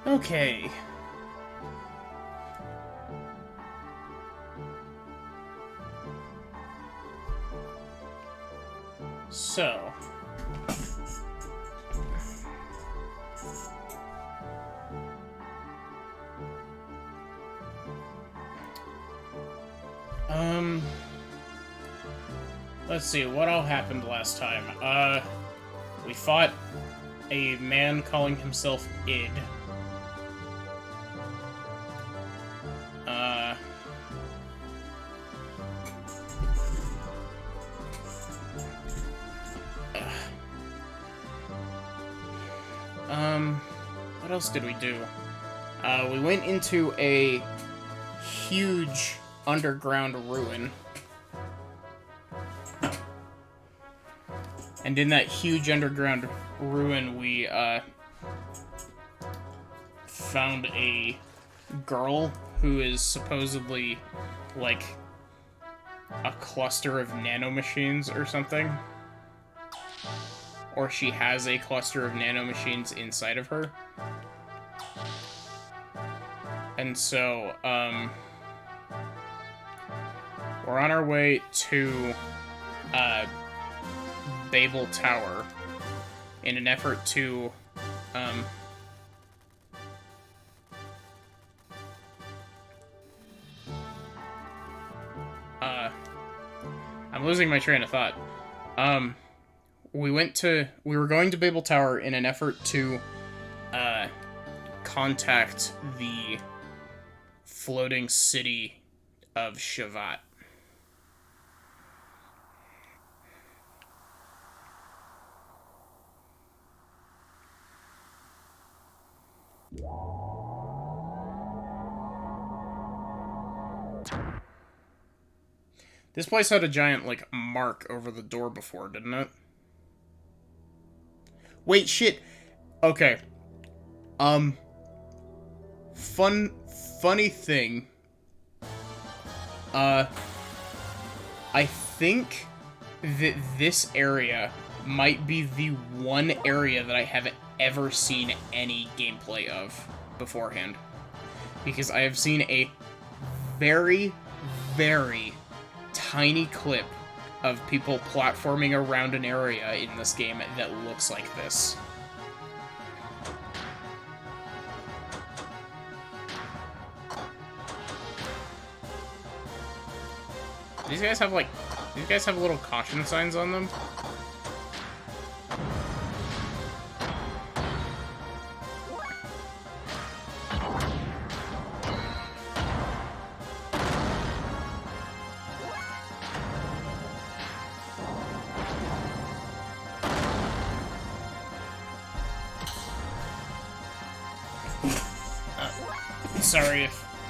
Okay. So. Um. Let's see, what all happened last time? We fought a man calling himself Id. Uh. What else did we do? We went into a huge underground ruin. And in that huge underground ruin, we, found a girl who is supposedly, like, a cluster of nanomachines or something. Or she has a cluster of nanomachines inside of her. And so, we're on our way to, Babel Tower in an effort to, I'm losing my train of thought. We were going to Babel Tower in an effort to, contact the floating city of Shavat. This place had a giant, like, mark over the door before, didn't it? Wait, shit. Okay. Funny thing. I think that this area might be the one area that I haven't ever seen any gameplay of beforehand. Because I have seen a very, very tiny clip of people platforming around an area in this game that looks like this. These guys have little caution signs on them.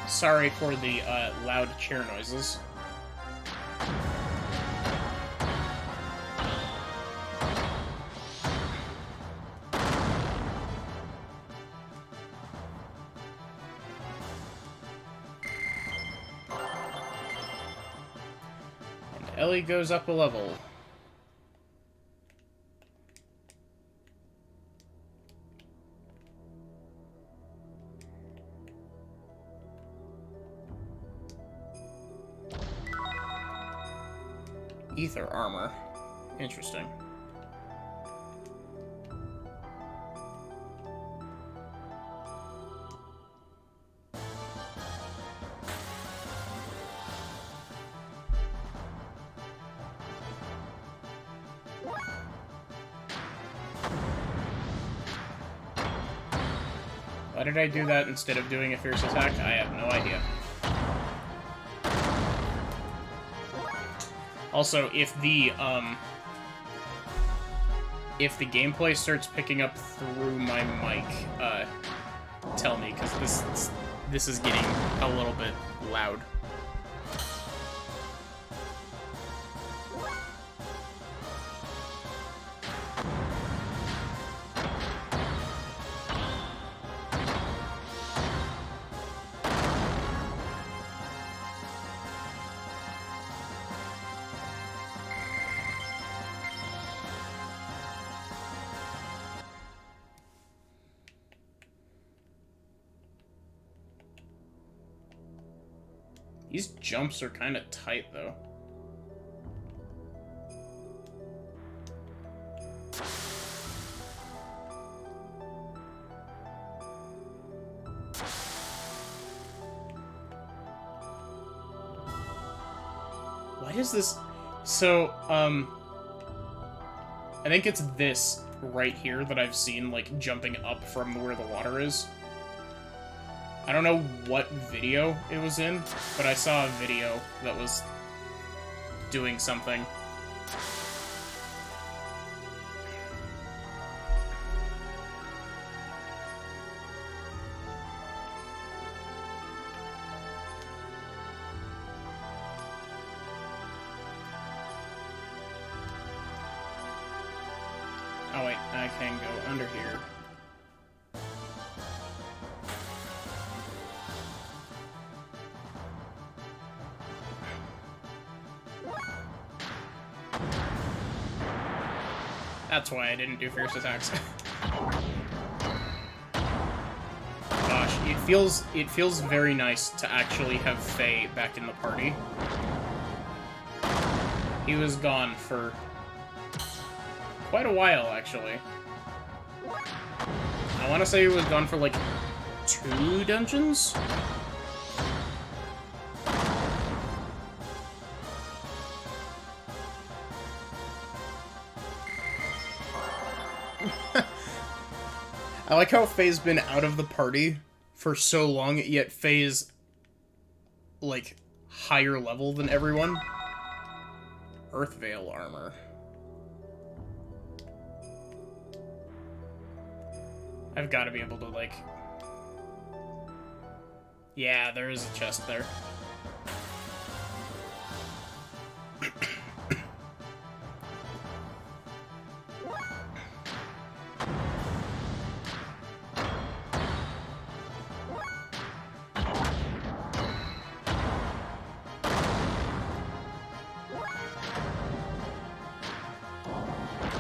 Sorry for the loud chair noises. And Ellie goes up a level. Ether armor. Interesting. Why did I do that instead of doing a fierce attack? I have no idea. Also, if the gameplay starts picking up through my mic, tell me, because this is getting a little bit loud. These jumps are kind of tight, though. What is this? So, I think it's this right here that I've seen, like, jumping up from where the water is. I don't know what video it was in, but I saw a video that was doing something. Oh wait, I can go under here. That's why I didn't do fierce attacks. Gosh, it feels very nice to actually have Faye back in the party. He was gone for quite a while, actually. I want to say he was gone for like 2 dungeons? I like how Faye's been out of the party for so long, yet Faye's, like, higher level than everyone. Earthveil armor. I've got to be able to, like... Yeah, there is a chest there.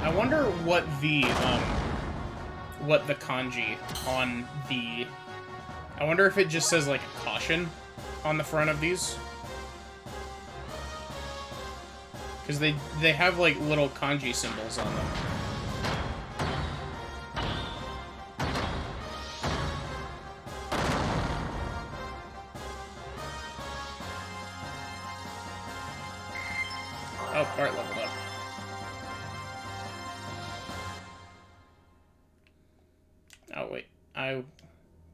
I wonder what the kanji on the... I wonder if it just says, like, caution on the front of these. Because they have, like, little kanji symbols on them. Oh, Bart leveled up. Oh, wait. I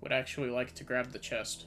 would actually like to grab the chest.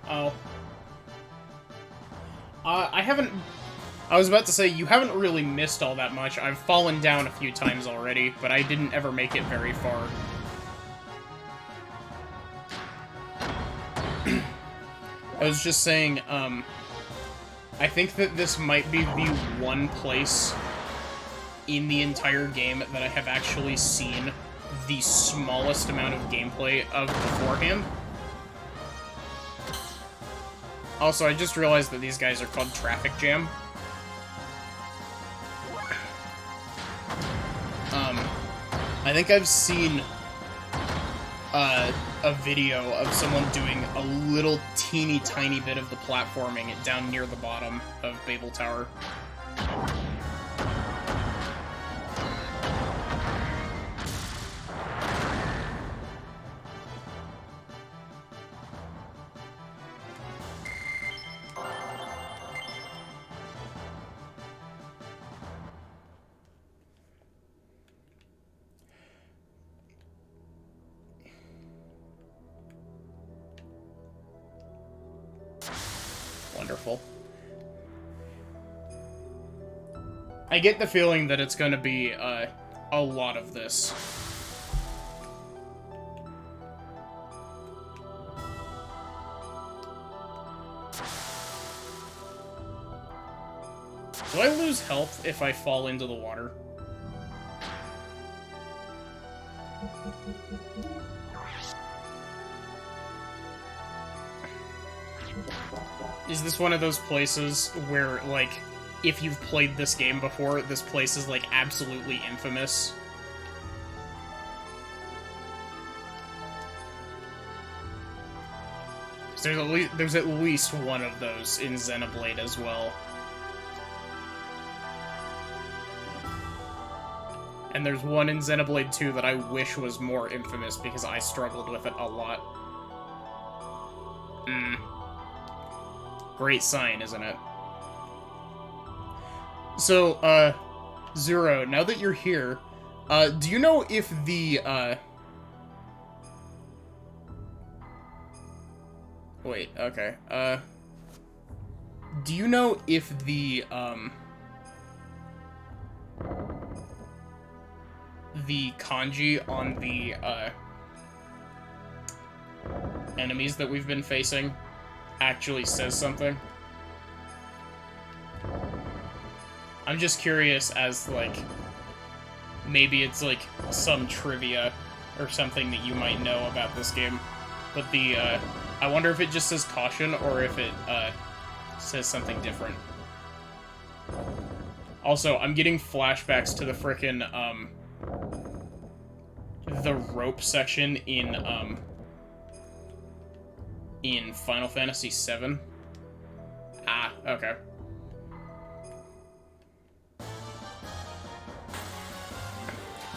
Oh. I haven't... I was about to say, you haven't really missed all that much. I've fallen down a few times already, but I didn't ever make it very far. I was just saying, I think that this might be the one place in the entire game that I have actually seen the smallest amount of gameplay of beforehand. Also, I just realized that these guys are called Traffic Jam. I think I've seen a video of someone doing a little teeny tiny bit of the platforming down near the bottom of Babel Tower. Wonderful. I get the feeling that it's going to be a lot of this. Do I lose health if I fall into the water? Is this one of those places where, like, if you've played this game before, this place is, like, absolutely infamous? There's at least one of those in Xenoblade as well. And there's one in Xenoblade 2 that I wish was more infamous because I struggled with it a lot. Great sign, isn't it? So, Zero, now that you're here, do you know if the, Wait, okay, do you know if the kanji on the, enemies that we've been facing actually says something? I'm just curious as, like, maybe it's, like, some trivia or something that you might know about this game. But the, I wonder if it just says caution or if it, says something different. Also, I'm getting flashbacks to the frickin', the rope section in Final Fantasy VII. Ah, okay.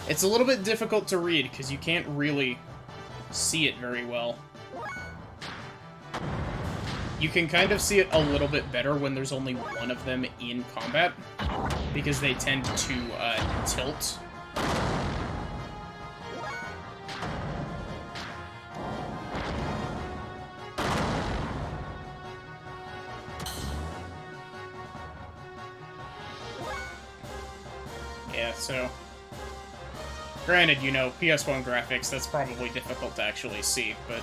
It's a little bit difficult to read, because you can't really see it very well. You can kind of see it a little bit better when there's only one of them in combat, because they tend to, tilt. Yeah, so... Granted, you know, PS1 graphics, that's probably difficult to actually see, but...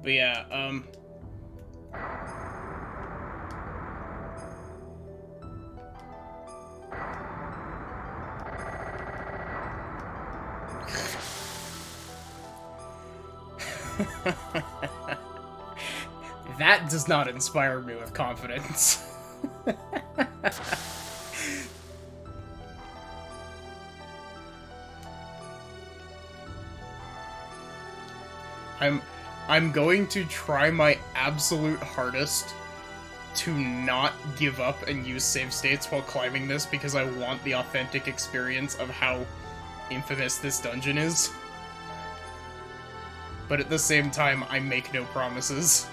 But yeah, that does not inspire me with confidence. I'm going to try my absolute hardest to not give up and use save states while climbing this because I want the authentic experience of how infamous this dungeon is. But at the same time, I make no promises.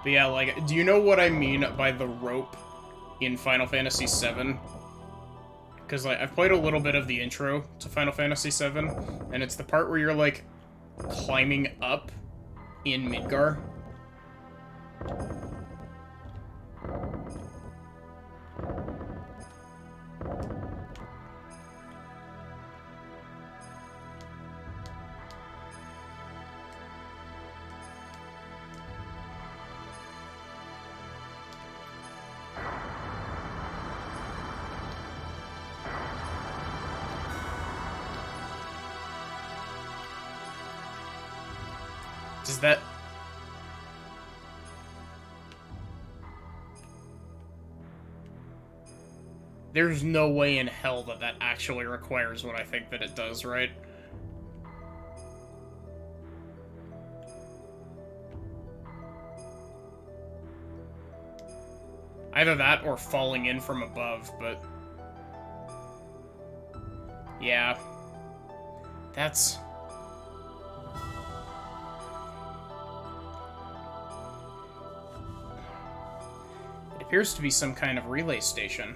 But yeah, like, do you know what I mean by the rope in Final Fantasy VII? Because, like, I've played a little bit of the intro to Final Fantasy VII, and it's the part where you're, like, climbing up in Midgar. Does that... There's no way in hell that that actually requires what I think that it does, right? Either that or falling in from above, but... Yeah. That's... It appears to be some kind of relay station.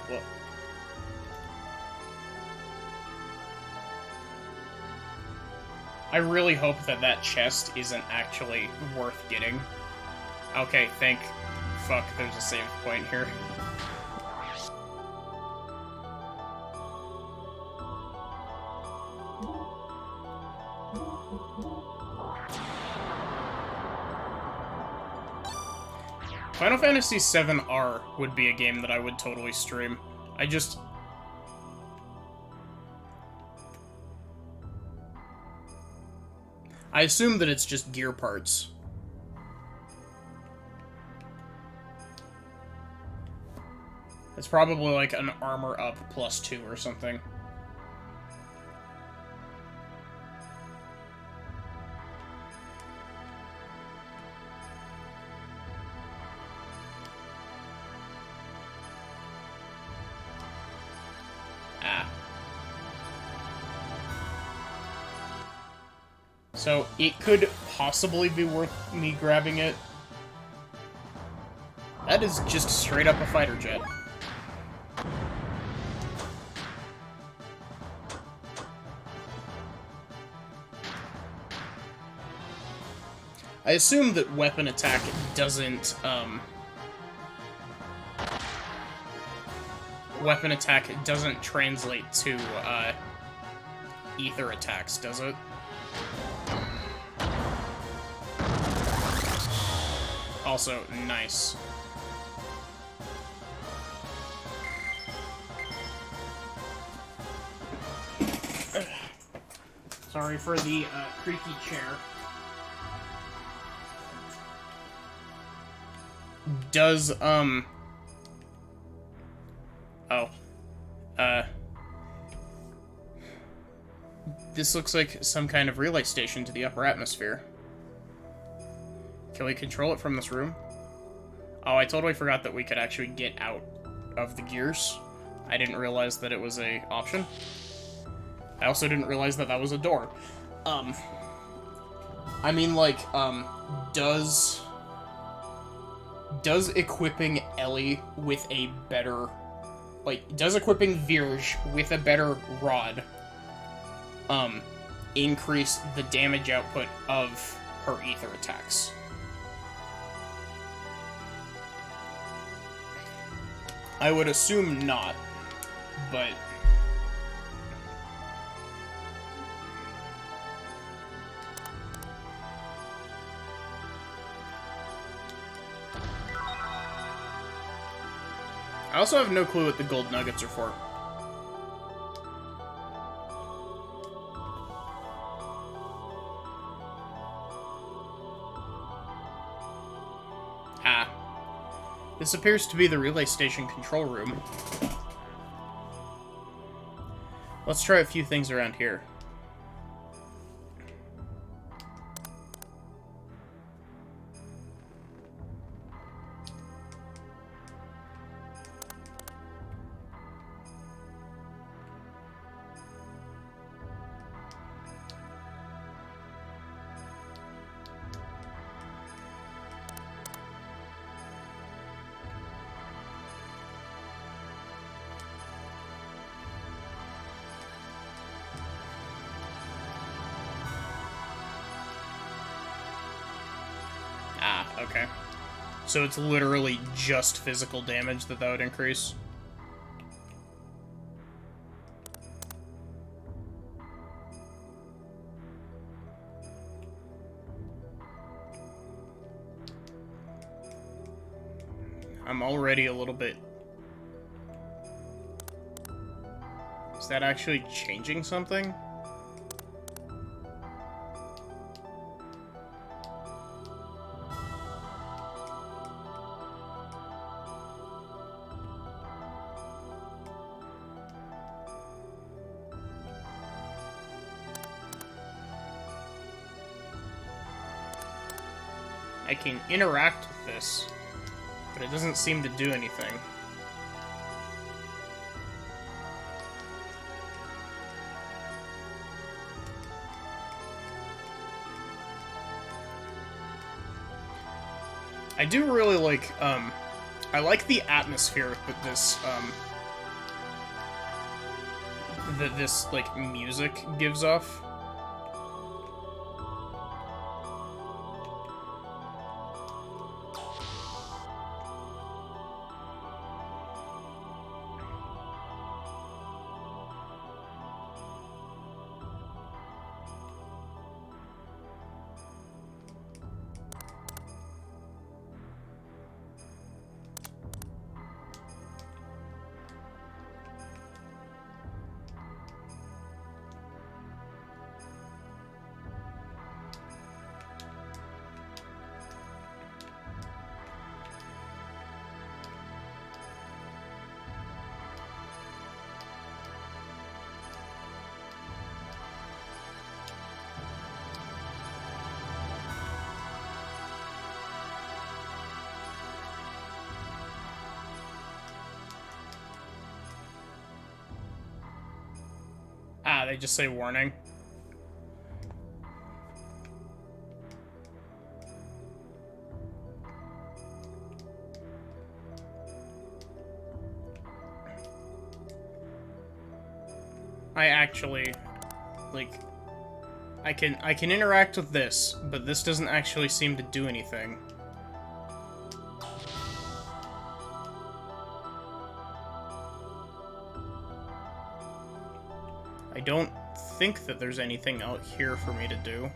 Well... I really hope that that chest isn't actually worth getting. Okay, thank fuck, there's a save point here. Final Fantasy VII R would be a game that I would totally stream. I assume that it's just gear parts. It's probably like an armor up +2 or something. So, it could possibly be worth me grabbing it. That is just straight up a fighter jet. I assume that weapon attack doesn't, weapon attack doesn't translate to, ether attacks, does it? Also, nice. Sorry for the creaky chair. Does, this looks like some kind of relay station to the upper atmosphere. Can we control it from this room? Oh, I totally forgot that we could actually get out of the gears. I didn't realize that it was an option. I also didn't realize that that was a door. I mean, like, does equipping Ellie with a better... Like, does equipping Virge with a better rod, increase the damage output of her ether attacks? I would assume not, but... I also have no clue what the gold nuggets are for. Ah. This appears to be the relay station control room. Let's try a few things around here. Okay. So it's literally just physical damage that would increase? I'm already a little bit... Is that actually changing something? I can interact with this, but it doesn't seem to do anything. I do really like, I like the atmosphere that this, like, music gives off. Ah, they just say warning. I actually, like, I can interact with this, but this doesn't actually seem to do anything. I don't think that there's anything out here for me to do.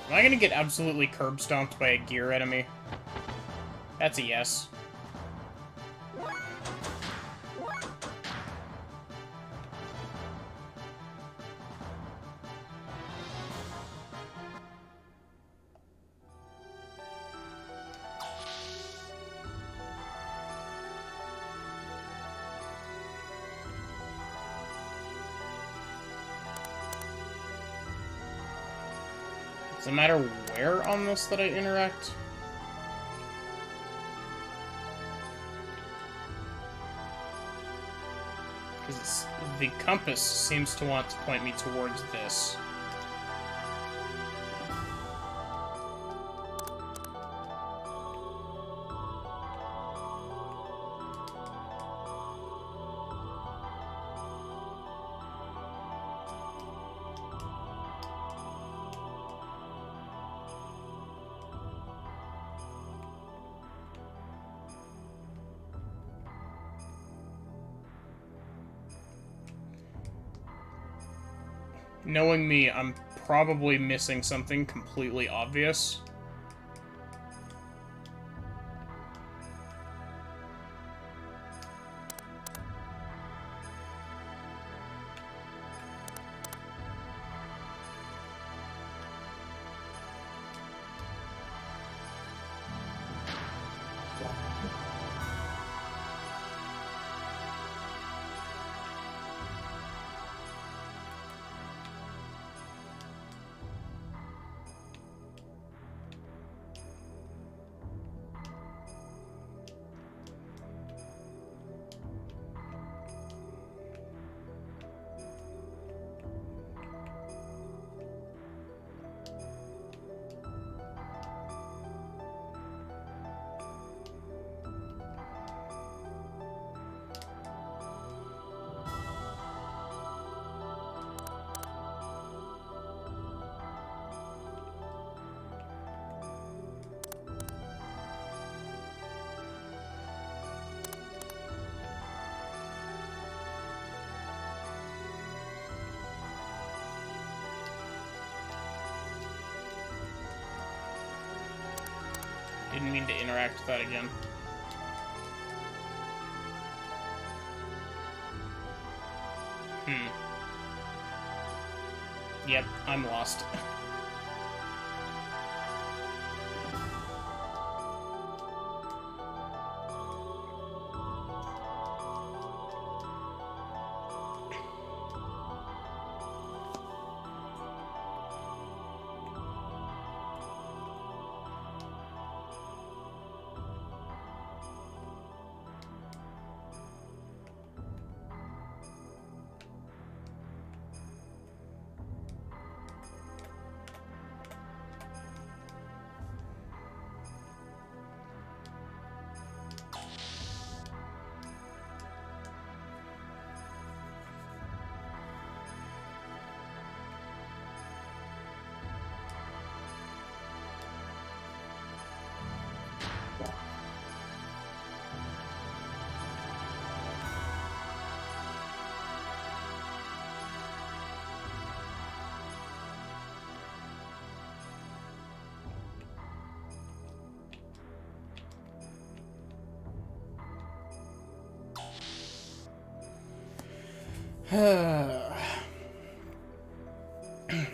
Am I gonna get absolutely curb stomped by a gear enemy? That's a yes. Does it matter where on this that I interact? Because the compass seems to want to point me towards this. Knowing me, I'm probably missing something completely obvious. Didn't mean to interact with that again. Yep, I'm lost.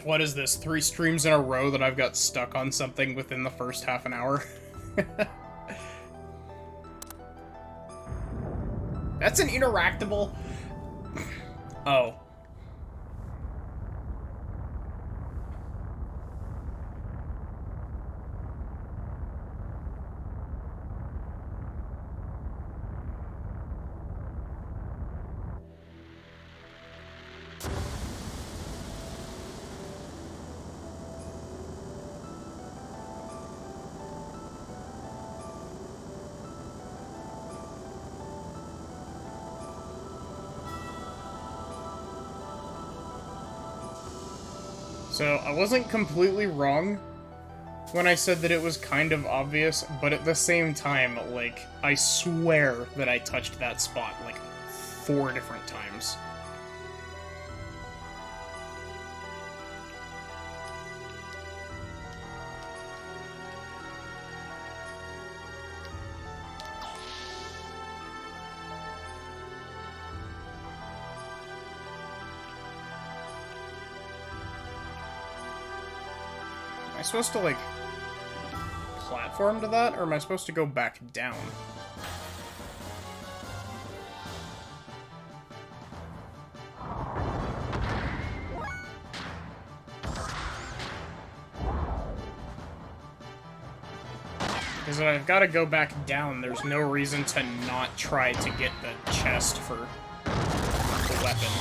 What is this? 3 streams in a row that I've got stuck on something within the first half an hour? That's an interactable... Oh. So, I wasn't completely wrong when I said that it was kind of obvious, but at the same time, like, I swear that I touched that spot, like, 4 different times. Am I supposed to, like, platform to that, or am I supposed to go back down? Because if I've got to go back down, there's no reason to not try to get the chest for the weapon.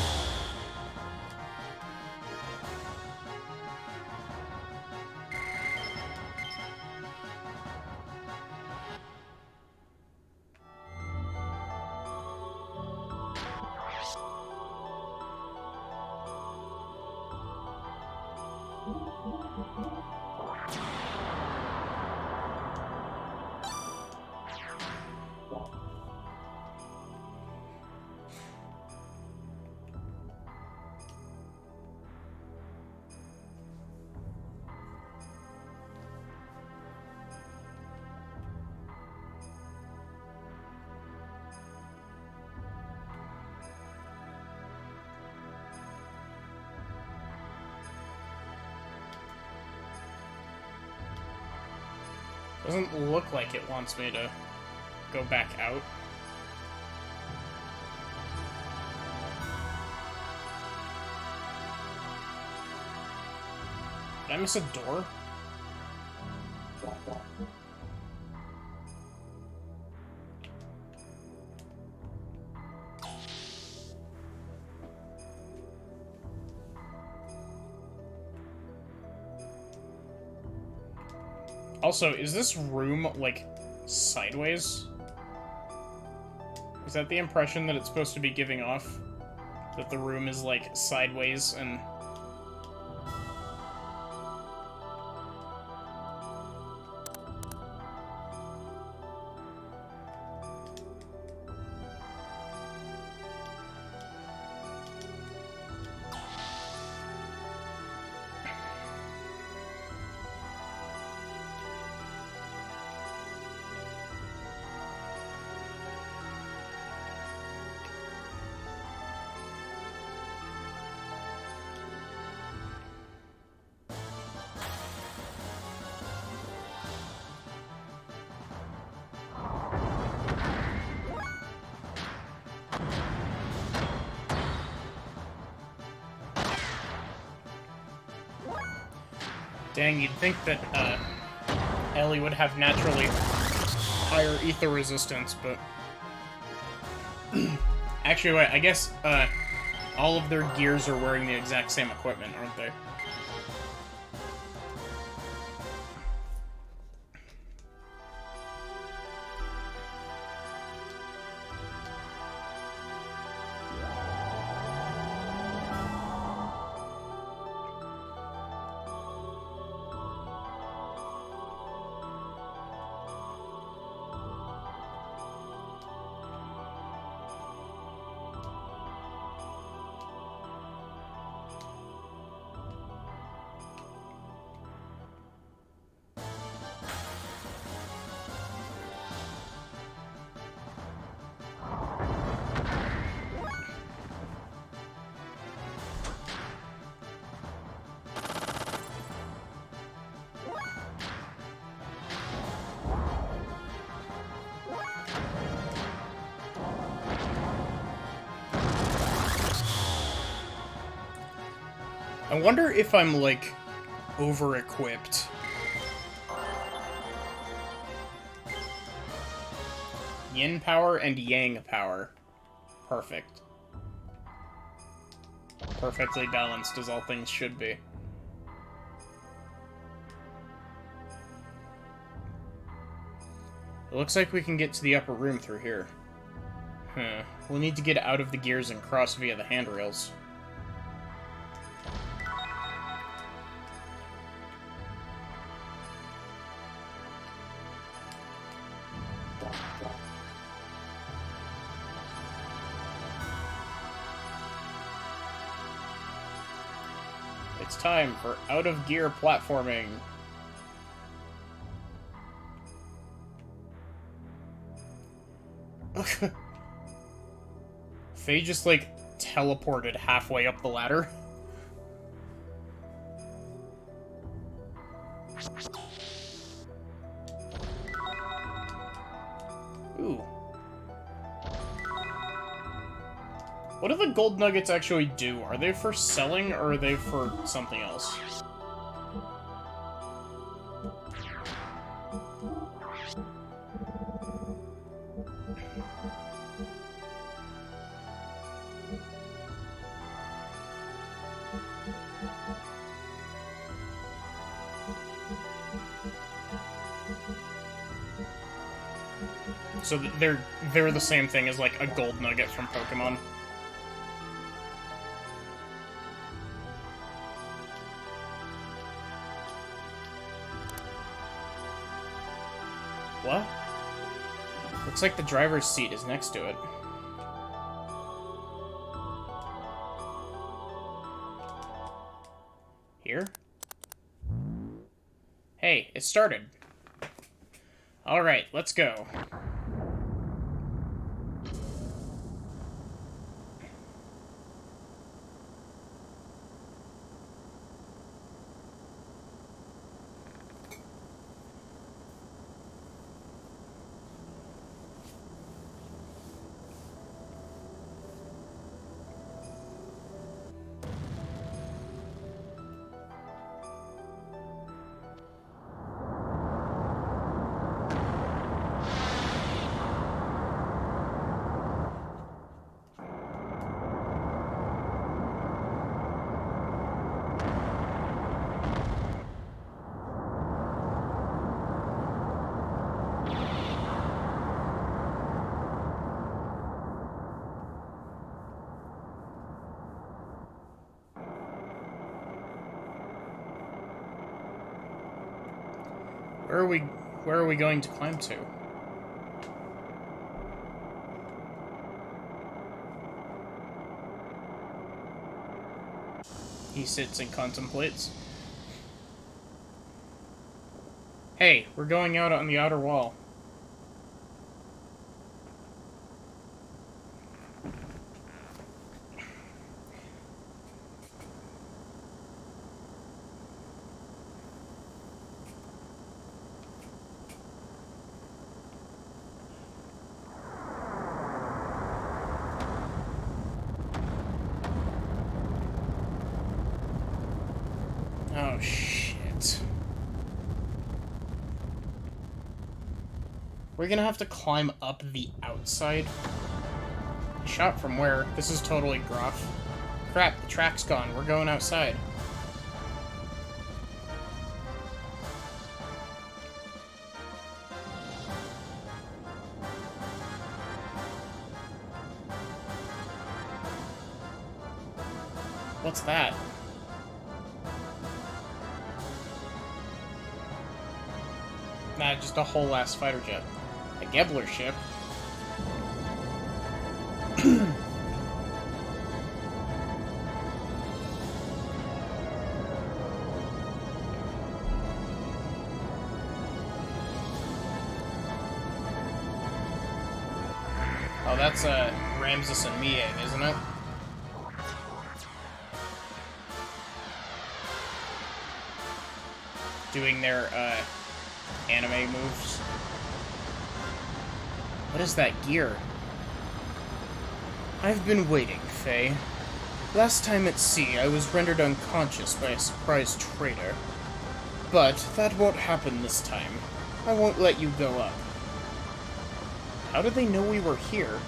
Doesn't look like it wants me to go back out. Did I miss a door? Also, is this room, like, sideways? Is that the impression that it's supposed to be giving off? That the room is, like, sideways and... Dang, you'd think that, Ellie would have naturally higher ether resistance, but... Actually, wait, I guess, all of their gears are wearing the exact same equipment, aren't they? I wonder if I'm, like, over-equipped. Yin power and yang power. Perfect. Perfectly balanced, as all things should be. It looks like we can get to the upper room through here. We'll need to get out of the gears and cross via the handrails. It's time for out-of-gear platforming. Faye just, like, teleported halfway up the ladder. Ooh. What do the gold nuggets actually do? Are they for selling, or are they for something else? So they're the same thing as, like, a gold nugget from Pokemon. What? Looks like the driver's seat is next to it. Here? Hey, it started. Alright, let's go. Where are we going to climb to? He sits and contemplates. Hey, we're going out on the outer wall. Oh, shit. We're gonna have to climb up the outside. Shot from where? This is totally gruff. Crap, the track's gone. We're going outside. What's that? Nah, just a whole ass fighter jet. A Gebler ship. Oh, that's Ramses and Miang, isn't it? Doing their anime moves. What is that gear? I've been waiting, Faye. Last time at sea, I was rendered unconscious by a surprise traitor. But that won't happen this time. I won't let you go up. How did they know we were here?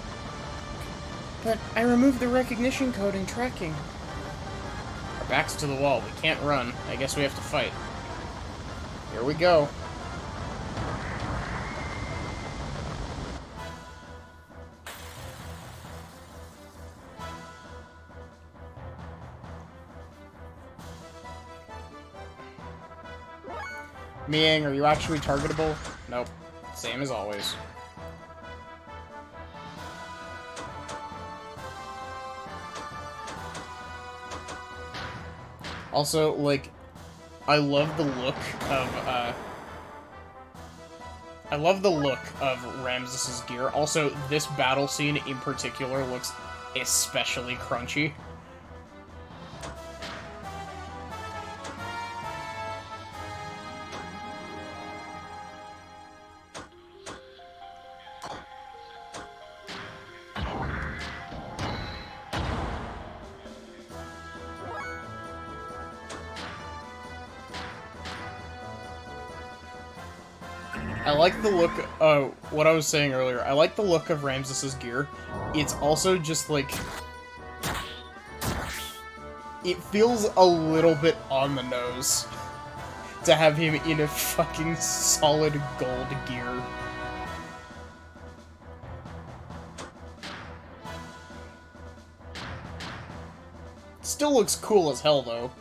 But I removed the recognition code and tracking. Our back's to the wall. We can't run. I guess we have to fight. Here we go. Miang, are you actually targetable? Nope. Same as always. Also, like, I love the look of Ramses' gear. Also, this battle scene in particular looks especially crunchy. I like the look of what I was saying earlier. I like the look of Ramses' gear. It's also just like, it feels a little bit on the nose to have him in a fucking solid gold gear. Still looks cool as hell though.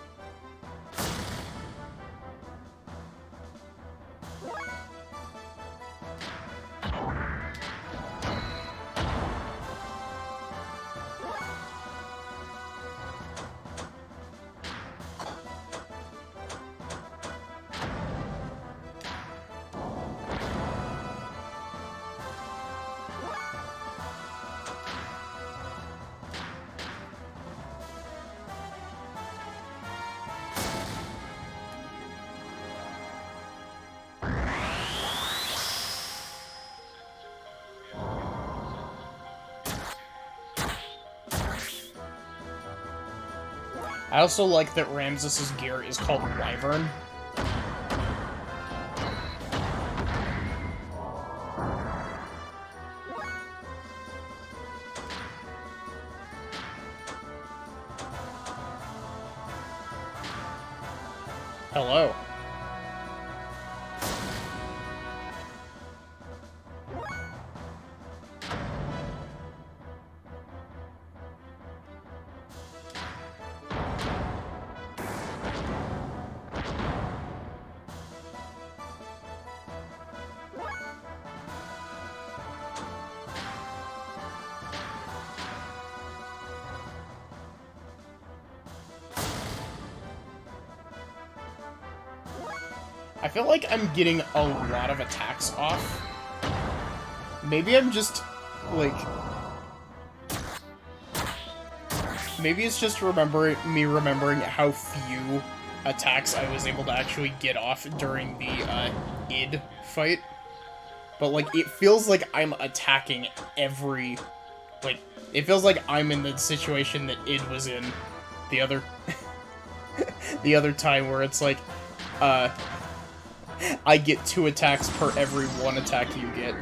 I also like that Ramses' gear is called Wyvern. Hello. I feel like I'm getting a lot of attacks off. Maybe I'm just, like... Maybe it's just remembering how few attacks I was able to actually get off during the, id fight. But, like, it feels like I'm attacking every... Like, it feels like I'm in the situation that id was in the other... the other time where it's like, I get 2 attacks per every 1 attack you get.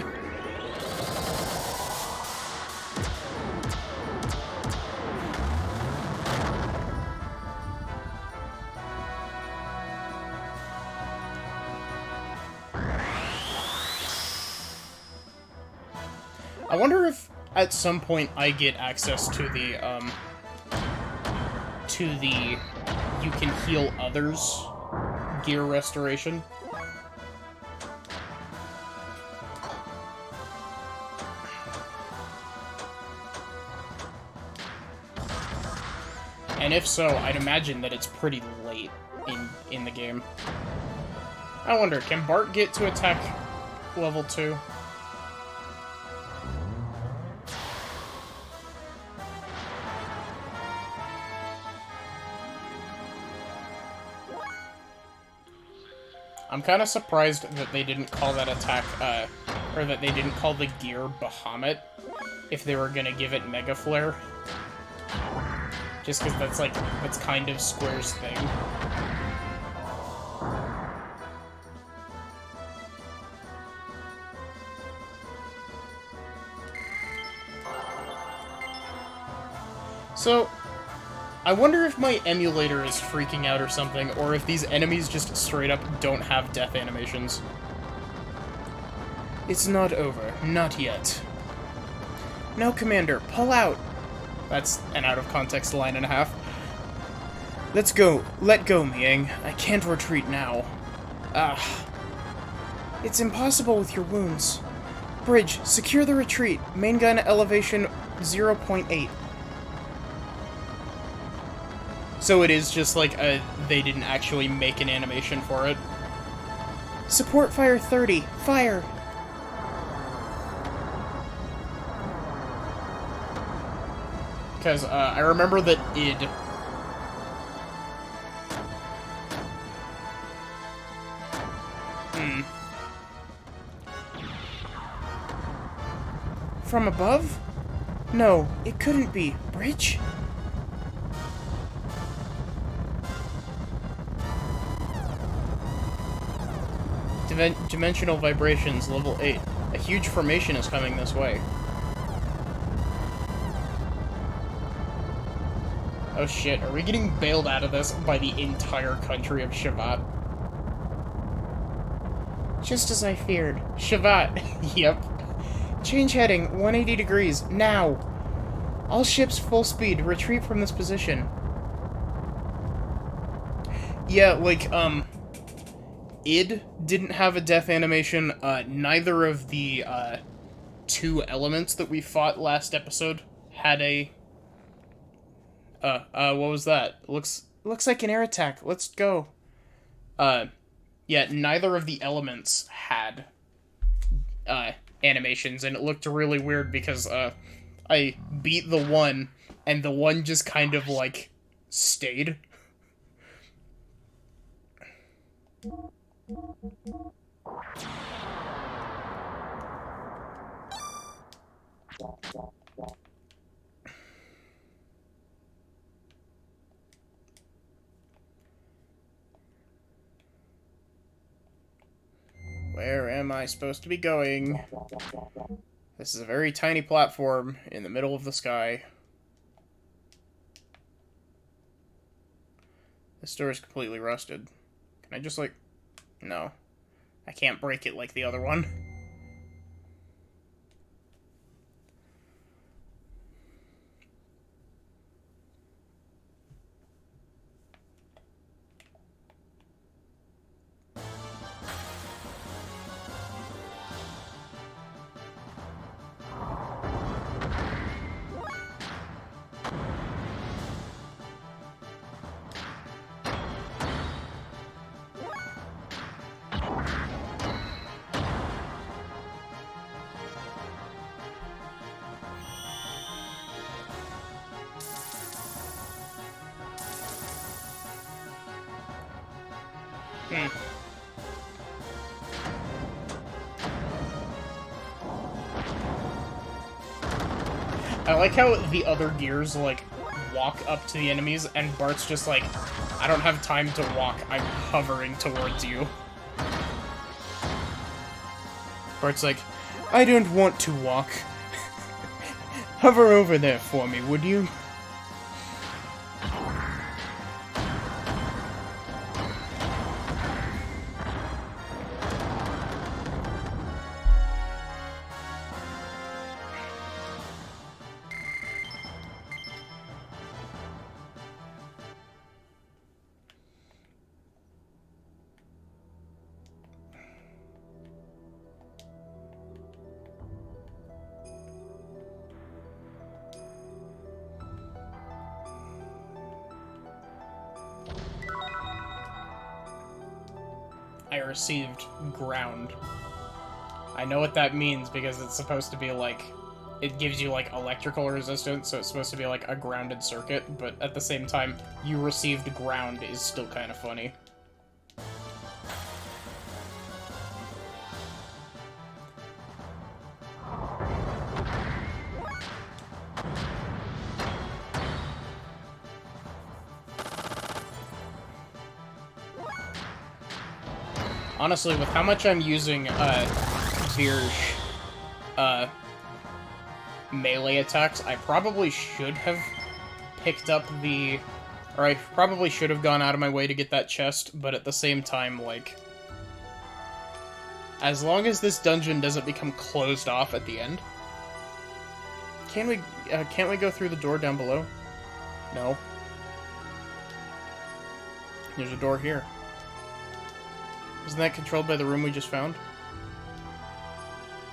I wonder if at some point I get access to the, you can heal others gear restoration. And if so, I'd imagine that it's pretty late in the game. I wonder, can Bart get to attack level 2? I'm kind of surprised that they didn't call that attack, or that they didn't call the gear Bahamut if they were gonna give it Mega Flare. Just because that's kind of Square's thing. So, I wonder if my emulator is freaking out or something, or if these enemies just straight up don't have death animations. It's not over. Not yet. No, Commander. Pull out! That's an out-of-context line and a half. Let's go. Let go, Miang. I can't retreat now. Ah. It's impossible with your wounds. Bridge, secure the retreat. Main gun elevation 0.8. So it is just like they didn't actually make an animation for it. Support fire 30. Fire! Because I remember that id... From above? No, it couldn't be. Bridge? Dimensional vibrations, level 8. A huge formation is coming this way. Oh shit, are we getting bailed out of this by the entire country of Shavat? Just as I feared. Shavat. Yep. Change heading, 180 degrees, now! All ships full speed, retreat from this position. Yeah, like, id didn't have a death animation, neither of the, 2 elements that we fought last episode had a... what was that? Looks like an air attack. Let's go. Yeah, neither of the elements had, animations, and it looked really weird because, I beat the one, and the one just kind of, like, stayed. Where am I supposed to be going? This is a very tiny platform in the middle of the sky. This door is completely rusted. Can I just, like... No. I can't break it like the other one. I like how the other gears, like, walk up to the enemies, and Bart's just like, I don't have time to walk, I'm hovering towards you. Bart's like, I don't want to walk. Hover over there for me, would you? I received ground. I know what that means because it's supposed to be like... It gives you, like, electrical resistance, so it's supposed to be, like, a grounded circuit, but at the same time, you received ground is still kind of funny. Honestly, with how much I'm using, Virge, melee attacks, I probably should have picked up the... Or I probably should have gone out of my way to get that chest, but at the same time, like... As long as this dungeon doesn't become closed off at the end... Can't we go through the door down below? No. There's a door here. Isn't that controlled by the room we just found?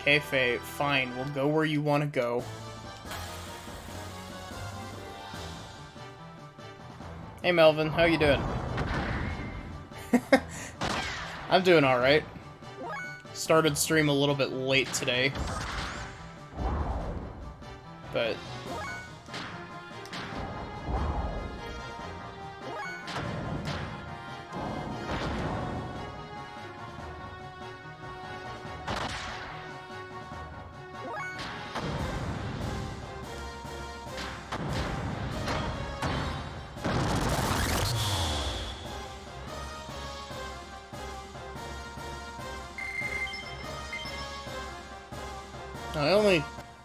Okay, Faye, fine. We'll go where you want to go. Hey, Melvin. How you doing? I'm doing alright. Started stream a little bit late today. But...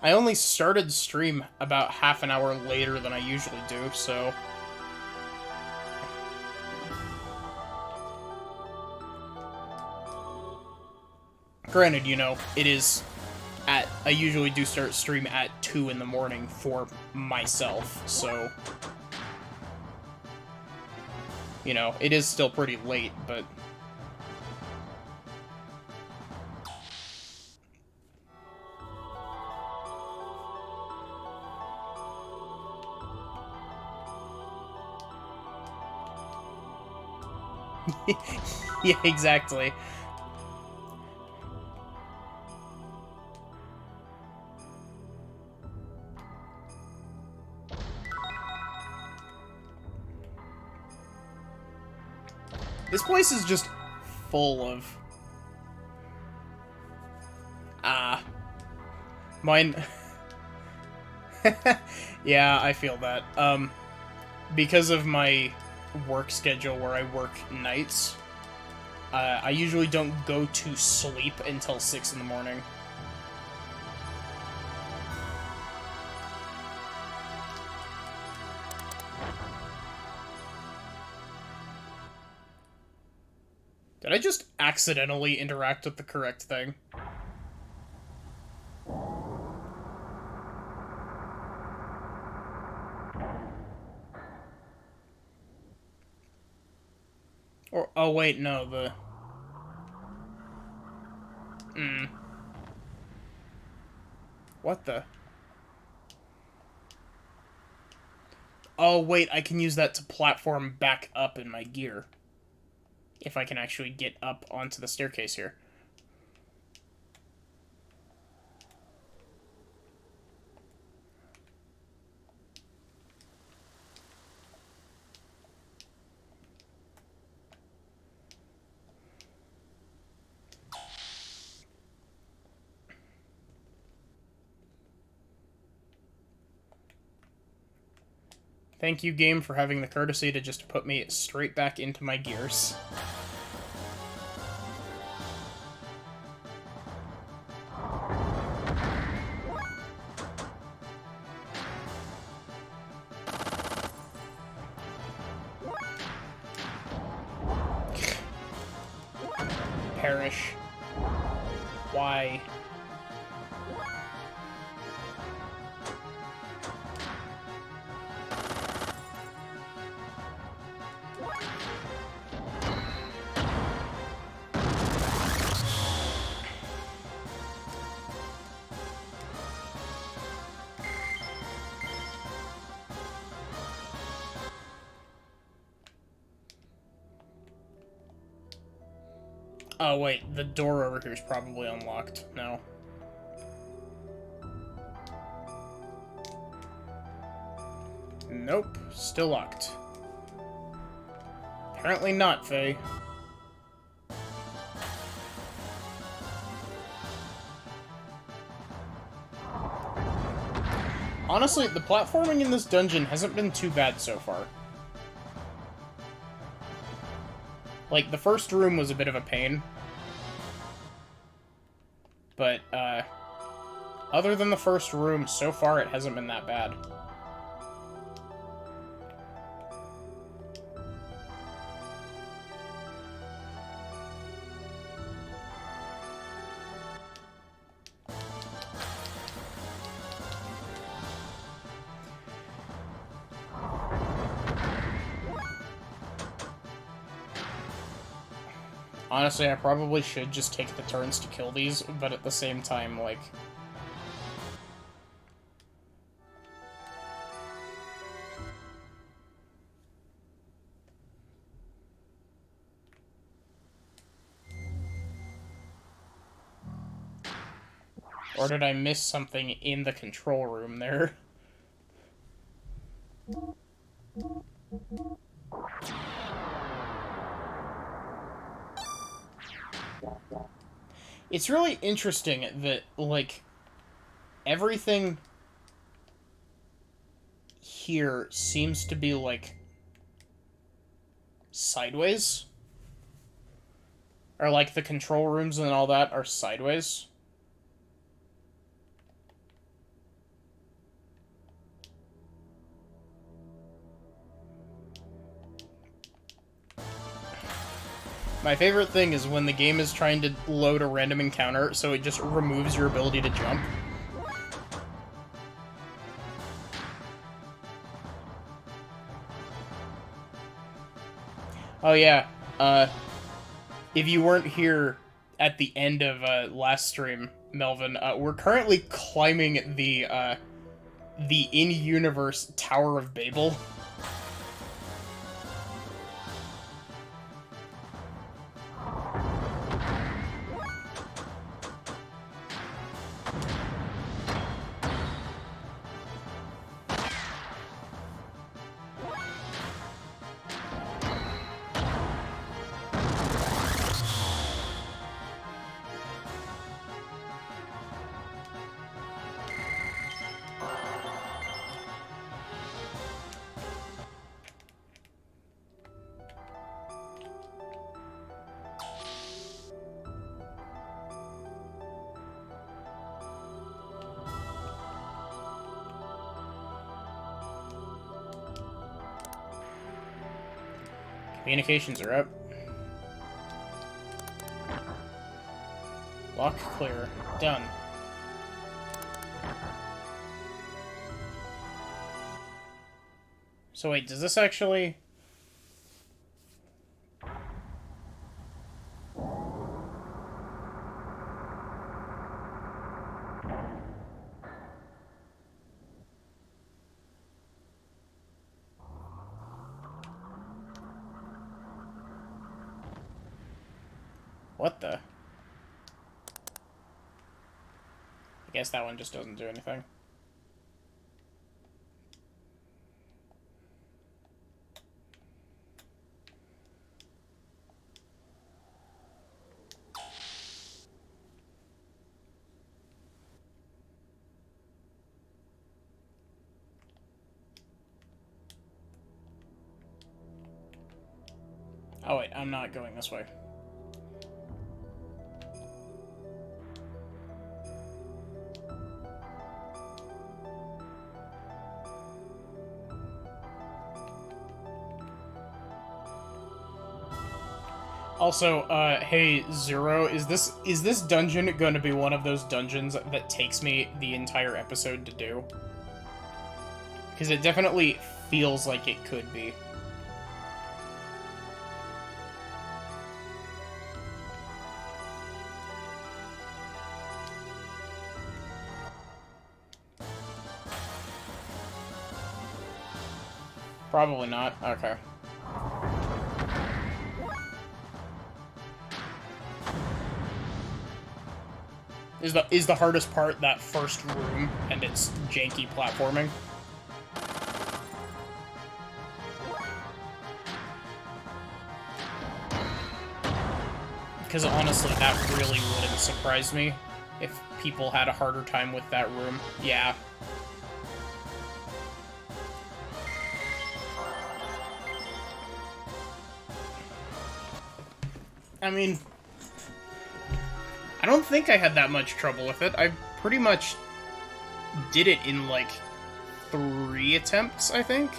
I only started stream about half an hour later than I usually do, so... Granted, you know, it is at... I usually do start stream at 2 in the morning for myself, so... You know, it is still pretty late, but... Yeah, exactly. This place is just full of... Mine... Yeah, I feel that. Because of my work schedule where I work nights, I usually don't go to sleep until 6 in the morning. Did I just accidentally interact with the correct thing? Or, oh wait, no, the... What the? Oh wait, I can use that to platform back up in my gear. If I can actually get up onto the staircase here. Thank you, game, for having the courtesy to just put me straight back into my gears. Perish. Why? Oh, wait, the door over here is probably unlocked. No. Nope, still locked. Apparently not, Faye. Honestly, the platforming in this dungeon hasn't been too bad so far. Like, the first room was a bit of a pain. But, other than the first room, so far it hasn't been that bad. Honestly, I probably should just take the turns to kill these, but at the same time, like... Or did I miss something in the control room there? It's really interesting that, like, everything here seems to be, like, sideways. Or, like, the control rooms and all that are sideways. My favorite thing is when the game is trying to load a random encounter, so it just removes your ability to jump. Oh yeah, if you weren't here at the end of last stream, Melvin, we're currently climbing the in-universe Tower of Babel. Communications are up. Lock clear. Done. So wait, does this actually... What the? I guess that one just doesn't do anything. Oh wait, I'm not going this way. Also, hey, Zero, is this dungeon gonna be one of those dungeons that takes me the entire episode to do? Because it definitely feels like it could be. Probably not. Okay. Is the hardest part that first room and its janky platforming. Because honestly, that really wouldn't surprise me if people had a harder time with that room. Yeah. I mean, I don't think I had that much trouble with it. I pretty much did it in, like, 3 attempts, I think.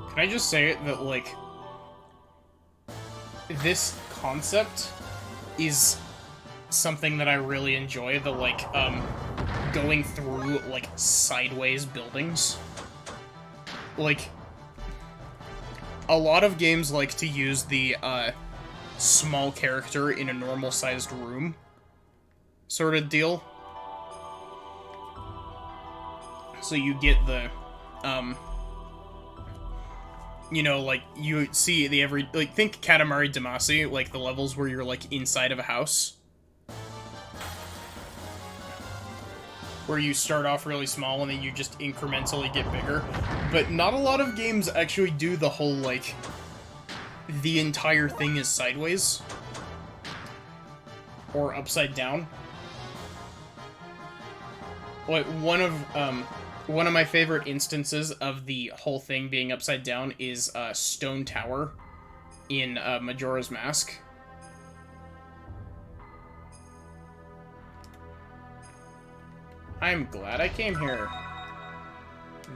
Can I just say that, like, this concept is something that I really enjoy, the, like, going through, like, sideways buildings. Like, a lot of games like to use the, small character in a normal-sized room sort of deal. So you get the, you know, like, you see the like, think Katamari Damacy, like, the levels where you're, like, inside of a house. Where you start off really small and then you just incrementally get bigger. But not a lot of games actually do the whole, like, the entire thing is sideways. Or upside down. Like, one of my favorite instances of the whole thing being upside down is Stone Tower in Majora's Mask. I'm glad I came here.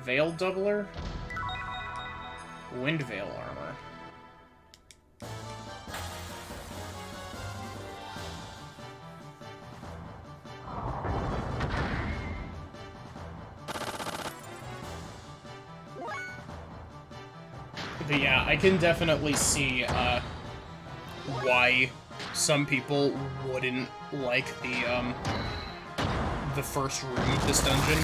Veil Doubler? Wind Veil Armor. But yeah, I can definitely see why some people wouldn't like the first room of this dungeon.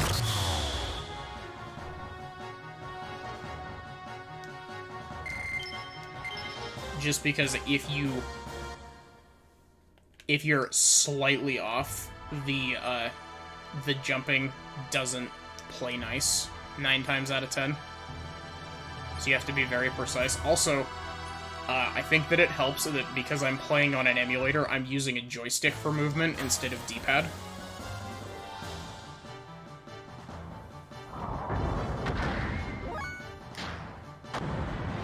Just because if you're slightly off, the jumping doesn't play nice 9 times out of 10. So you have to be very precise. Also, I think that it helps that because I'm playing on an emulator, I'm using a joystick for movement instead of D-pad.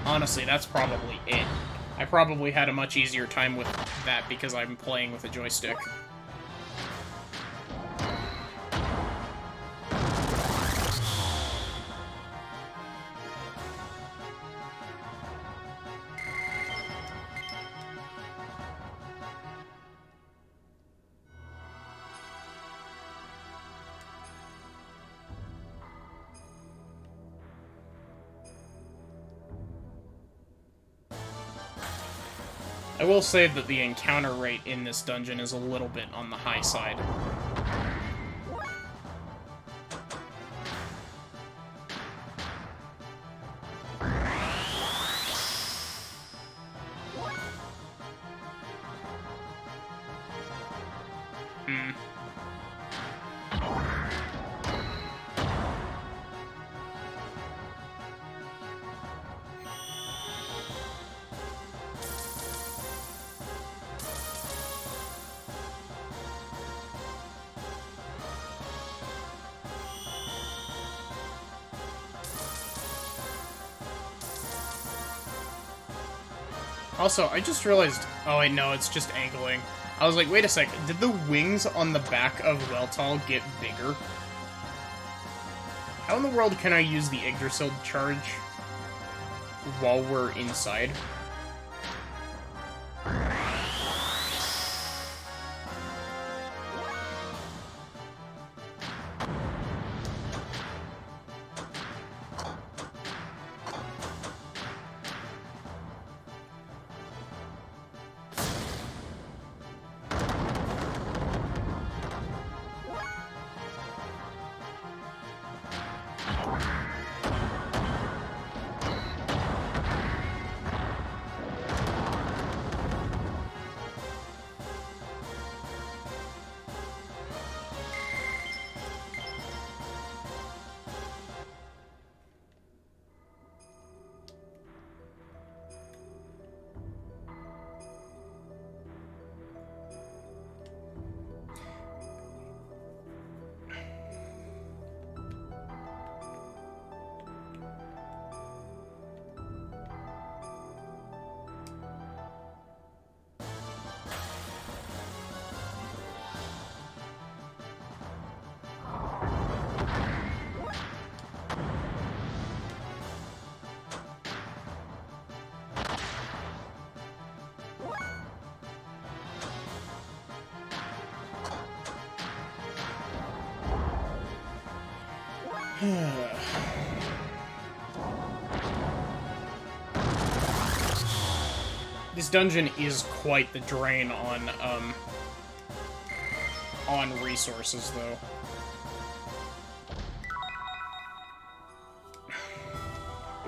Honestly, that's probably it. I probably had a much easier time with that because I'm playing with a joystick. I will say that the encounter rate in this dungeon is a little bit on the high side. Also, I just realized... Oh, wait, no, it's just angling. I was like, wait a sec, did the wings on the back of Weltall get bigger? How in the world can I use the Yggdrasil charge while we're inside? This dungeon is quite the drain on resources, though.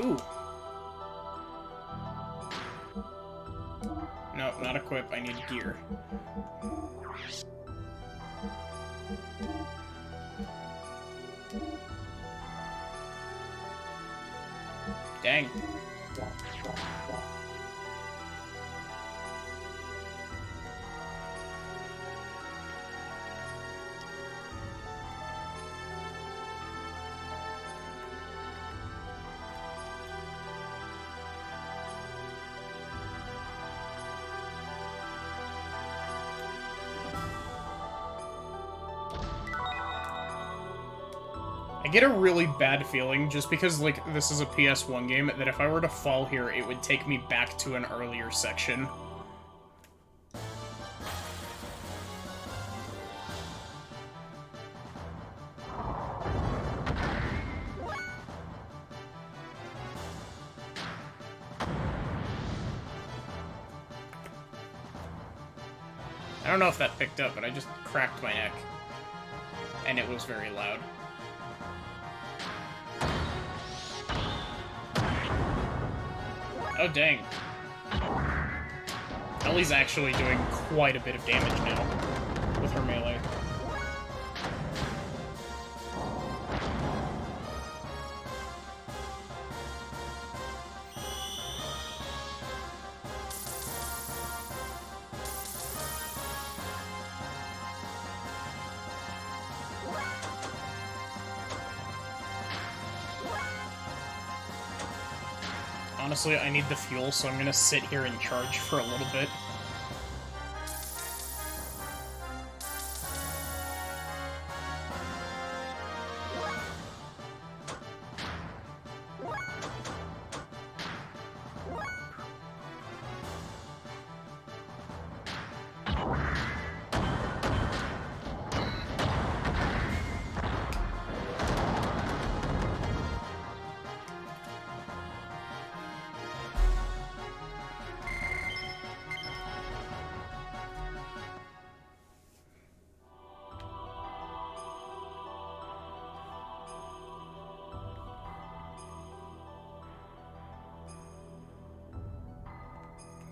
Ooh. No, not equip. I need gear. Dang. I get a really bad feeling, just because, like, this is a PS1 game, that if I were to fall here, it would take me back to an earlier section. I don't know if that picked up, but I just cracked my neck. And it was very loud. Oh, dang. Ellie's actually doing quite a bit of damage now with her melee. Honestly, I need the fuel, so I'm gonna sit here and charge for a little bit.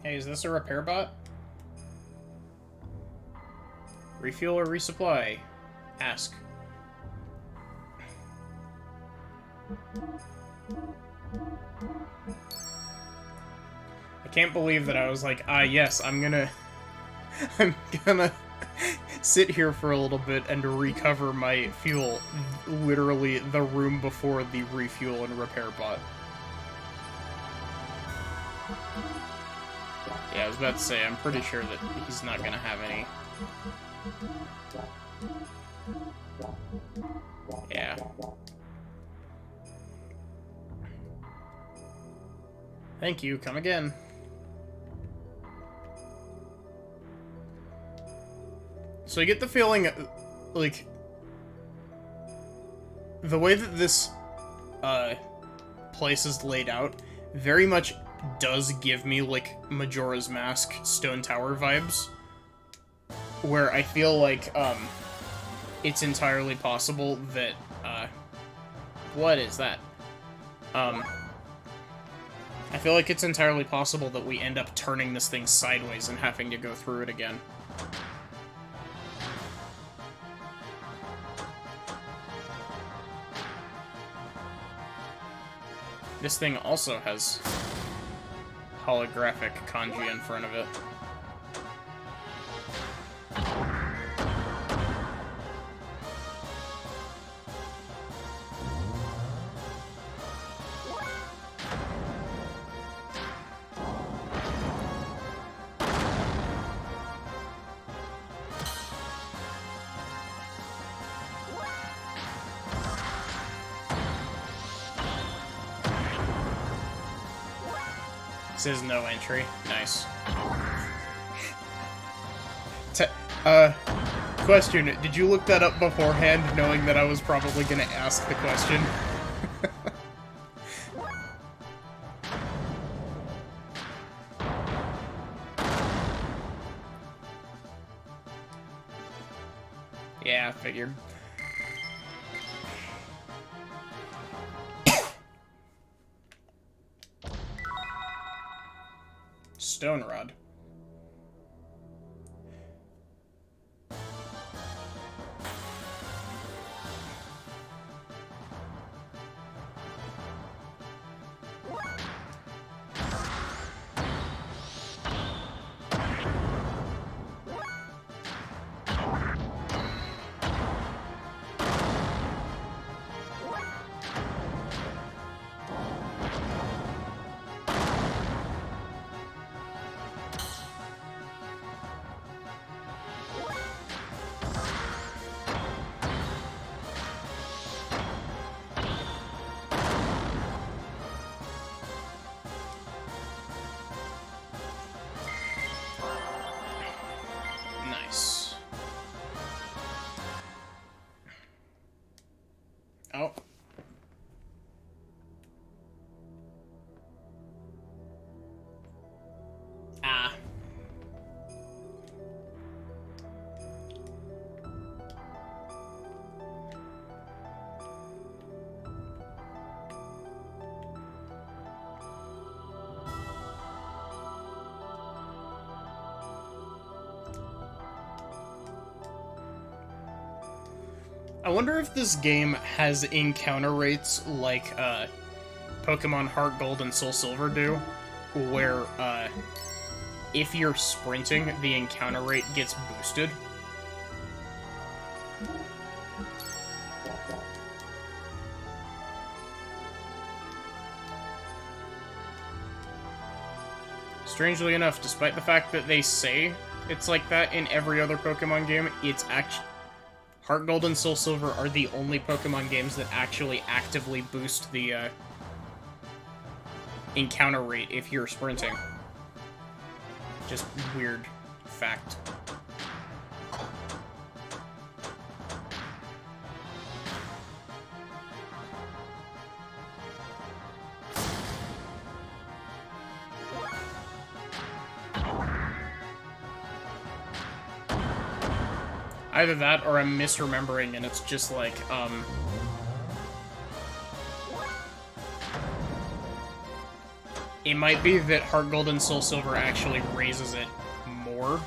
Hey, is this a repair bot? Refuel or resupply? Ask. I can't believe that I was like, yes, I'm gonna sit here for a little bit and recover my fuel. Literally the room before the refuel and repair bot. Yeah, I was about to say, I'm pretty sure that he's not gonna have any. Yeah. Thank you, come again. So I get the feeling, like, the way that this, place is laid out very much does give me, like, Majora's Mask Stone Tower vibes, where I feel like, it's entirely possible that, what is that? I feel like it's entirely possible that we end up turning this thing sideways and having to go through it again. This thing also has holographic kanji in front of it. Says no entry. Nice. question, did you look that up beforehand, knowing that I was probably gonna ask the question? Yeah, figured. Stone rod. Nice. Oh. Ah. I wonder if this game has encounter rates like Pokemon Heart Gold and Soul Silver do, where if you're sprinting, the encounter rate gets boosted. Strangely enough, despite the fact that they say it's like that in every other Pokemon game, it's actually... Heart Gold and Soul Silver are the only Pokemon games that actually actively boost the encounter rate if you're sprinting. Just weird fact. Either that, or I'm misremembering, and it's just like, it might be that Heart Gold and Soul Silver actually raises it more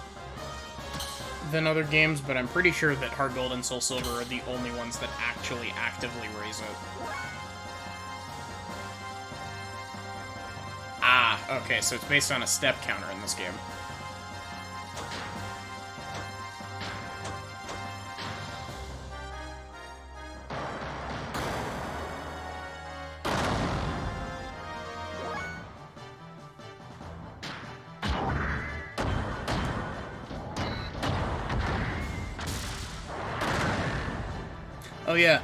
than other games, but I'm pretty sure that Heart Gold and Soul Silver are the only ones that actually actively raise it. Ah, okay, so it's based on a step counter in this game. Oh yeah,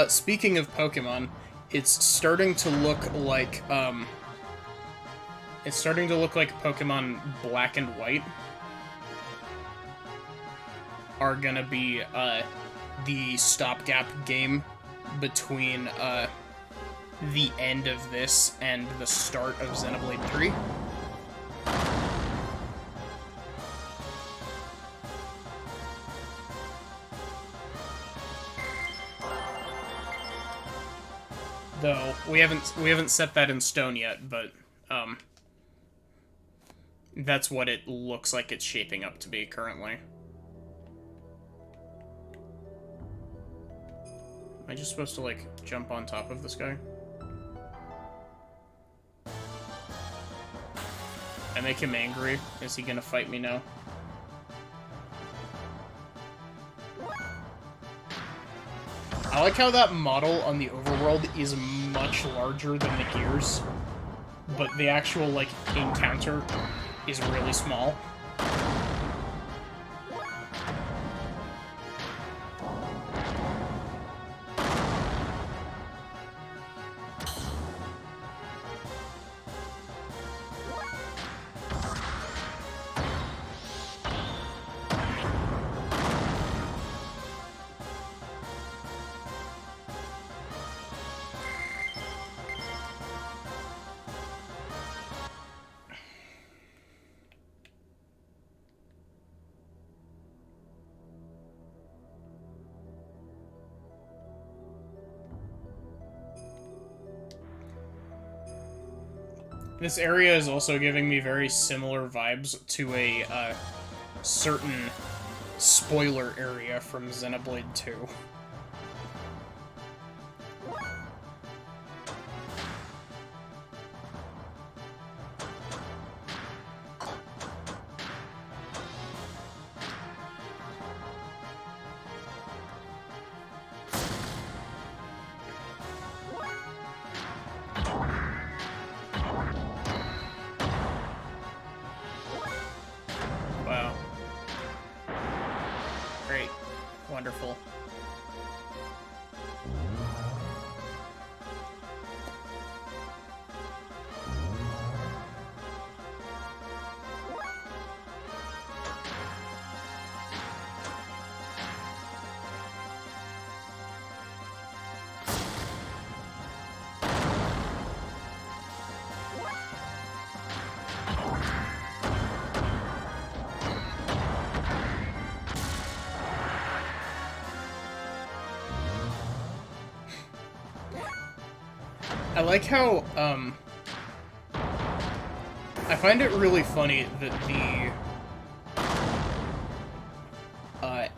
speaking of Pokemon, it's starting to look like, Pokemon Black and White are gonna be, the stopgap game between, the end of this and the start of Xenoblade 3. Though we haven't set that in stone yet, but that's what it looks like it's shaping up to be currently. Am I just supposed to like jump on top of this guy? I make him angry. Is he gonna fight me now? I like how that model on the overworld is much larger than the gears, but the actual, like, encounter is really small. This area is also giving me very similar vibes to a certain spoiler area from Xenoblade 2. Wow. Great. Wonderful. I like how, I find it really funny that the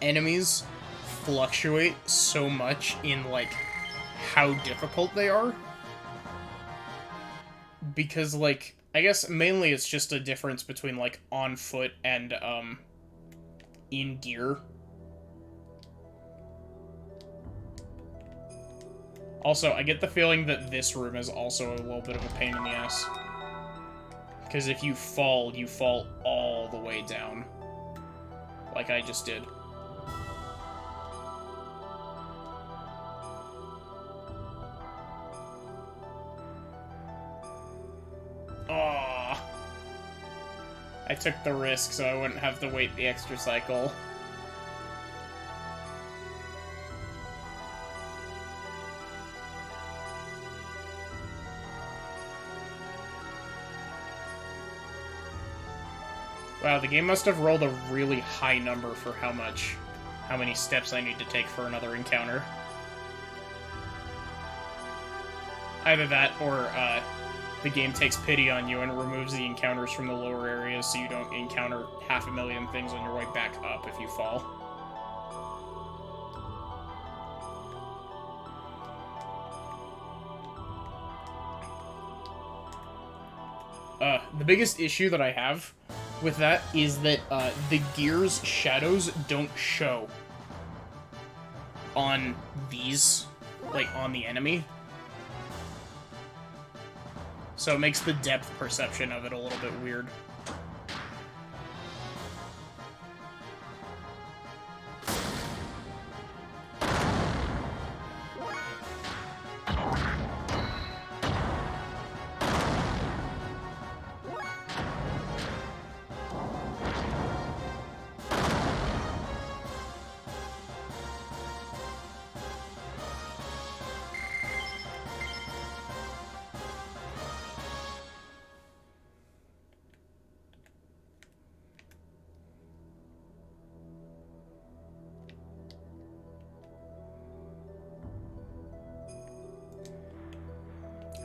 enemies fluctuate so much in, like, how difficult they are. Because, like, I guess mainly it's just a difference between, like, on foot and, in gear. Also, I get the feeling that this room is also a little bit of a pain in the ass. Because if you fall all the way down. Like I just did. Aww. I took the risk so I wouldn't have to wait the extra cycle. Wow, the game must have rolled a really high number for how many steps I need to take for another encounter. Either that, or, the game takes pity on you and removes the encounters from the lower areas so you don't encounter 500,000 things on your way back up if you fall. The biggest issue that I have with that is that the gear's shadows don't show on these, like, on the enemy. So it makes the depth perception of it a little bit weird.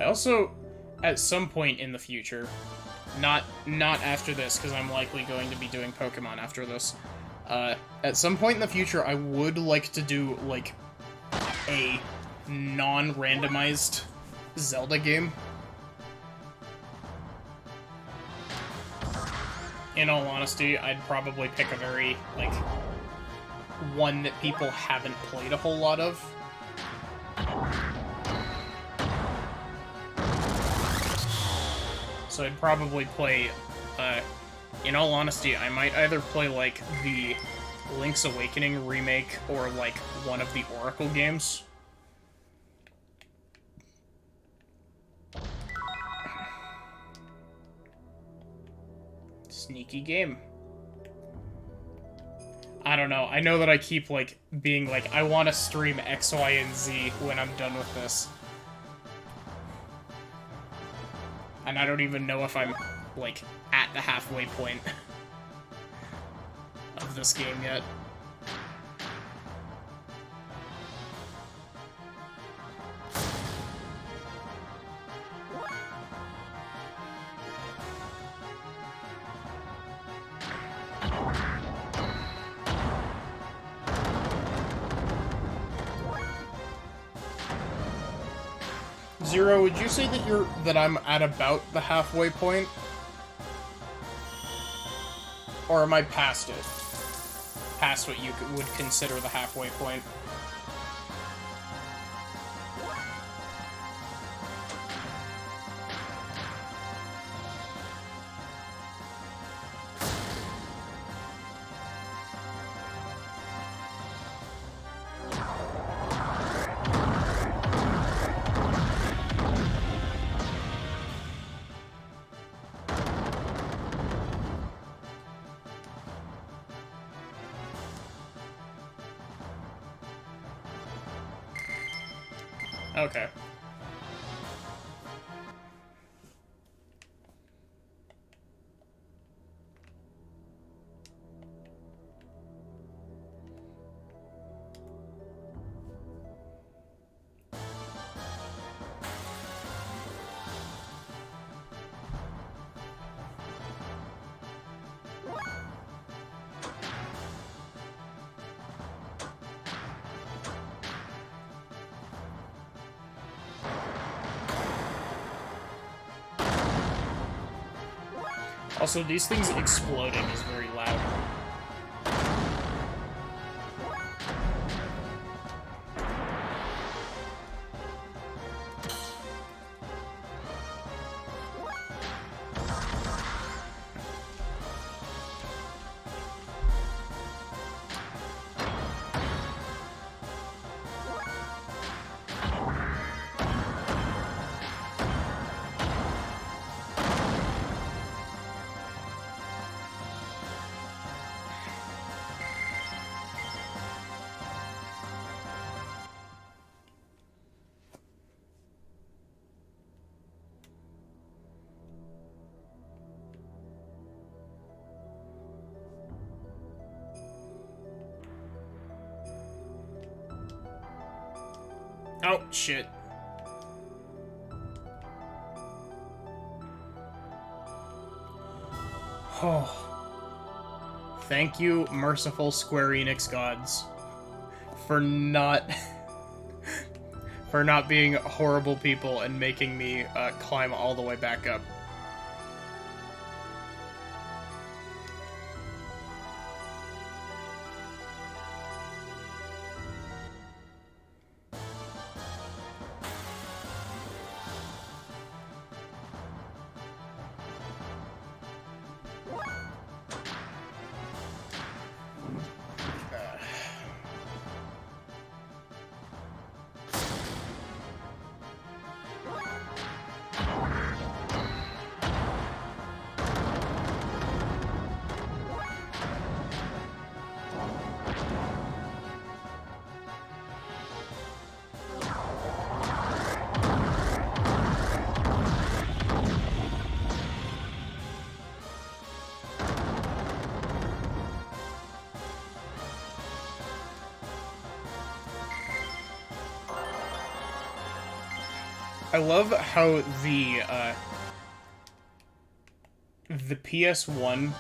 I also, at some point in the future, not after this, because I'm likely going to be doing Pokemon after this, at some point in the future, I would like to do, like, a non-randomized Zelda game. In all honesty, I'd probably pick a very, like, one that people haven't played a whole lot of. So I'd probably play, in all honesty, I might either play, like, the Link's Awakening remake or, like, one of the Oracle games. Sneaky game. I don't know. I know that I keep, like, being like, I want to stream X, Y, and Z when I'm done with this. And I don't even know if I'm, like, at the halfway point of this game yet. Zero, would you say that I'm at about the halfway point? Or am I past it? Past what you would consider the halfway point? Okay. Also, these things exploding is very loud. Oh, shit. Oh. Thank you, merciful Square Enix gods, for not... for not being horrible people and making me climb all the way back up. I love how the PS1...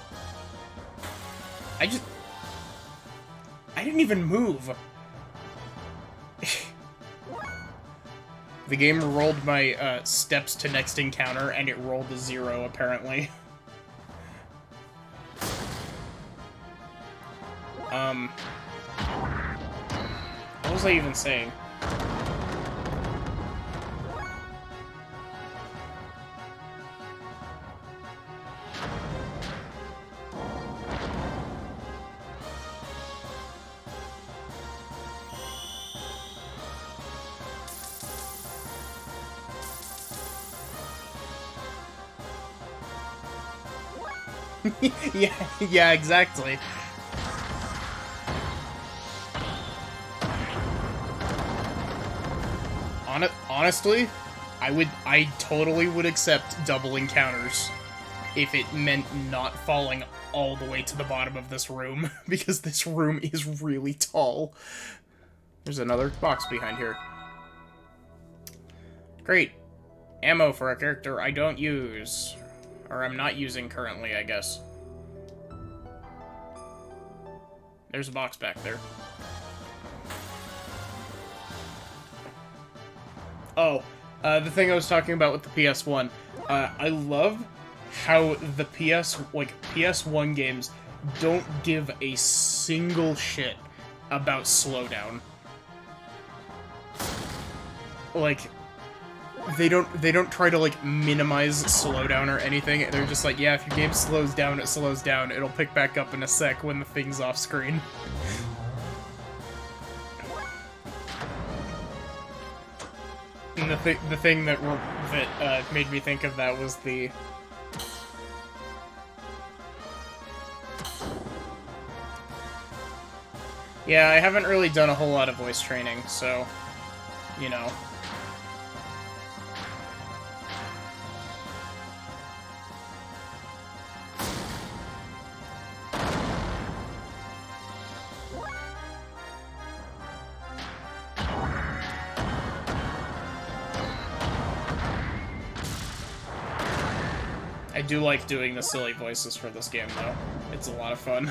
I didn't even move. The game rolled my steps to next encounter, and it rolled a 0, apparently. What was I even saying? yeah, exactly. Honestly, I totally would accept double encounters if it meant not falling all the way to the bottom of this room, because this room is really tall. There's another box behind here. Great. Ammo for a character I don't use. Or I'm not using currently, I guess. There's a box back there. Oh, The thing I was talking about with the PS1, I love how the PS1 games don't give a single shit about slowdown. Like, they don't try to, like, minimize slowdown or anything. They're just like, yeah, if your game slows down, it slows down. It'll pick back up in a sec when the thing's off screen. And the thing that made me think of that was the... Yeah, I haven't really done a whole lot of voice training, so, you know. I do like doing the silly voices for this game, though. It's a lot of fun.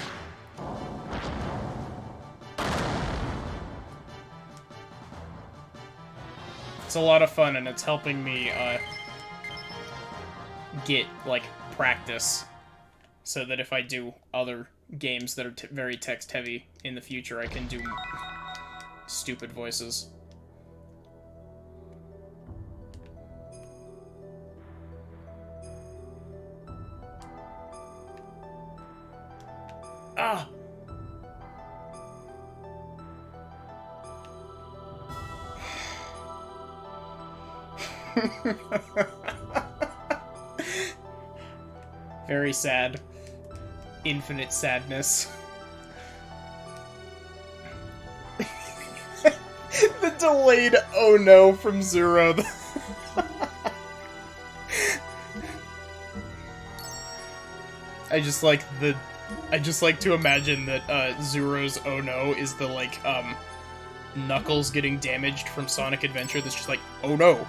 It's a lot of fun, and it's helping me, get, like, practice, so that if I do other games that are very text-heavy in the future, I can do stupid voices. Ah! Very sad. Infinite sadness. The delayed oh no from Zero. I just like to imagine that Zero's oh no is the, like, Knuckles getting damaged from Sonic Adventure that's just like, oh no.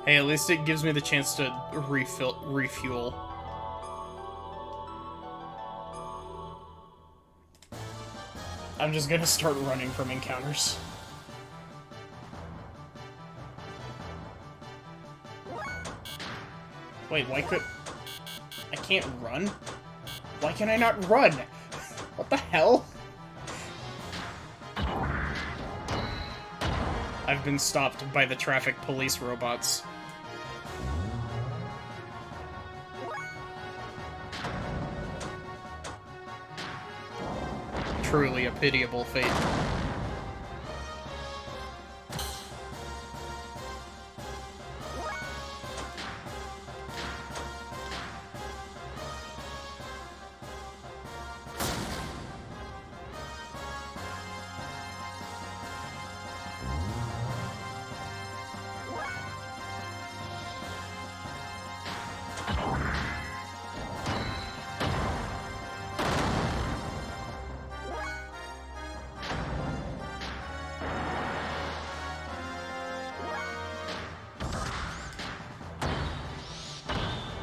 Hey, at least it gives me the chance to refuel. I'm just gonna start running from encounters. Wait, why could... I can't run? Why can I not run? What the hell? I've been stopped by the traffic police robots. Truly a pitiable fate.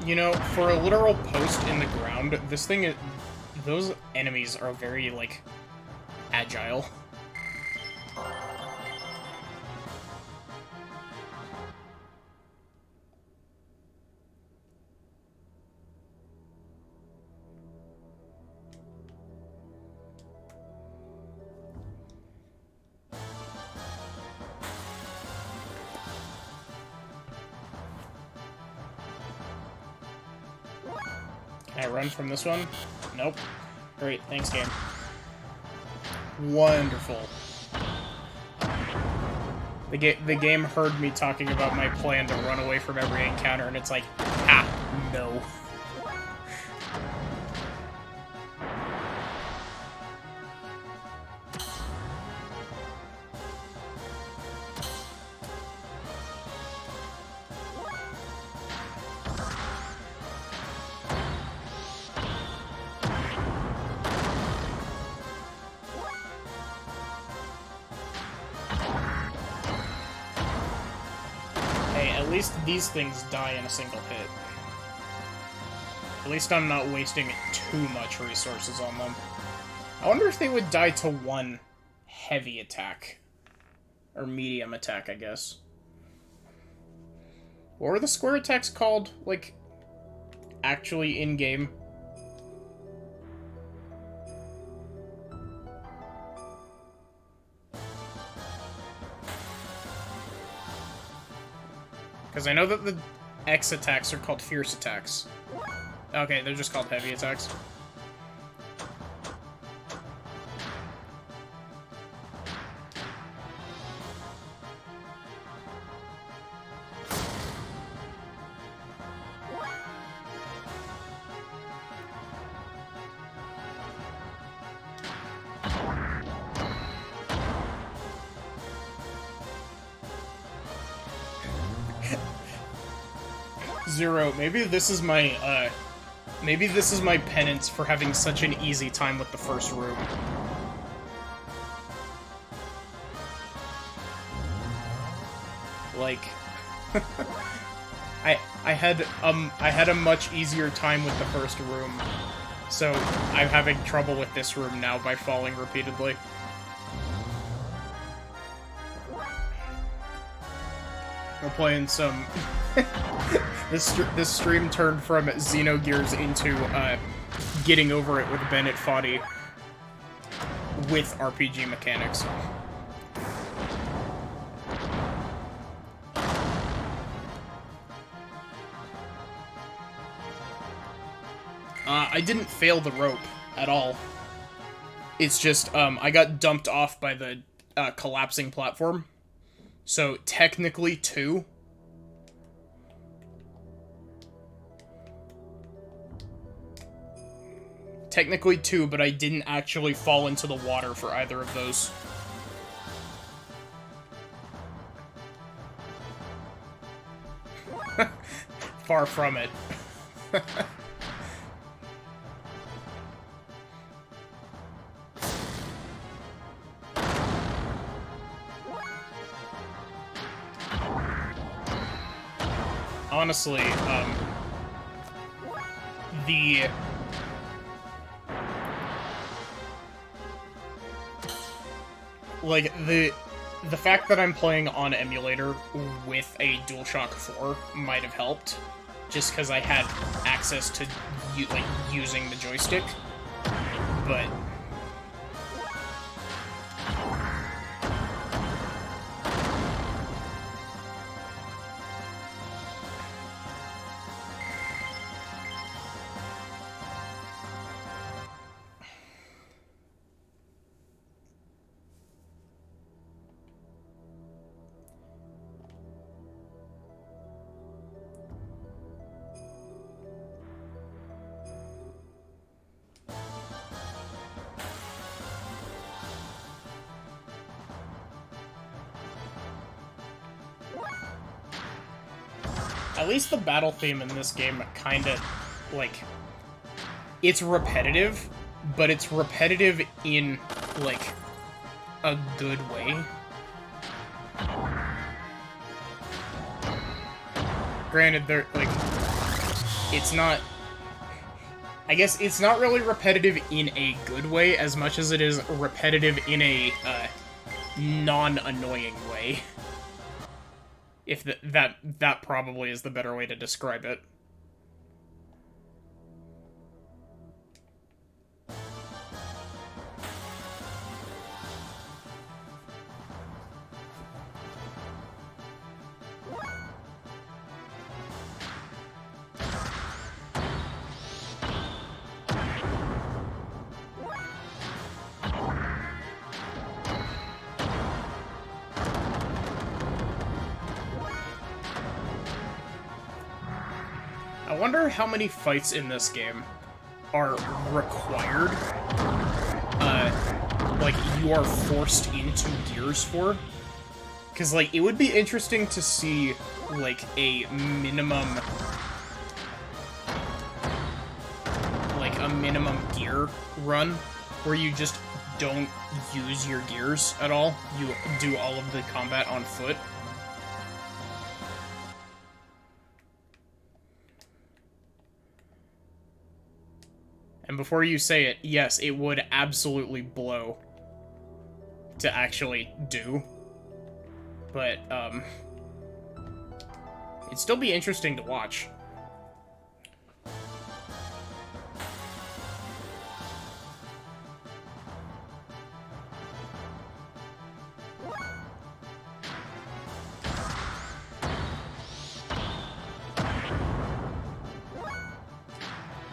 You know, for a literal post in the ground, this thing, those enemies are very, like, agile. Can I run from this one? Nope. Great, thanks, game. Wonderful. The game heard me talking about my plan to run away from every encounter, and it's like, ah, no. At least these things die in a single hit. At least I'm not wasting too much resources on them. I wonder if they would die to one heavy attack. Or medium attack, I guess. What were the square attacks called, like, actually in-game? Because I know that the X attacks are called fierce attacks. Okay, they're just called heavy attacks. Zero, maybe this is my penance for having such an easy time with the first room. Like, I had a much easier time with the first room, so I'm having trouble with this room now by falling repeatedly. We're playing some... This stream turned from Xenogears into, getting over it with Bennett Foddy with RPG mechanics. I didn't fail the rope at all. It's just, I got dumped off by the, collapsing platform. So, technically 2. Technically 2, but I didn't actually fall into the water for either of those. Far from it. Honestly, the fact that I'm playing on emulator with a DualShock 4 might have helped, just because I had access to, like, using the joystick, but... At least the battle theme in this game kinda, like, it's repetitive, but it's repetitive in, like, a good way. Granted, they're, like, it's not... I guess it's not really repetitive in a good way as much as it is repetitive in a, non-annoying way. If that probably is the better way to describe it. I wonder how many fights in this game are required, like, you are forced into Gears for. Because, like, it would be interesting to see, like, a minimum gear run, where you just don't use your gears at all. You do all of the combat on foot. And before you say it, yes, it would absolutely blow to actually do. But, it'd still be interesting to watch.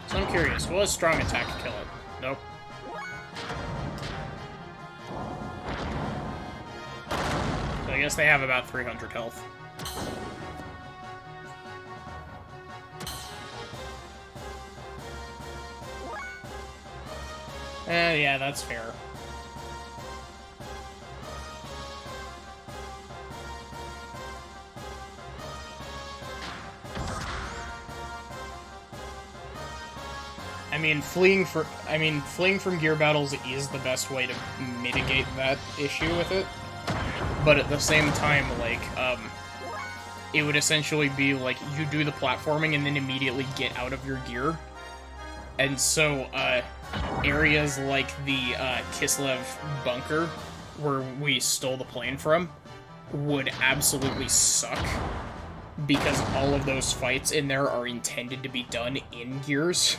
So I'm curious, will a strong attack kill it? Nope. So I guess they have about 300 health. Yeah, that's fair. I mean, fleeing from gear battles is the best way to mitigate that issue with it. But at the same time, like, it would essentially be like you do the platforming and then immediately get out of your gear. And so, areas like the Kislev bunker, where we stole the plane from, would absolutely suck. Because all of those fights in there are intended to be done in gears.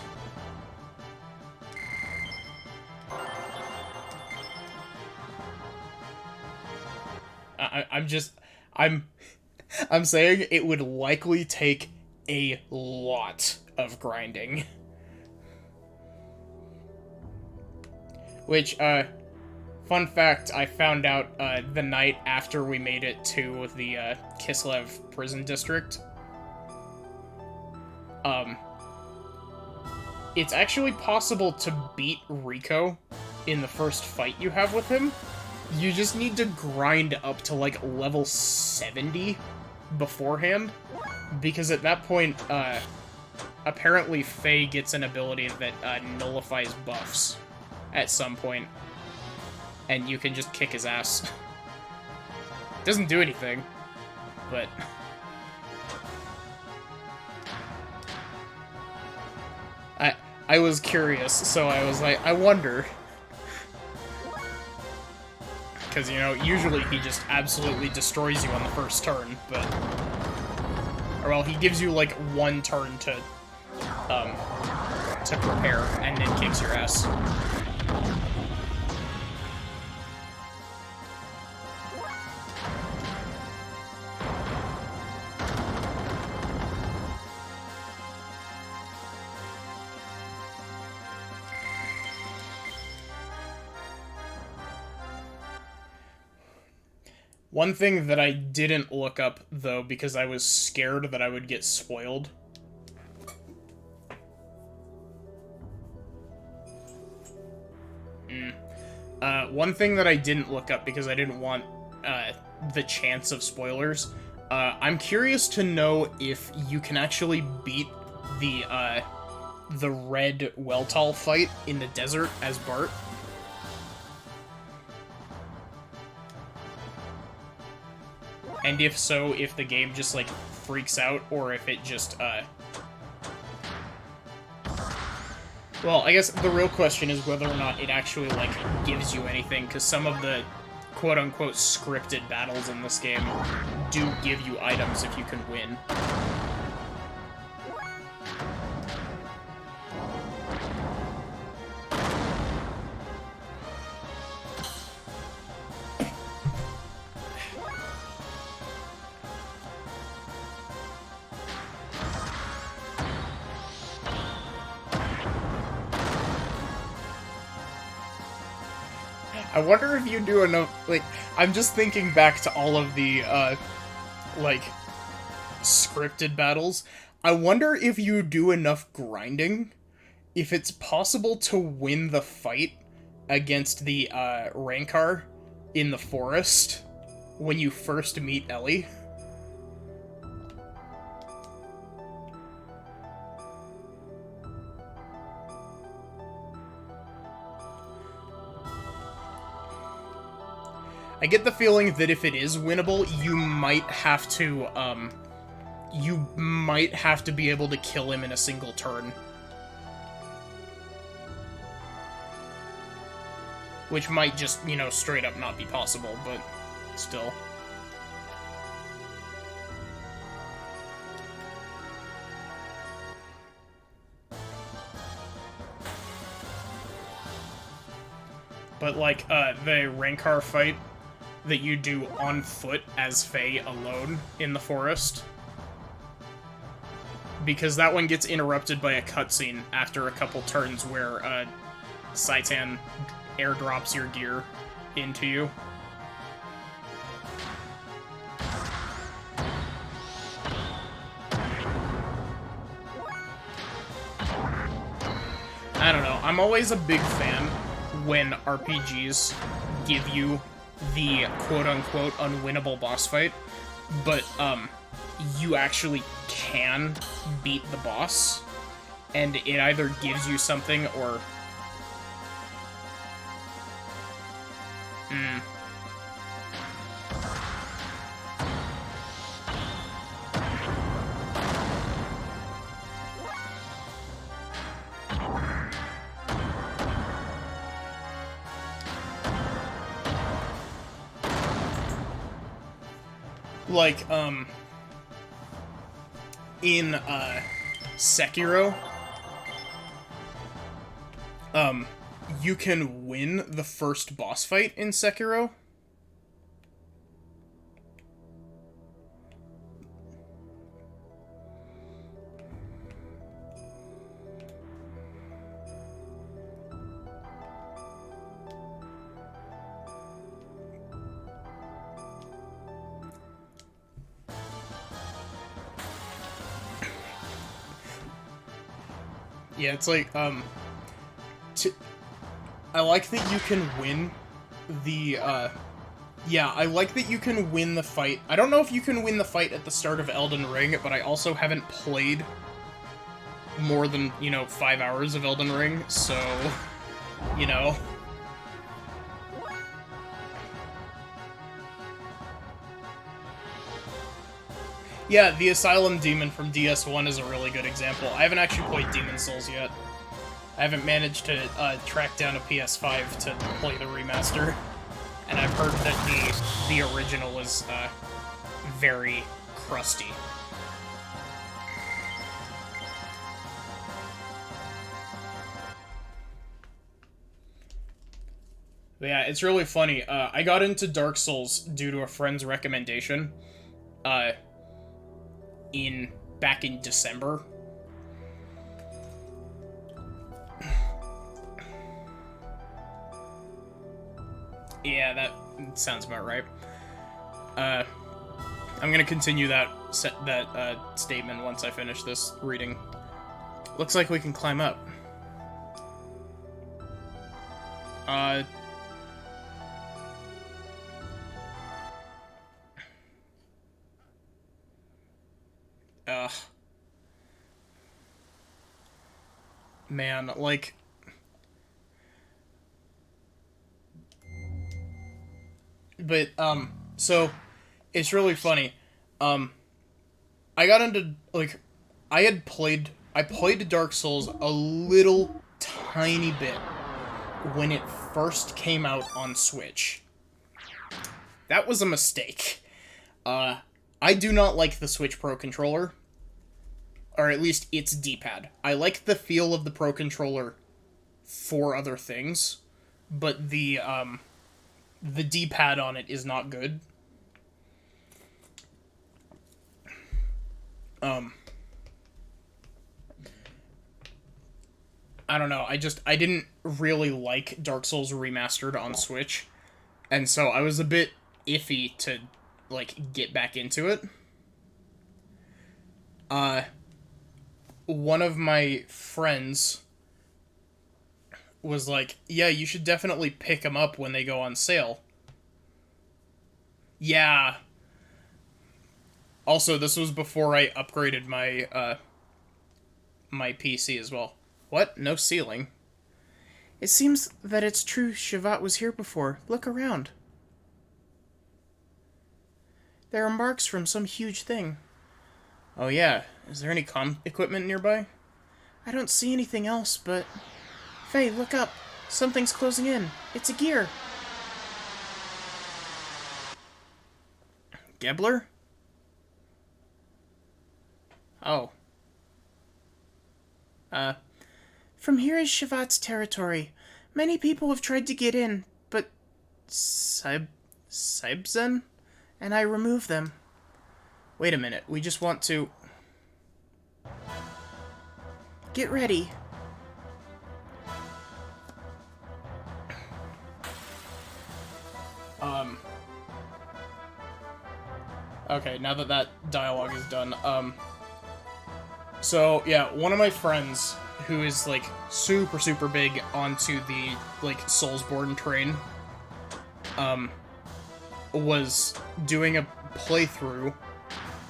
I'm saying it would likely take a lot of grinding. Which, fun fact, I found out, the night after we made it to the, Kislev prison district. It's actually possible to beat Rico in the first fight you have with him. You just need to grind up to, like, level 70 beforehand, because at that point, apparently Faye gets an ability that, nullifies buffs at some point, and you can just kick his ass. Doesn't do anything, but... I was curious, so I was like, I wonder... Because, you know, usually he just absolutely destroys you on the first turn, but... Or, well, he gives you, like, one turn to prepare, and then kicks your ass. One thing that I didn't look up, though, because I was scared that I would get spoiled. One thing that I didn't look up because I didn't want, the chance of spoilers. I'm curious to know if you can actually beat the red Weltall fight in the desert as Bart. And if so, if the game just, like, freaks out, or if it just, Well, I guess the real question is whether or not it actually, like, gives you anything, because some of the quote-unquote scripted battles in this game do give you items if you can win. I wonder if you do enough, like, I'm just thinking back to all of the, like, scripted battles. I wonder if you do enough grinding, if it's possible to win the fight against the, Rancor in the forest when you first meet Ellie. I get the feeling that if it is winnable, you might have to be able to kill him in a single turn. which might just, you know, straight up not be possible, but still. But, like, the Rankar fight that you do on foot as Faye alone in the forest, because that one gets interrupted by a cutscene after a couple turns where, Saitan airdrops your gear into you. I don't know, I'm always a big fan when RPGs give you the quote-unquote unwinnable boss fight, but, you actually can beat the boss, and it either gives you something or... Like, in, Sekiro, you can win the first boss fight in Sekiro. Yeah, it's like, I like that you can win the, yeah, I like that you can win the fight. I don't know if you can win the fight at the start of Elden Ring, but I also haven't played more than, you know, 5 hours of Elden Ring, so, you know. Yeah, the Asylum Demon from DS1 is a really good example. I haven't actually played Demon's Souls yet. I haven't managed to track down a PS5 to play the remaster, and I've heard that the original is very crusty. But yeah, it's really funny. I got into Dark Souls due to a friend's recommendation. Back in December. Yeah, that sounds about right. I'm gonna continue that statement once I finish this reading. Looks like we can climb up. Man, like... But, so, it's really funny. I got into, like, I played Dark Souls a little tiny bit when it first came out on Switch. That was a mistake. I do not like the Switch Pro Controller. Or at least its D-pad. I like the feel of the Pro Controller for other things, but the D-pad on it is not good. I don't know, I didn't really like Dark Souls Remastered on Switch, and so I was a bit iffy to, like, get back into it. One of my friends was like, yeah, you should definitely pick them up when they go on sale. Yeah. Also, this was before I upgraded my, my PC as well. What? No ceiling? It seems that it's true Shavat was here before. Look around. There are marks from some huge thing. Oh yeah, is there any comm equipment nearby? I don't see anything else, but... Faye, look up. Something's closing in. It's a gear. Gebler? Oh. From here is Shavat's territory. Many people have tried to get in, but Saibzen and I removed them. Wait a minute, we just want to... Get ready. Okay, now that that dialogue is done, so, yeah, one of my friends, who is, like, super, super big onto the, like, Soulsborne train, was doing a playthrough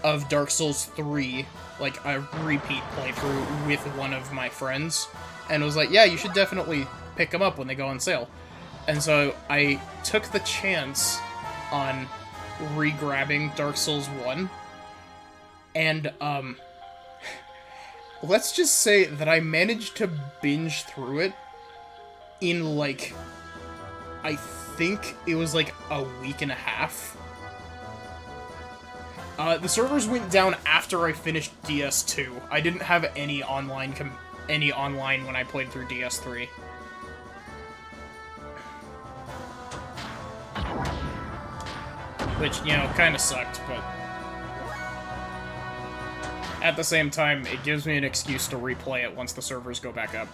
of Dark Souls 3, like, a repeat playthrough with one of my friends, and was like, yeah, you should definitely pick them up when they go on sale. And so I took the chance on re-grabbing Dark Souls 1, and, let's just say that I managed to binge through it in, like, I think it was, like, a week and a half. The servers went down after I finished DS2. I didn't have any online when I played through DS3. Which, you know, kind of sucked, but... At the same time, it gives me an excuse to replay it once the servers go back up.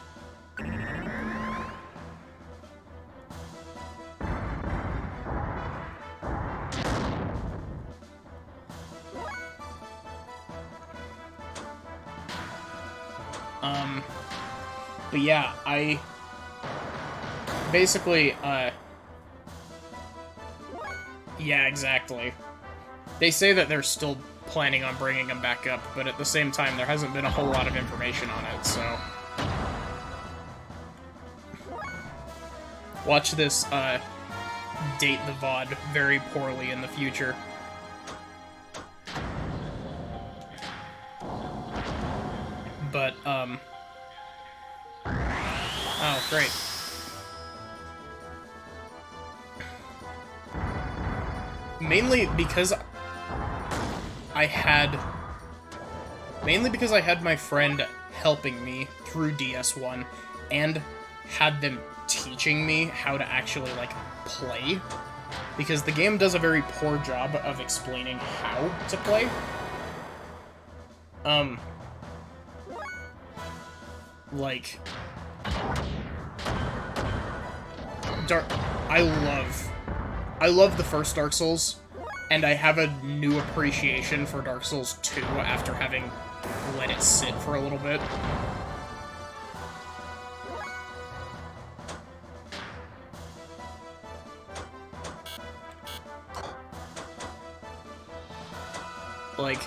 But yeah, I... Basically, yeah, exactly. They say that they're still planning on bringing them back up, but at the same time, there hasn't been a whole lot of information on it, so... Watch this, date the VOD very poorly in the future. But, oh, great. Mainly because I had my friend helping me through DS1 and had them teaching me how to actually, like, play. Because the game does a very poor job of explaining how to play. Like... I love the first Dark Souls, and I have a new appreciation for Dark Souls 2 after having let it sit for a little bit. Like,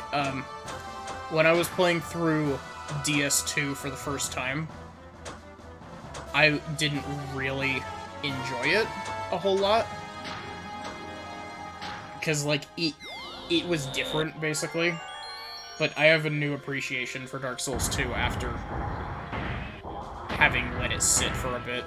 when I was playing through DS2 for the first time, I didn't really enjoy it a whole lot. Because, like, it was different, basically. But I have a new appreciation for Dark Souls 2 after having let it sit for a bit.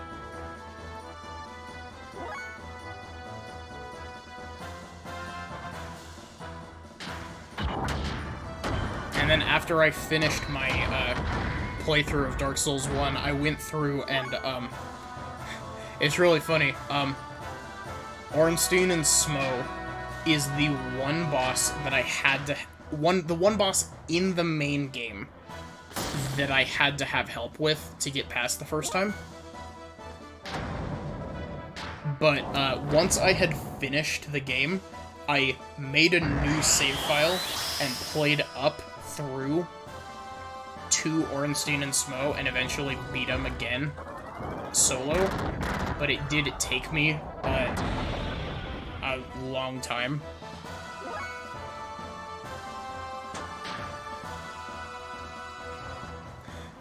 And then after I finished my playthrough of Dark Souls 1, I went through and, it's really funny. Ornstein and Smo is the one boss that I had to... the one boss in the main game that I had to have help with to get past the first time. But, once I had finished the game, I made a new save file and played up through to Ornstein and Smo and eventually beat them again solo. But it did take me a long time.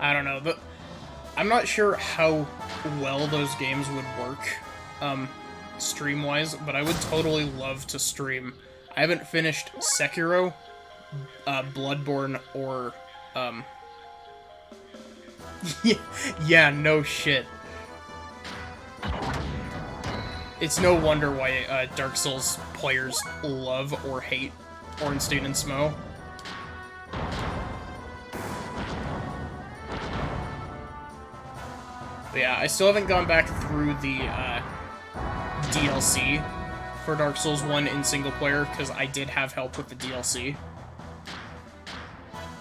I don't know, but I'm not sure how well those games would work, stream-wise, but I would totally love to stream. I haven't finished Sekiro, Bloodborne, or, yeah, no shit. It's no wonder why Dark Souls players love or hate Ornstein and Smo. But yeah, I still haven't gone back through the DLC for Dark Souls 1 in single player, because I did have help with the DLC.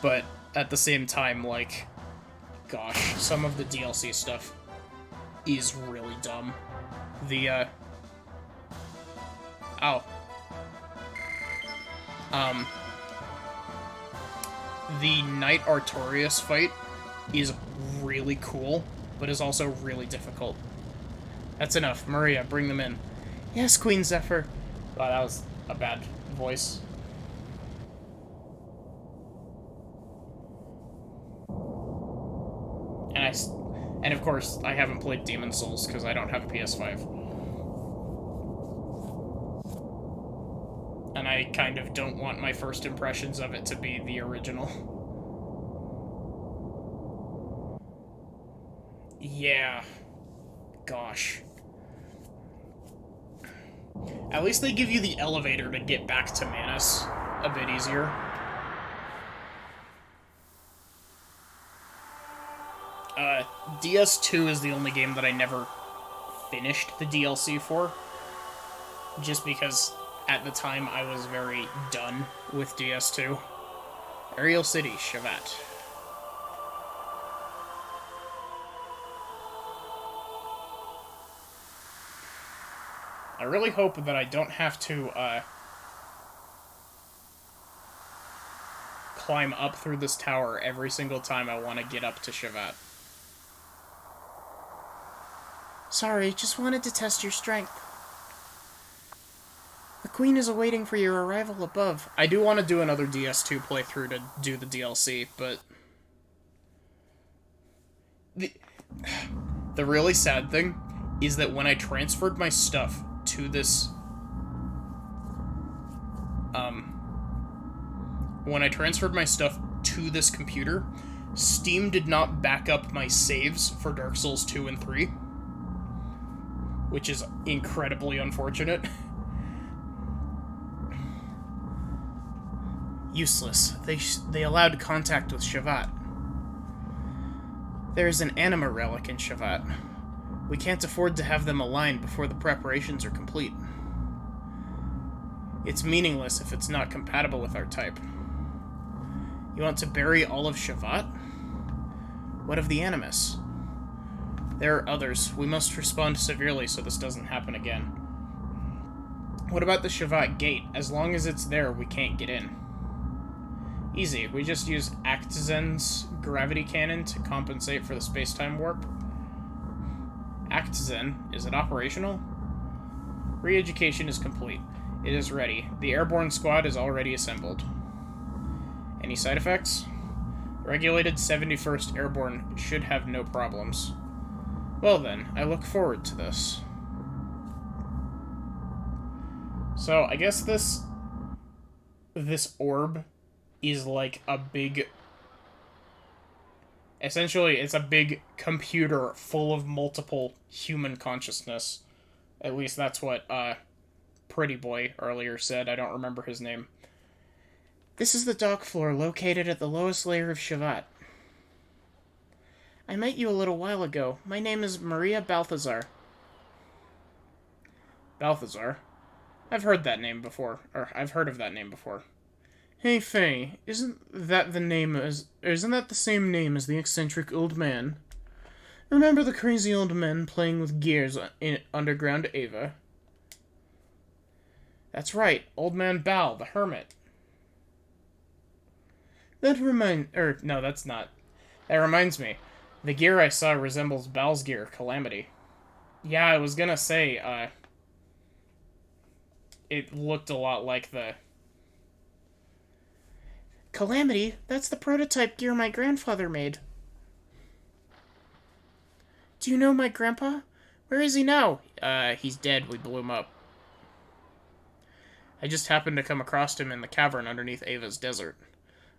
But at the same time, like, gosh, some of the DLC stuff is really dumb. The, the Knight Artorias fight is really cool, but is also really difficult. That's enough. Maria, bring them in. Yes, Queen Zephyr. Wow, that was a bad voice. And of course, I haven't played Demon's Souls because I don't have a PS5. And I kind of don't want my first impressions of it to be the original. Yeah. Gosh. At least they give you the elevator to get back to Manus a bit easier. DS2 is the only game that I never finished the DLC for. Just because, at the time, I was very done with DS2. Ariel City, Shavat. I really hope that I don't have to, climb up through this tower every single time I want to get up to Shavat. Sorry, just wanted to test your strength. The Queen is awaiting for your arrival above. I do want to do another DS2 playthrough to do the DLC, but... The really sad thing is that when I transferred my stuff to this... When I transferred my stuff to this computer, Steam did not back up my saves for Dark Souls 2 and 3. Which is incredibly unfortunate. Useless. They allowed contact with Shavat. There is an anima relic in Shavat. We can't afford to have them aligned before the preparations are complete. It's meaningless if it's not compatible with our type. You want to bury all of Shavat? What of the Animus? There are others. We must respond severely so this doesn't happen again. What about the Shavat gate? As long as it's there, we can't get in. Easy. We just use Actzen's gravity cannon to compensate for the space-time warp. Actzen, is it operational? Re-education is complete. It is ready. The airborne squad is already assembled. Any side effects? Regulated 71st Airborne should have no problems. Well then, I look forward to this. So, I guess this orb is like a big... Essentially, it's a big computer full of multiple human consciousness. At least that's what, Pretty Boy earlier said. I don't remember his name. This is the dock floor located at the lowest layer of Shavat. I met you a little while ago. My name is Maria Balthazar. Balthazar? I've heard that name before. Or, I've heard of that name before. Hey, Faye, isn't that the same name as the eccentric old man? Remember the crazy old men playing with gears in underground Ava? That's right, Old Man Bal, the hermit. That reminds me. The gear I saw resembles Bal's gear, Calamity. Yeah, I was gonna say, it looked a lot like the... Calamity? That's the prototype gear my grandfather made. Do you know my grandpa? Where is he now? He's dead. We blew him up. I just happened to come across him in the cavern underneath Ava's desert.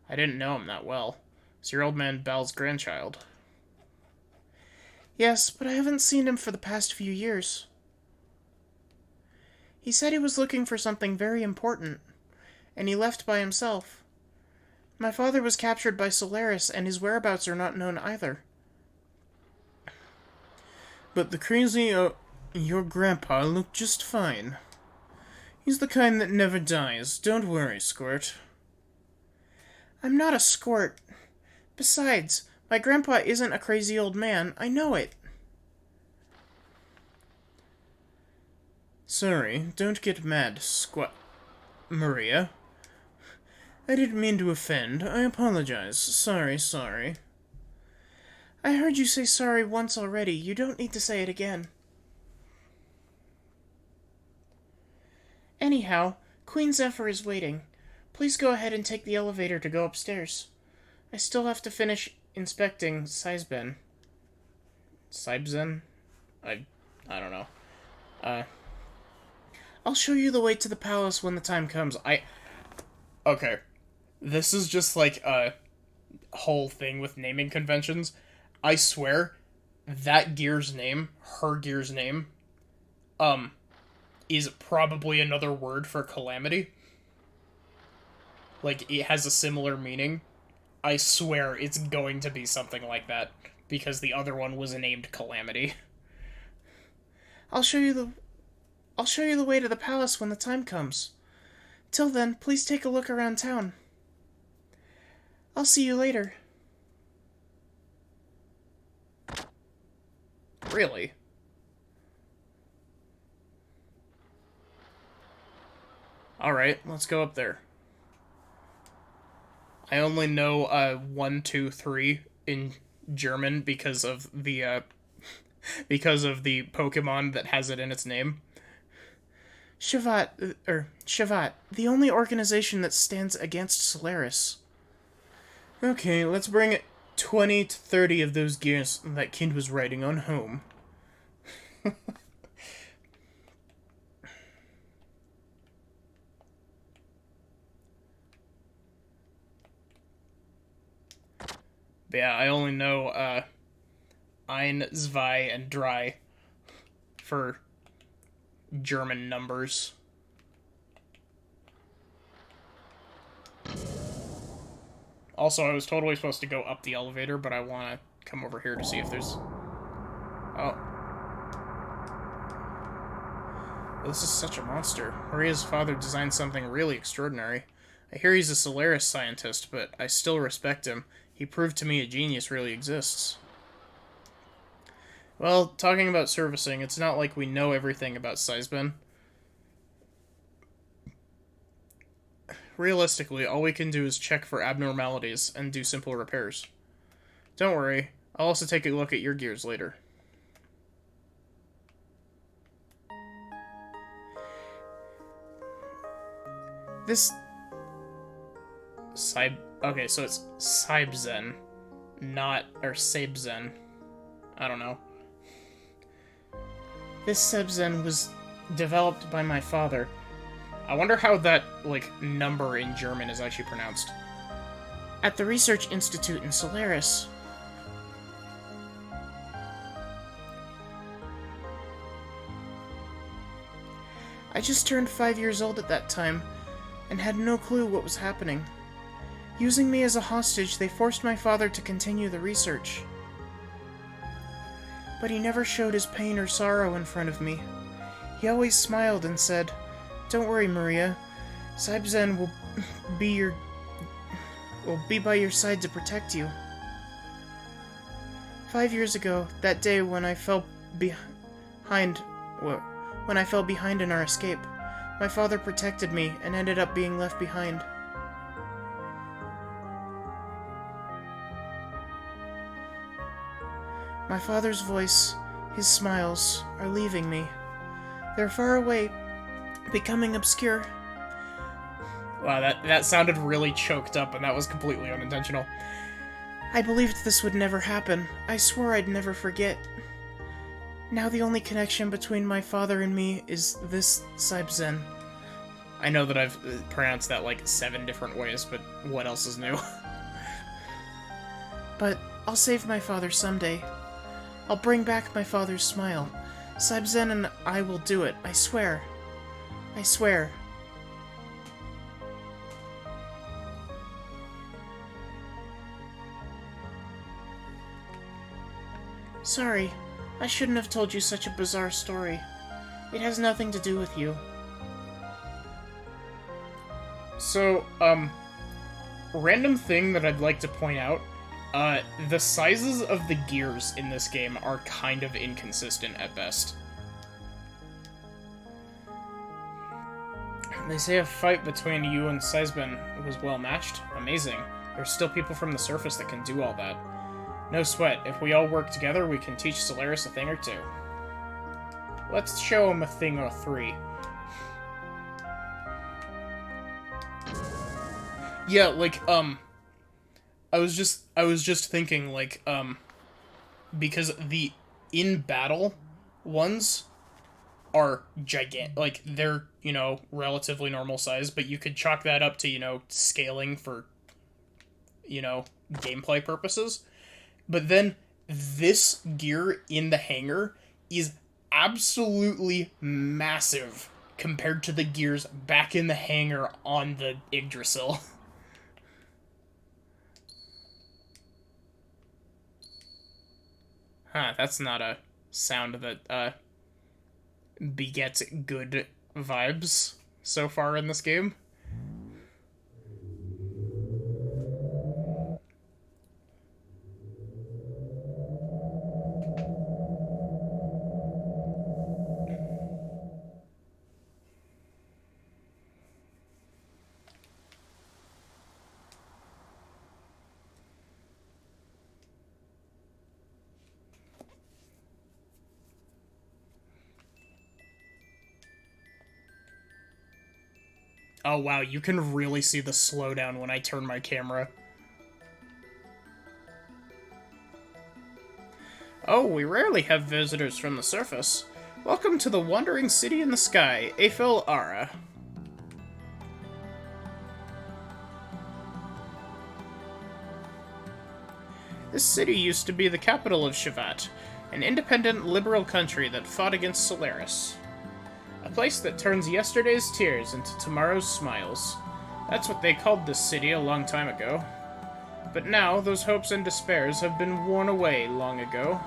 I didn't know him that well. It's your old man Bal's grandchild. Yes, but I haven't seen him for the past few years. He said he was looking for something very important, and he left by himself. My father was captured by Solaris, and his whereabouts are not known either. But the crazy, your grandpa looked just fine. He's the kind that never dies. Don't worry, Squirt. I'm not a squirt. Besides, my grandpa isn't a crazy old man. I know it. Sorry, don't get mad, Maria. I didn't mean to offend. I apologize. Sorry. I heard you say sorry once already. You don't need to say it again. Anyhow, Queen Zephyr is waiting. Please go ahead and take the elevator to go upstairs. I still have to finish inspecting Seisben. Seibzen? I don't know. I'll show you the way to the palace when the time comes. Okay. This is just like a whole thing with naming conventions. I swear, that Gear's name, her Gear's name, is probably another word for calamity. Like, it has a similar meaning. I swear it's going to be something like that, because the other one was named Calamity. I'll show you the way to the palace when the time comes. Till then, please take a look around town. I'll see you later. Really? Alright, let's go up there. I only know 1, 2, 3 in German because of the Pokemon that has it in its name. Shavat, the only organization that stands against Solaris. Okay, let's bring 20 to 30 of those gears that Kind was riding on home. But yeah, I only know ein, zwei, and drei for German numbers. Also, I was totally supposed to go up the elevator, but I want to come over here to see if there's... Oh. This is such a monster. Maria's father designed something really extraordinary. I hear he's a Solaris scientist, but I still respect him. He proved to me a genius really exists. Well, talking about servicing, it's not like we know everything about Seisben. Realistically, all we can do is check for abnormalities and do simple repairs. Don't worry, I'll also take a look at your gears later. This... Okay, so it's Seibzen, not... or Seibzen. I don't know. This Seibzen was developed by my father. I wonder how that, like, number in German is actually pronounced. At the Research Institute in Solaris. I just turned 5 years old at that time, and had no clue what was happening. Using me as a hostage, they forced my father to continue the research. But he never showed his pain or sorrow in front of me. He always smiled and said, "Don't worry, Maria. Seibzen will be by your side to protect you." 5 years ago, that day when I fell behind in our escape, my father protected me and ended up being left behind. My father's voice, his smiles, are leaving me. They're far away, becoming obscure. Wow, that sounded really choked up, and that was completely unintentional. I believed this would never happen. I swore I'd never forget. Now the only connection between my father and me is this Seibzen. I know that I've pronounced that like 7 different ways, but what else is new? But I'll save my father someday. I'll bring back my father's smile. Seibzen and I will do it, I swear. I swear. Sorry, I shouldn't have told you such a bizarre story. It has nothing to do with you. So, random thing that I'd like to point out, the sizes of the gears in this game are kind of inconsistent at best. They say a fight between you and Seisben was well matched. Amazing. There's still people from the surface that can do all that. No sweat. If we all work together, we can teach Solaris a thing or two. Let's show him a thing or three. Yeah, like, I was just thinking, like, because the in-battle ones are gigantic. Like, they're, you know, relatively normal size, but you could chalk that up to, you know, scaling for, you know, gameplay purposes. But then this gear in the hangar is absolutely massive compared to the gears back in the hangar on the Yggdrasil. Huh, that's not a sound that, begets good vibes so far in this game. Oh wow, you can really see the slowdown when I turn my camera. Oh, we rarely have visitors from the surface. Welcome to the wandering city in the sky, Eiffel Ara. This city used to be the capital of Shivat, an independent, liberal country that fought against Solaris. A place that turns yesterday's tears into tomorrow's smiles. That's what they called this city a long time ago. But now, those hopes and despairs have been worn away long ago.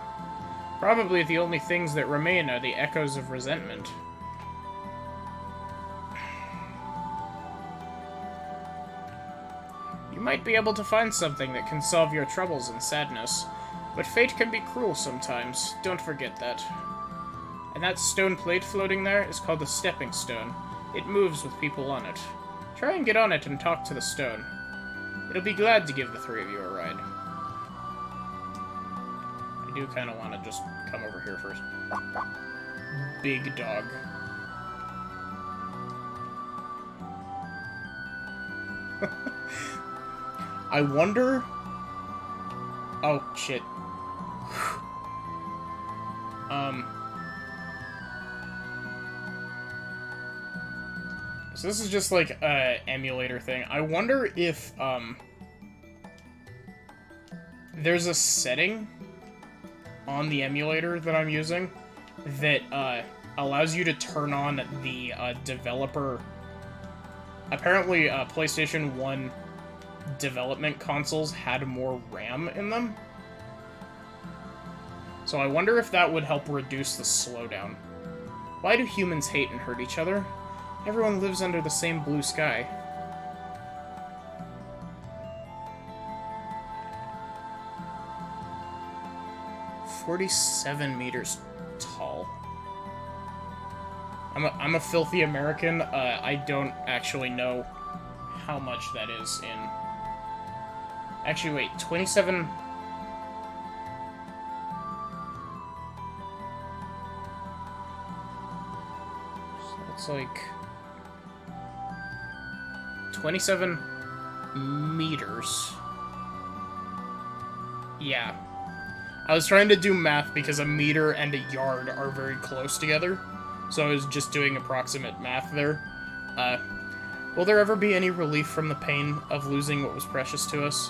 Probably the only things that remain are the echoes of resentment. You might be able to find something that can solve your troubles and sadness, but fate can be cruel sometimes, don't forget that. And that stone plate floating there is called the Stepping Stone. It moves with people on it. Try and get on it and talk to the stone. It'll be glad to give the three of you a ride. I do kind of want to just come over here first. Big dog. I wonder... Oh, shit. So this is just like a emulator thing. I wonder if, there's a setting on the emulator that I'm using that, allows you to turn on the, developer... Apparently, PlayStation 1 development consoles had more RAM in them. So I wonder if that would help reduce the slowdown. Why do humans hate and hurt each other? Everyone lives under the same blue sky. "47 meters tall. I'm a filthy American. I don't actually know how much that is in... Actually, wait, 27... So it's like... 27 meters. Yeah. I was trying to do math because a meter and a yard are very close together, so I was just doing approximate math there. Will there ever be any relief from the pain of losing what was precious to us?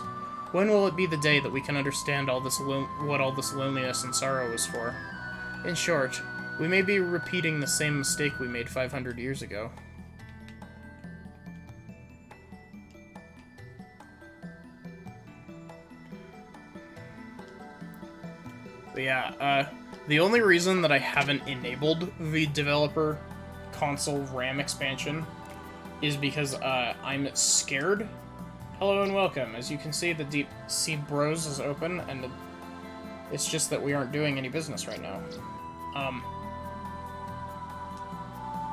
When will it be the day that we can understand all this what all this loneliness and sorrow is for? In short, we may be repeating the same mistake we made 500 years ago. But yeah, the only reason that I haven't enabled the developer console RAM expansion is because I'm scared. Hello and welcome. As you can see, the Deep Sea Bros is open, and it's just that we aren't doing any business right now.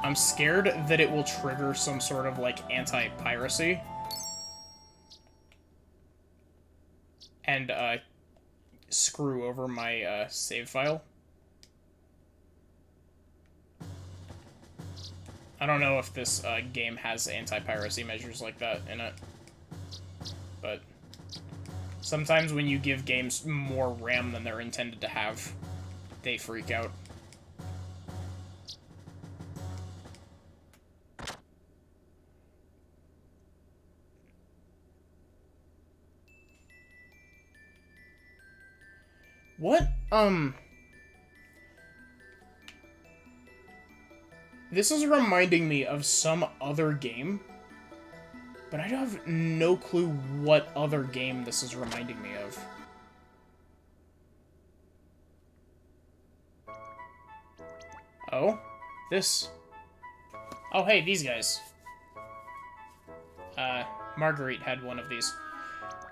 I'm scared that it will trigger some sort of, like, anti-piracy. And, screw over my, save file. I don't know if this, game has anti-piracy measures like that in it. But sometimes when you give games more RAM than they're intended to have, they freak out. What? This is reminding me of some other game, but I have no clue what other game this is reminding me of. Oh? This? Oh, hey, these guys. Marguerite had one of these.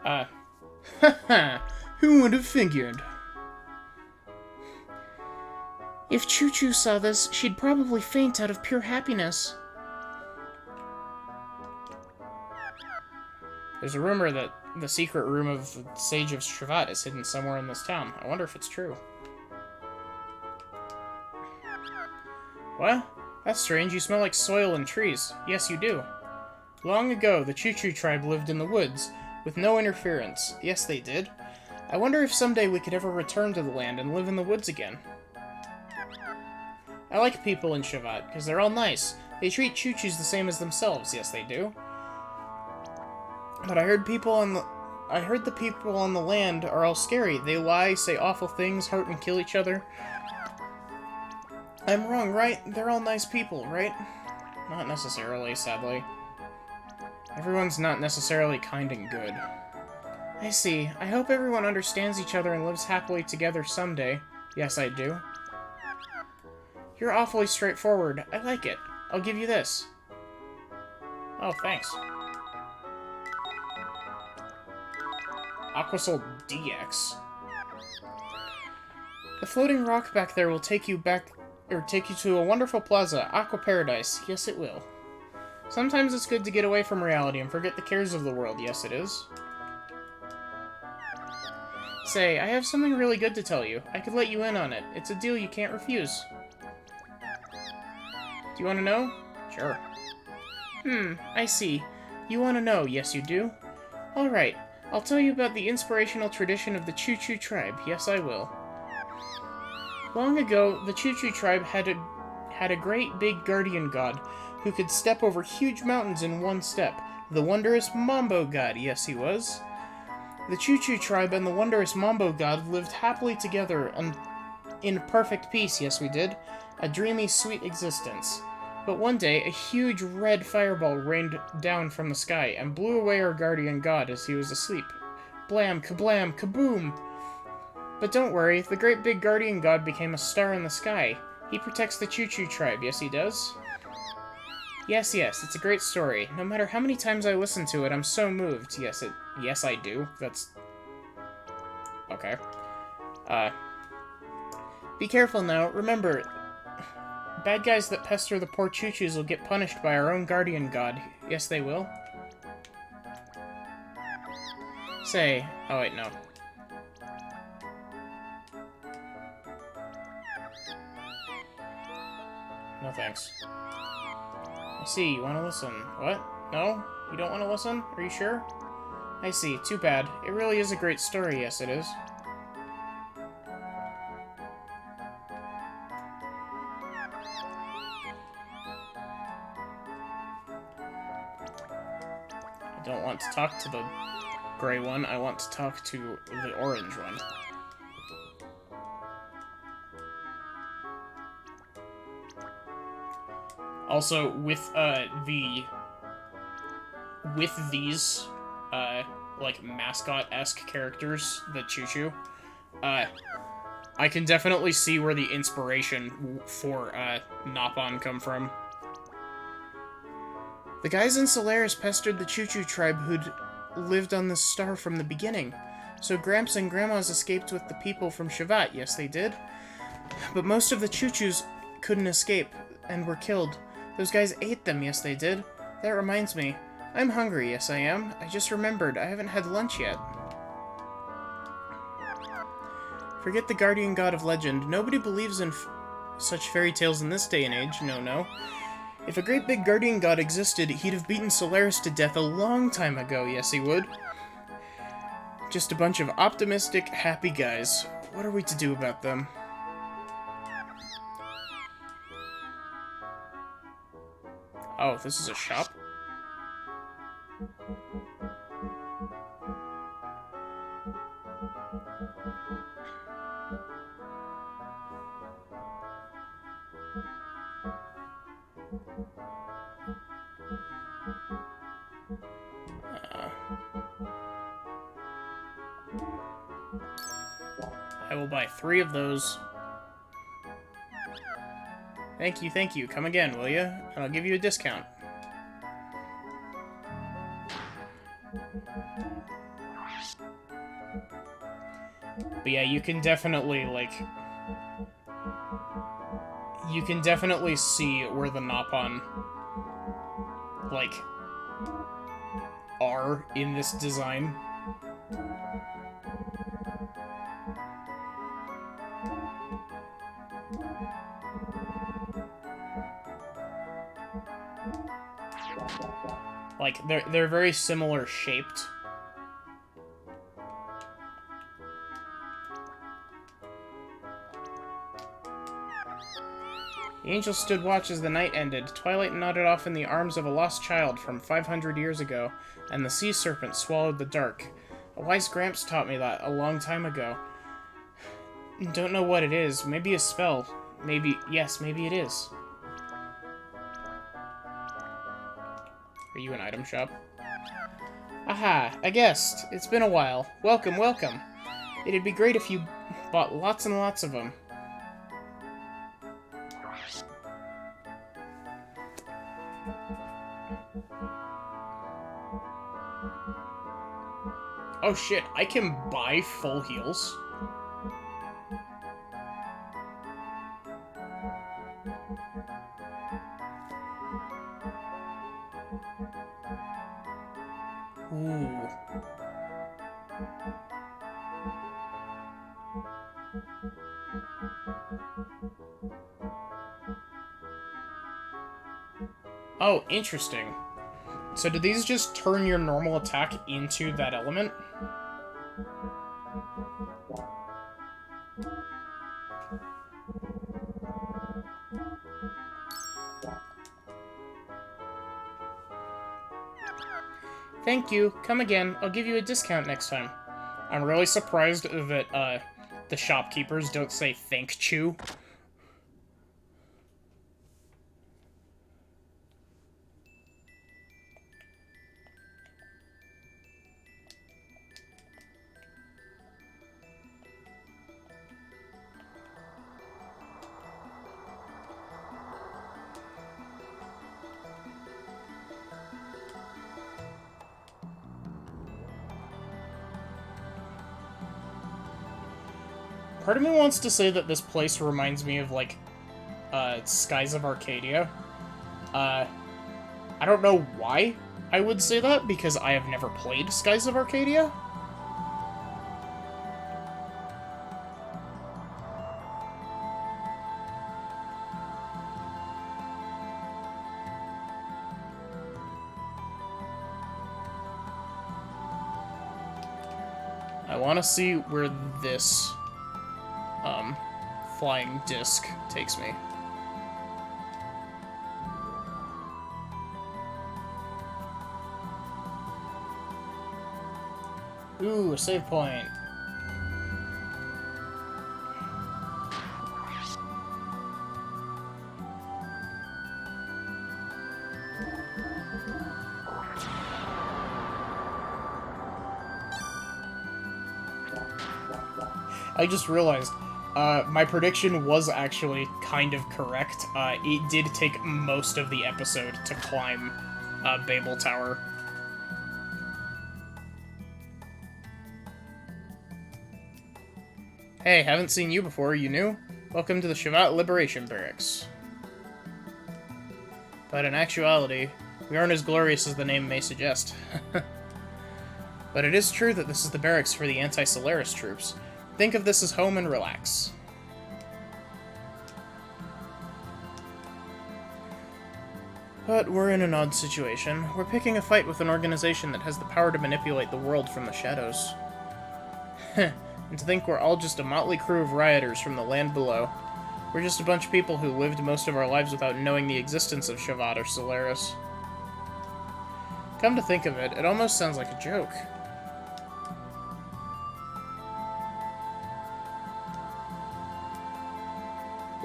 Haha, who would have figured? If Choo-Choo saw this, she'd probably faint out of pure happiness. There's a rumor that the secret room of the Sage of Shrivat is hidden somewhere in this town. I wonder if it's true. What? That's strange. You smell like soil and trees. Yes, you do. Long ago, the Choo-Choo tribe lived in the woods, with no interference. Yes, they did. I wonder if someday we could ever return to the land and live in the woods again. I like people in Shrivat, because they're all nice. They treat Choo-Choos the same as themselves. Yes, they do. But I heard the people on the land are all scary. They lie, say awful things, hurt and kill each other. I'm wrong, right? They're all nice people, right? Not necessarily, sadly. Everyone's not necessarily kind and good. I see. I hope everyone understands each other and lives happily together someday. Yes, I do. You're awfully straightforward. I like it. I'll give you this. Oh, thanks. Aquasol DX. The floating rock back there will take you to a wonderful plaza, Aqua Paradise. Yes, it will. Sometimes it's good to get away from reality and forget the cares of the world. Yes, it is. Say, I have something really good to tell you. I could let you in on it. It's a deal you can't refuse. Do you want to know? Sure. I see. You want to know, yes you do? Alright, I'll tell you about the inspirational tradition of the Choo-Choo tribe. Yes, I will. Long ago, the Choo-Choo tribe had a great big guardian god who could step over huge mountains in one step. The wondrous Mambo god, yes he was. The Choo-Choo tribe and the wondrous Mambo god lived happily together and in perfect peace, yes we did. A dreamy, sweet existence. But one day, a huge red fireball rained down from the sky and blew away our guardian god as he was asleep. Blam, kablam, kaboom! But don't worry, the great big guardian god became a star in the sky. He protects the Choo-Choo tribe, yes he does? Yes, it's a great story. No matter how many times I listen to it, I'm so moved. Yes, I do. That's... okay. Be careful now. Remember, bad guys that pester the poor Choo-Choos will get punished by our own guardian god. Yes, they will. Say... oh, wait, no. No thanks. I see, you want to listen. What? No? You don't want to listen? Are you sure? I see, too bad. It really is a great story, yes it is. I don't want to talk to the gray one, I want to talk to the orange one. Also, with these, like, mascot-esque characters, the Choo-Choo, I can definitely see where the inspiration for Nopon come from. The guys in Solaris pestered the Choo-Choo tribe who'd lived on this star from the beginning. So Gramps and Grandma's escaped with the people from Shavat, yes they did. But most of the Choo-Choos couldn't escape and were killed. Those guys ate them, yes they did. That reminds me. I'm hungry, yes I am. I just remembered, I haven't had lunch yet. Forget the guardian god of legend. Nobody believes in such fairy tales in this day and age, no. If a great big guardian god existed, he'd have beaten Solaris to death a long time ago, yes he would. Just a bunch of optimistic, happy guys. What are we to do about them? Oh, this is a shop? I will buy 3 of those. Thank you. Come again, will you? And I'll give you a discount. But yeah, you can definitely, like... You can definitely see where the Nopon, like, are in this design. Like, they're very similar shaped. The angel stood watch as the night ended. Twilight nodded off in the arms of a lost child from 500 years ago, and the sea serpent swallowed the dark. A wise Gramps taught me that a long time ago. Don't know what it is. Maybe a spell. Maybe it is. Are you an item shop? Aha, a guest. It's been a while. Welcome. It'd be great if you bought lots and lots of them. Oh shit, I can buy full heals? Ooh. Oh, interesting. So do these just turn your normal attack into that element? Thank you. Come again. I'll give you a discount next time. I'm really surprised that, the shopkeepers don't say thank you. Part of me wants to say that this place reminds me of, like, Skies of Arcadia. I don't know why I would say that, because I have never played Skies of Arcadia. I want to see where this flying disc takes me. Ooh, a save point. I just realized My prediction was actually kind of correct. It did take most of the episode to climb Babel Tower. Hey, haven't seen you before, you new? Welcome to the Shavat Liberation Barracks. But in actuality, we aren't as glorious as the name may suggest. But it is true that this is the barracks for the anti-Solaris troops. Think of this as home and relax. But we're in an odd situation. We're picking a fight with an organization that has the power to manipulate the world from the shadows. And to think we're all just a motley crew of rioters from the land below. We're just a bunch of people who lived most of our lives without knowing the existence of Shavat or Solaris. Come to think of it, it almost sounds like a joke.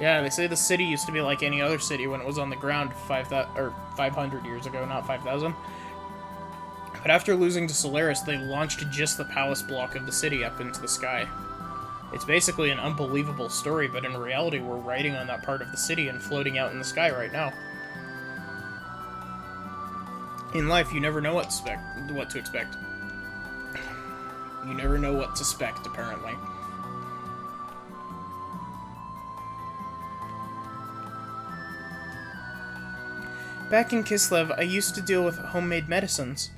Yeah, they say the city used to be like any other city when it was on the ground 500 years ago, not 5,000. But after losing to Solaris, they launched just the palace block of the city up into the sky. It's basically an unbelievable story, but in reality we're riding on that part of the city and floating out in the sky right now. In life, you never know what to expect. You never know what to expect, apparently. Back in Kislev, I used to deal with homemade medicines.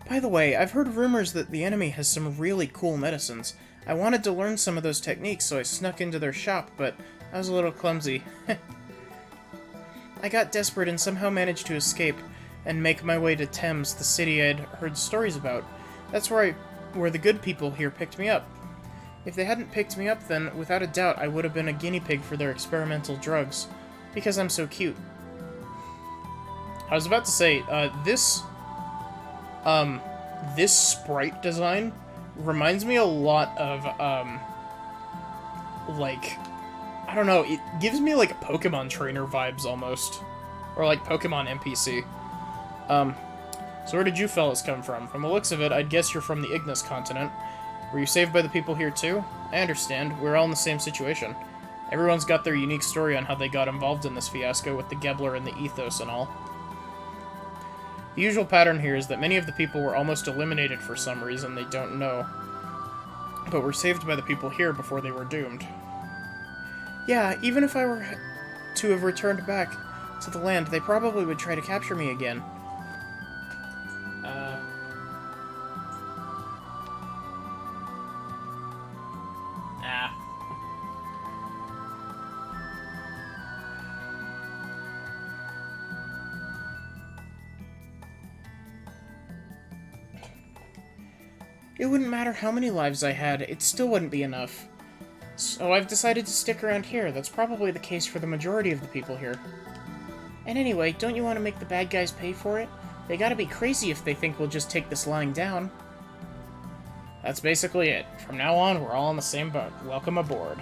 By the way, I've heard rumors that the enemy has some really cool medicines. I wanted to learn some of those techniques, so I snuck into their shop, but I was a little clumsy. I got desperate and somehow managed to escape and make my way to Thames, the city I'd heard stories about. That's where the good people here picked me up. If they hadn't picked me up, then without a doubt I would have been a guinea pig for their experimental drugs, because I'm so cute. I was about to say, this sprite design reminds me a lot of, like, I don't know, it gives me, like, Pokemon trainer vibes, almost. Or, like, Pokemon NPC. So where did you fellas come from? From the looks of it, I'd guess you're from the Ignis continent. Were you saved by the people here, too? I understand, we're all in the same situation. Everyone's got their unique story on how they got involved in this fiasco with the Gebler and the Ethos and all. The usual pattern here is that many of the people were almost eliminated for some reason they don't know, but were saved by the people here before they were doomed. Yeah, even if I were to have returned back to the land, they probably would try to capture me again. It wouldn't matter how many lives I had, it still wouldn't be enough. So I've decided to stick around here. That's probably the case for the majority of the people here. And anyway, don't you want to make the bad guys pay for it? They gotta be crazy if they think we'll just take this lying down. That's basically it. From now on, we're all in the same boat. Welcome aboard.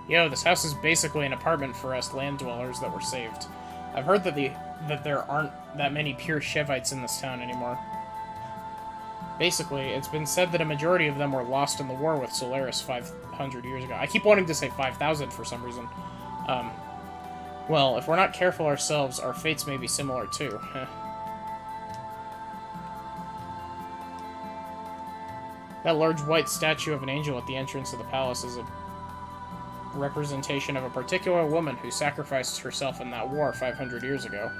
Yo, this house is basically an apartment for us land dwellers that were saved. I've heard that there aren't that many pure Shevites in this town anymore. Basically, it's been said that a majority of them were lost in the war with Solaris 500 years ago. I keep wanting to say 5,000 for some reason. Well, if we're not careful ourselves, our fates may be similar too. That large white statue of an angel at the entrance of the palace is a representation of a particular woman who sacrificed herself in that war 500 years ago.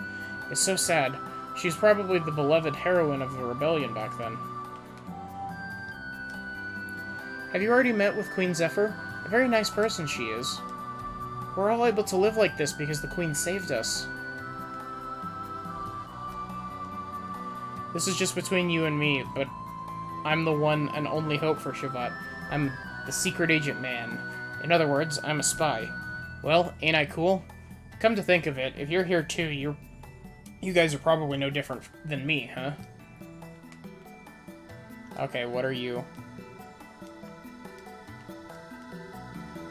It's so sad. She's probably the beloved heroine of the rebellion back then. Have you already met with Queen Zephyr? A very nice person she is. We're all able to live like this because the Queen saved us. This is just between you and me, but I'm the one and only hope for Shavat. I'm the secret agent man. In other words, I'm a spy. Well, ain't I cool? Come to think of it, if you're here too, you guys are probably no different than me, huh? Okay, what are you?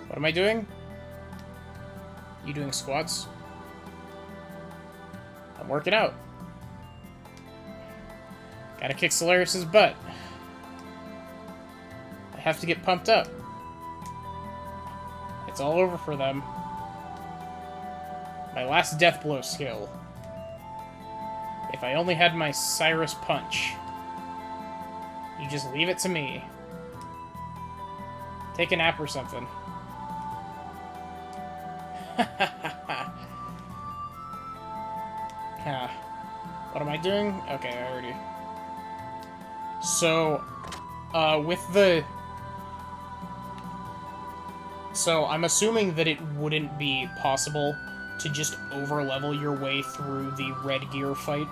What am I doing? You doing squats? I'm working out. Gotta kick Solaris' butt. have to get pumped up. It's all over for them. My last death blow skill. If I only had my Cyrus punch. You just leave it to me. Take a nap or something. What am I doing? Okay, I already... So, with the... So, I'm assuming that it wouldn't be possible to just over-level your way through the red gear fight.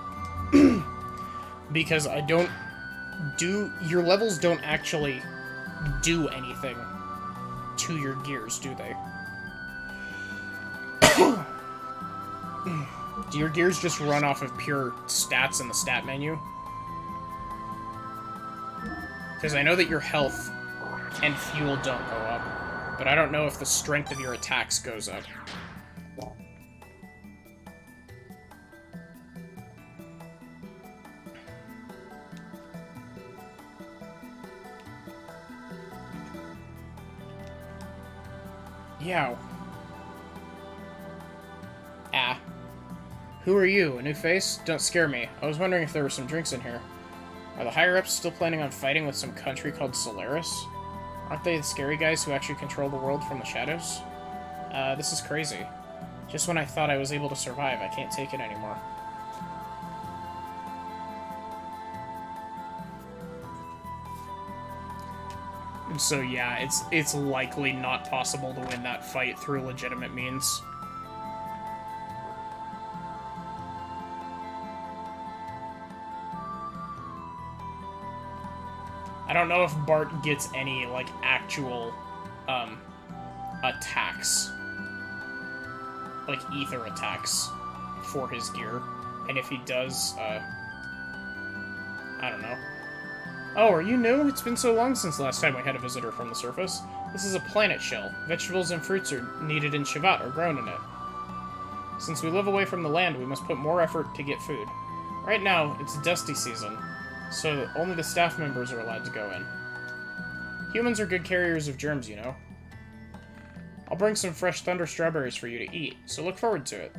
Because your levels don't actually do anything to your gears, do they? Do your gears just run off of pure stats in the stat menu? Because I know that your health and fuel don't go up, but I don't know if the strength of your attacks goes up. Yow. Ah. Who are you? A new face? Don't scare me. I was wondering if there were some drinks in here. Are the higher-ups still planning on fighting with some country called Solaris? Aren't they the scary guys who actually control the world from the shadows? This is crazy. Just when I thought I was able to survive, I can't take it anymore. And so yeah, it's likely not possible to win that fight through legitimate means. I don't know if Bart gets any, like, actual, attacks. Like, ether attacks for his gear. And if he does, I don't know. Oh, are you new? It's been so long since the last time we had a visitor from the surface. This is a planet shell. Vegetables and fruits are needed in Shavat are grown in it. Since we live away from the land, we must put more effort to get food. Right now, it's dusty season, so only the staff members are allowed to go in. Humans are good carriers of germs, you know. I'll bring some fresh thunder strawberries for you to eat, so look forward to it.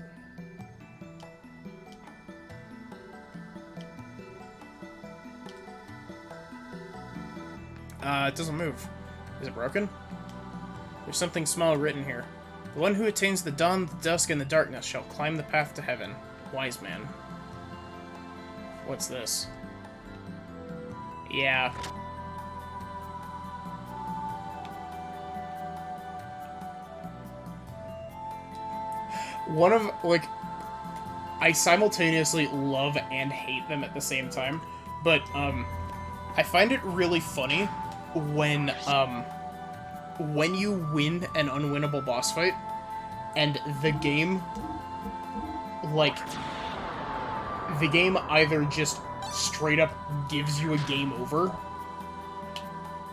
It doesn't move. Is it broken? There's something small written here. The one who attains the dawn, the dusk, and the darkness shall climb the path to heaven. Wise man. What's this? Yeah. One of, like, I simultaneously love and hate them at the same time, but, I find it really funny when you win an unwinnable boss fight, and the game, like, the game either just straight up gives you a game over,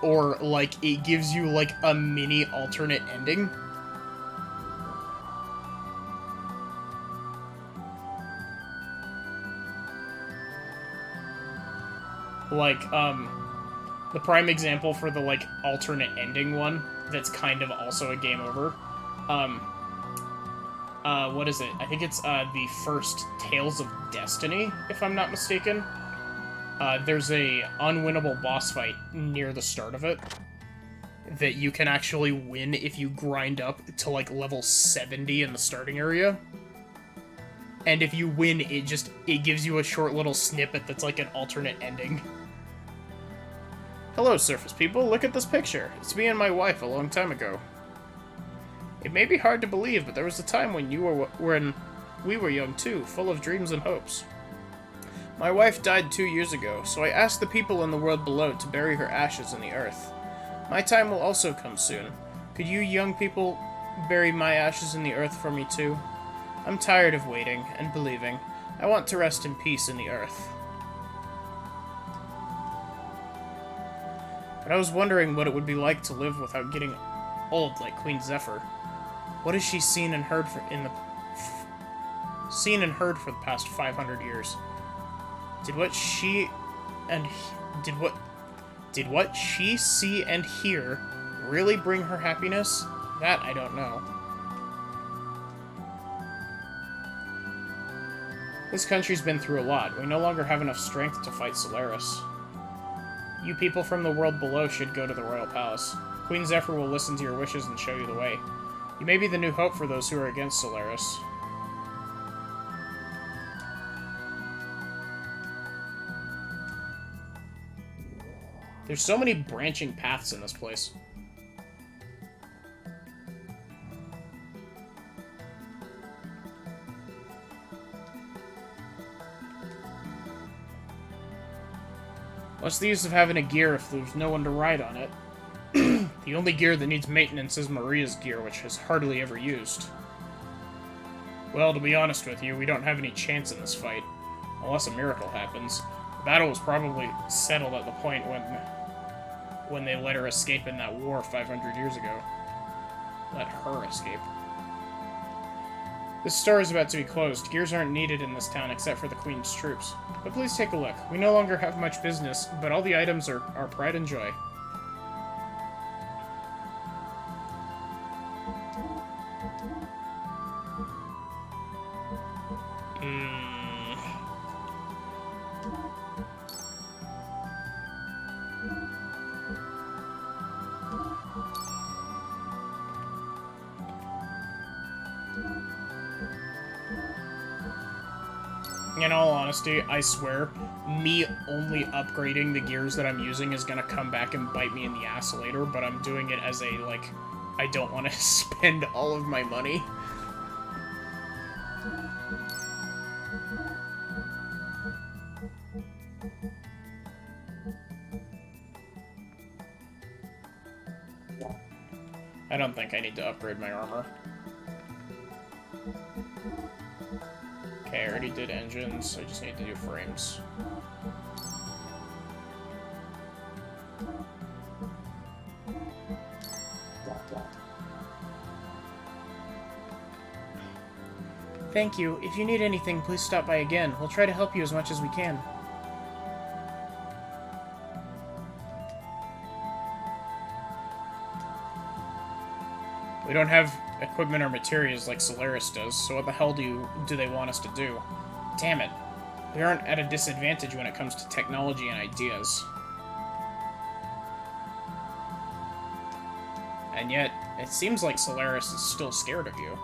or, like, it gives you, like, a mini alternate ending. Like, the prime example for the, like, alternate ending one that's kind of also a game over, what is it? I think it's, the first Tales of Destiny, if I'm not mistaken. There's a unwinnable boss fight near the start of it that you can actually win if you grind up to, like, level 70 in the starting area. And if you win, it gives you a short little snippet that's like an alternate ending. Hello, surface people, look at this picture. It's me and my wife a long time ago. It may be hard to believe, but there was a time when we were young too, full of dreams and hopes. My wife died 2 years ago, so I asked the people in the world below to bury her ashes in the earth. My time will also come soon. Could you young people bury my ashes in the earth for me too? I'm tired of waiting and believing. I want to rest in peace in the earth. But I was wondering what it would be like to live without getting old like Queen Zephyr. What has she seen and heard for the past 500 years? Did Did what she see and hear really bring her happiness? That I don't know. This country's been through a lot. We no longer have enough strength to fight Solaris. You people from the world below should go to the royal palace. Queen Zephyr will listen to your wishes and show you the way. You may be the new hope for those who are against Solaris. There's so many branching paths in this place. What's the use of having a gear if there's no one to ride on it? The only gear that needs maintenance is Maria's gear, which is hardly ever used. Well, to be honest with you, we don't have any chance in this fight. Unless a miracle happens. The battle was probably settled at the point when they let her escape in that war 500 years ago. Let her escape. This store is about to be closed. Gears aren't needed in this town except for the Queen's troops. But please take a look. We no longer have much business, but all the items are our pride and joy. In all honesty, I swear, me only upgrading the gears that I'm using is gonna come back and bite me in the ass later, but I'm doing it as a, like, I don't want to spend all of my money. I don't think I need to upgrade my armor. Okay, I already did engines, I just need to do frames. Thank you. If you need anything, please stop by again. We'll try to help you as much as we can. We don't have equipment or materials like Solaris does, so what the hell do they want us to do? Damn it. We aren't at a disadvantage when it comes to technology and ideas. And yet, it seems like Solaris is still scared of you.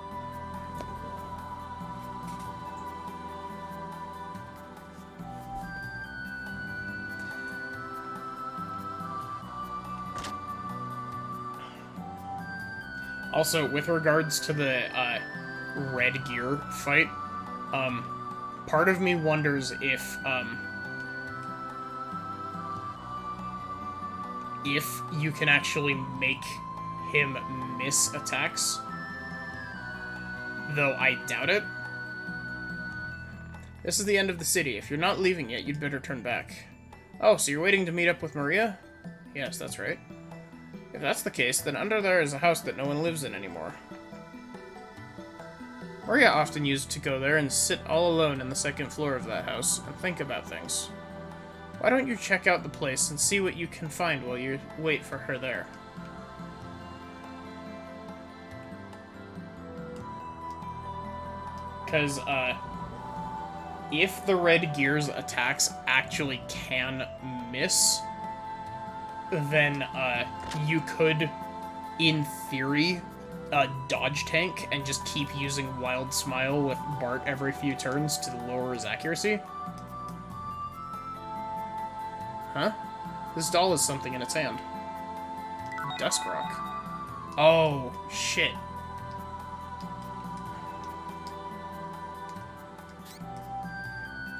Also, with regards to the red gear fight, part of me wonders if you can actually make him miss attacks. Though I doubt it. This is the end of the city. If you're not leaving yet, you'd better turn back. Oh, so you're waiting to meet up with Maria? Yes, that's right. If that's the case, then under there is a house that no one lives in anymore. Maria often used to go there and sit all alone in the second floor of that house and think about things. Why don't you check out the place and see what you can find while you wait for her there? Because, if the red gear's attacks actually can miss, then, you could, in theory, dodge tank and just keep using Wild Smile with Bart every few turns to lower his accuracy. Huh? This doll has something in its hand. Dusk Rock. Oh, shit.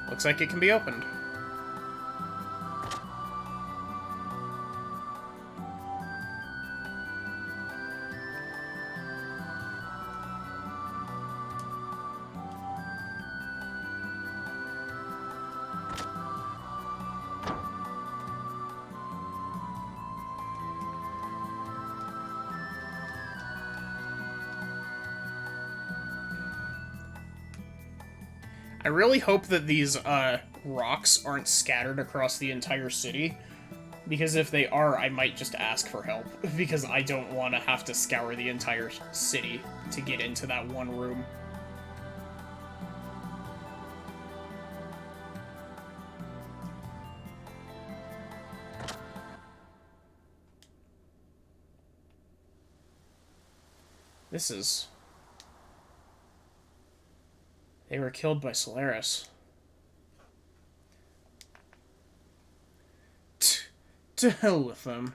Looks like it can be opened. I really hope that these, rocks aren't scattered across the entire city, Because if they are, I might just ask for help, because I don't want to have to scour the entire city to get into that one room. This is... They were killed by Solaris. To hell with them.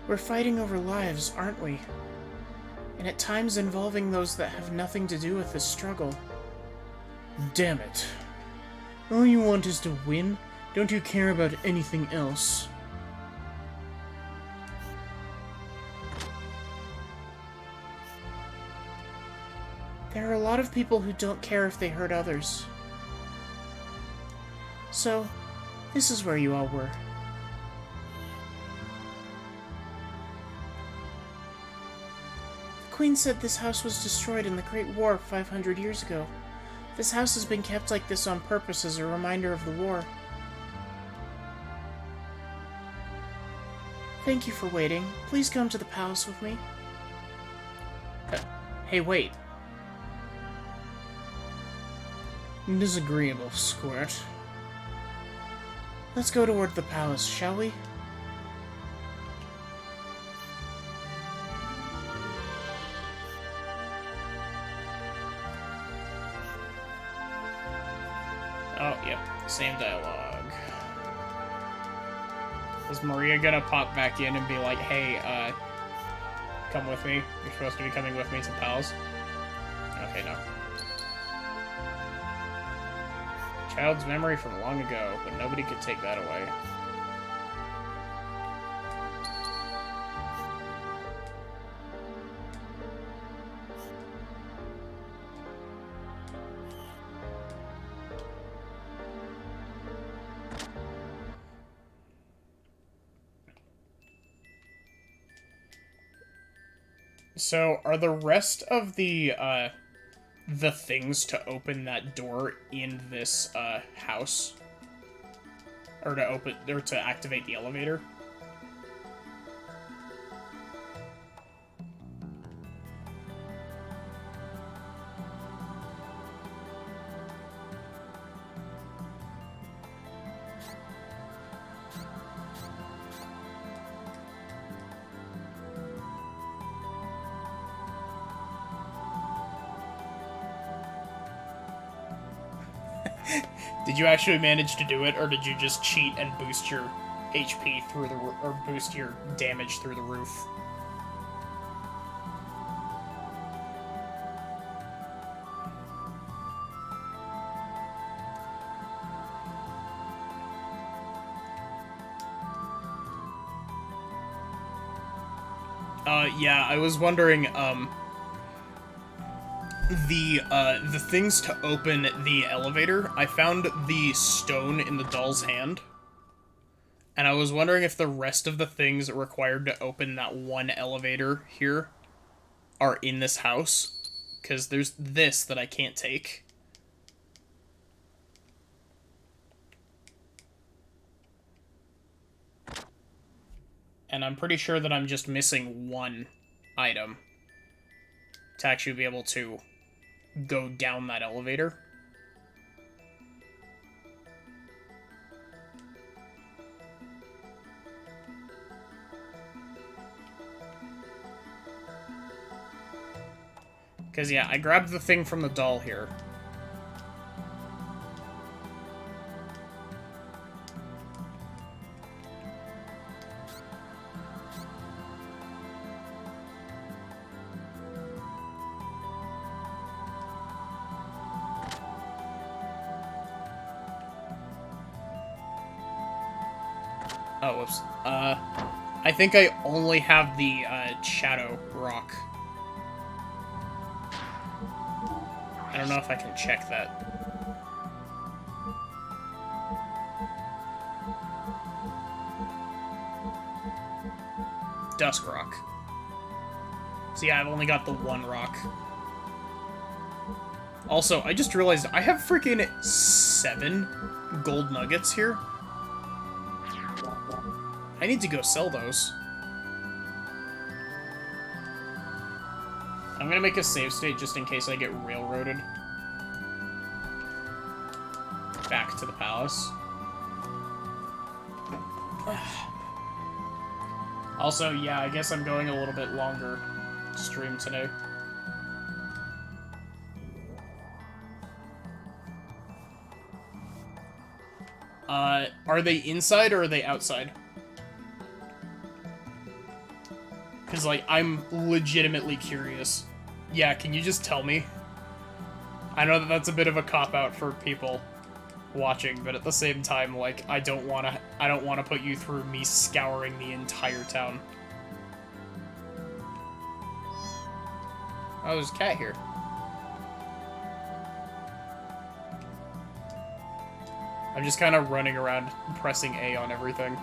We're fighting over lives, aren't we? And at times involving those that have nothing to do with this struggle. Damn it. All you want is to win? Don't you care about anything else? There are a lot of people who don't care if they hurt others. So, this is where you all were. The Queen said this house was destroyed in the Great War 500 years ago. This house has been kept like this on purpose as a reminder of the war. Thank you for waiting. Please come to the palace with me. Hey, wait. Disagreeable, Squirt. Let's go toward the palace, shall we? Oh, yep. Same dialogue. Is Maria gonna pop back in and be like, hey, come with me? You're supposed to be coming with me to the palace? Okay, no. Child's memory from long ago, but nobody could take that away. So, are the rest of the things to open that door in this, house? Or to activate the elevator? Did you actually manage to do it, or did you just cheat and boost your HP through the or boost your damage through the roof? Yeah, I was wondering, the things to open the elevator, I found the stone in the doll's hand. And I was wondering if the rest of the things required to open that one elevator here are in this house. Because there's this that I can't take. And I'm pretty sure that I'm just missing one item to actually be able to go down that elevator. Because, yeah, I grabbed the thing from the doll here. Oh, whoops. I think I only have the, Shadow Rock. I don't know if I can check that. Dusk Rock. So yeah, I've only got the one rock. Also, I just realized I have freaking 7 gold nuggets here. I need to go sell those. I'm gonna make a save state just in case I get railroaded. Back to the palace. Also, yeah, I guess I'm going a little bit longer stream today. Are they inside or are they outside? Because, like, I'm legitimately curious. Yeah, can you just tell me? I know that that's a bit of a cop-out for people watching, but at the same time, like, I don't wanna put you through me scouring the entire town. Oh, there's a cat here. I'm just kind of running around pressing A on everything.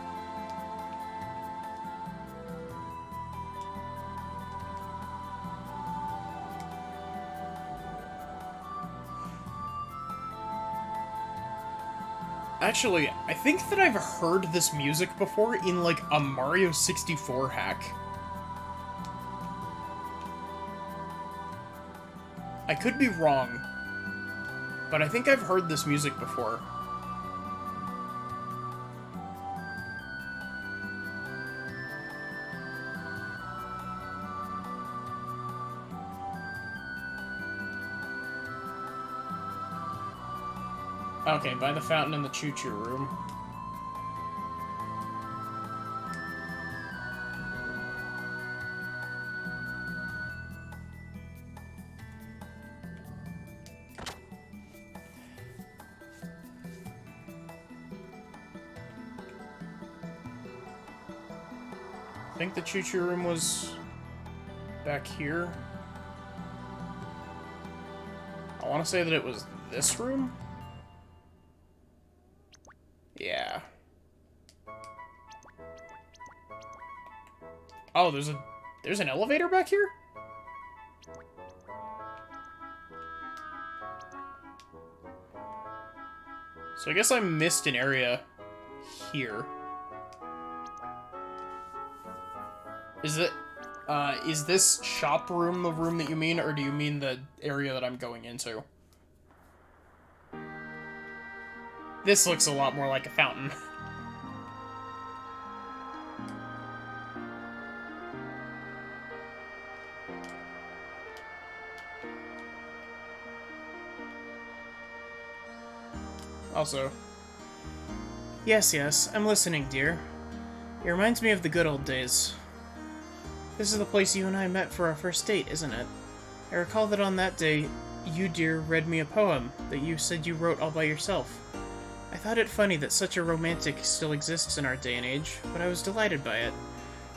Actually, I think that I've heard this music before in, like, a Mario 64 hack. I could be wrong, but I think I've heard this music before. Okay, by the fountain in the choo-choo room. I think the choo-choo room was back here. I want to say that it was this room? Yeah. Oh, there's an elevator back here? So I guess I missed an area here. Is this shop room the room that you mean, or do you mean the area that I'm going into? This looks a lot more like a fountain. Also, yes, I'm listening, dear. It reminds me of the good old days. This is the place you and I met for our first date, isn't it? I recall that on that day, you, dear, read me a poem that you said you wrote all by yourself. I thought it funny that such a romantic still exists in our day and age, but I was delighted by it.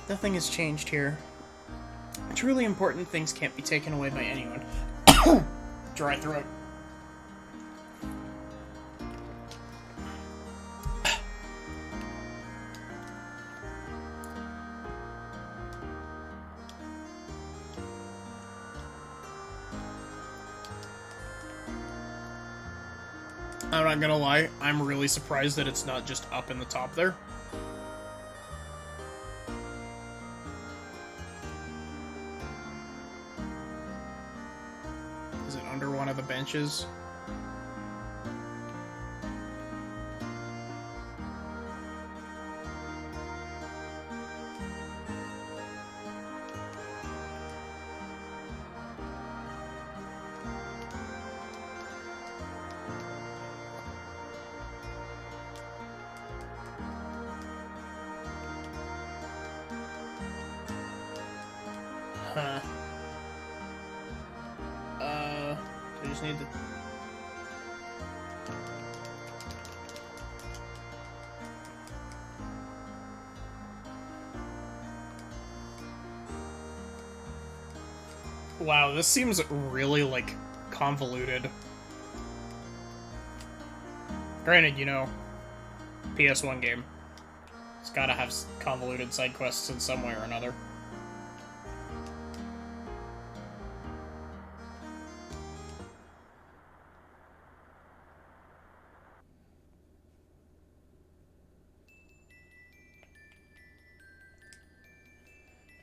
Nothing has changed here. Truly important things can't be taken away by anyone. Dry throat. I'm not gonna lie, I'm really surprised that it's not just up in the top there. Is it under one of the benches? Huh. I just need to... Wow, this seems really, like, convoluted. Granted, you know, PS1 game. It's gotta have convoluted side quests in some way or another.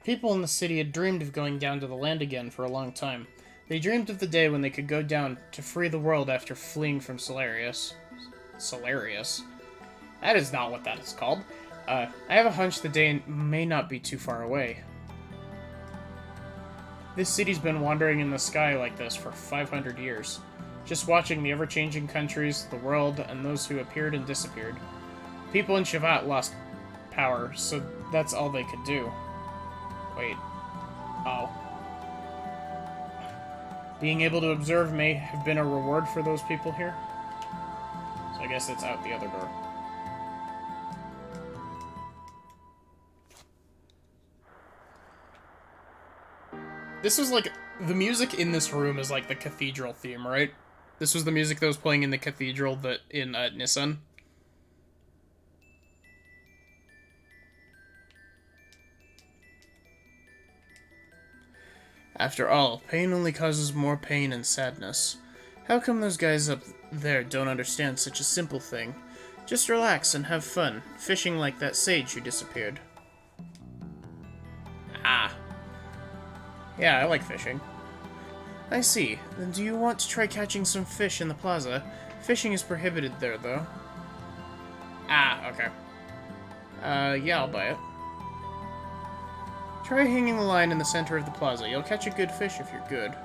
People in the city had dreamed of going down to the land again for a long time. They dreamed of the day when they could go down to free the world after fleeing from Solarius. Solarius? That is not what that is called. I have a hunch the day may not be too far away. This city's been wandering in the sky like this for 500 years. Just watching the ever-changing countries, the world, and those who appeared and disappeared. People in Shavat lost power, so that's all they could do. Wait. Oh. Being able to observe may have been a reward for those people here. So I guess it's out the other door. This was like, the music in this room is like the cathedral theme, right? This was the music that was playing in the cathedral that in Nissan. After all, pain only causes more pain and sadness. How come those guys up there don't understand such a simple thing? Just relax and have fun, fishing like that sage who disappeared. Ah. Yeah, I like fishing. I see. Then do you want to try catching some fish in the plaza? Fishing is prohibited there, though. Ah, okay. Yeah, I'll buy it. Try hanging the line in the center of the plaza. You'll catch a good fish if you're good.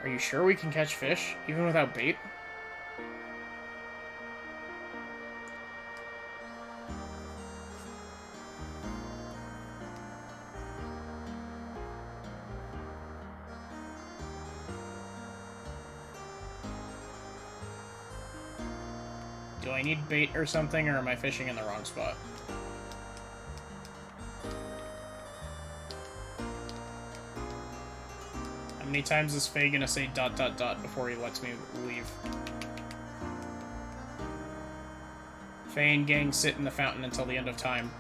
Are you sure we can catch fish, even without bait? Do I need bait or something, or am I fishing in the wrong spot? How many times is Faye gonna say ... before he lets me leave? Faye and gang sit in the fountain until the end of time.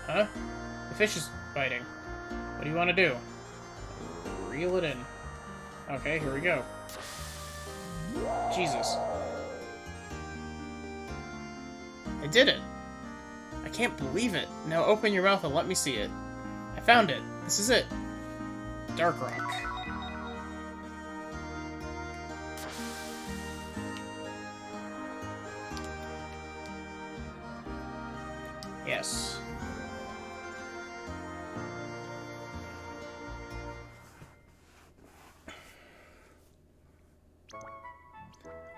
Huh? The fish is biting. What do you want to do? Reel it in. Okay, here we go. Jesus. I did it! I can't believe it. Now open your mouth and let me see it. I found it. This is it. Dark rock. Yes.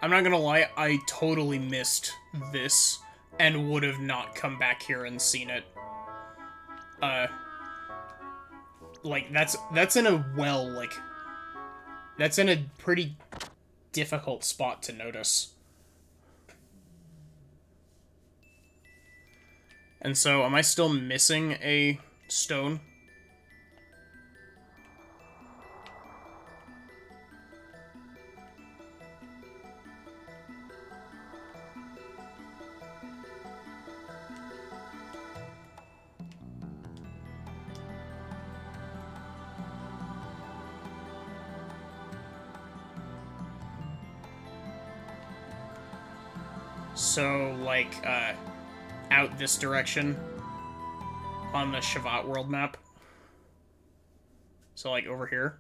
I'm not gonna lie, I totally missed this and would have not come back here and seen it. Like, that's in a well, like, that's in a pretty difficult spot to notice. And so, am I still missing a stone? So, like, out this direction on the Shavat world map. So, like, over here.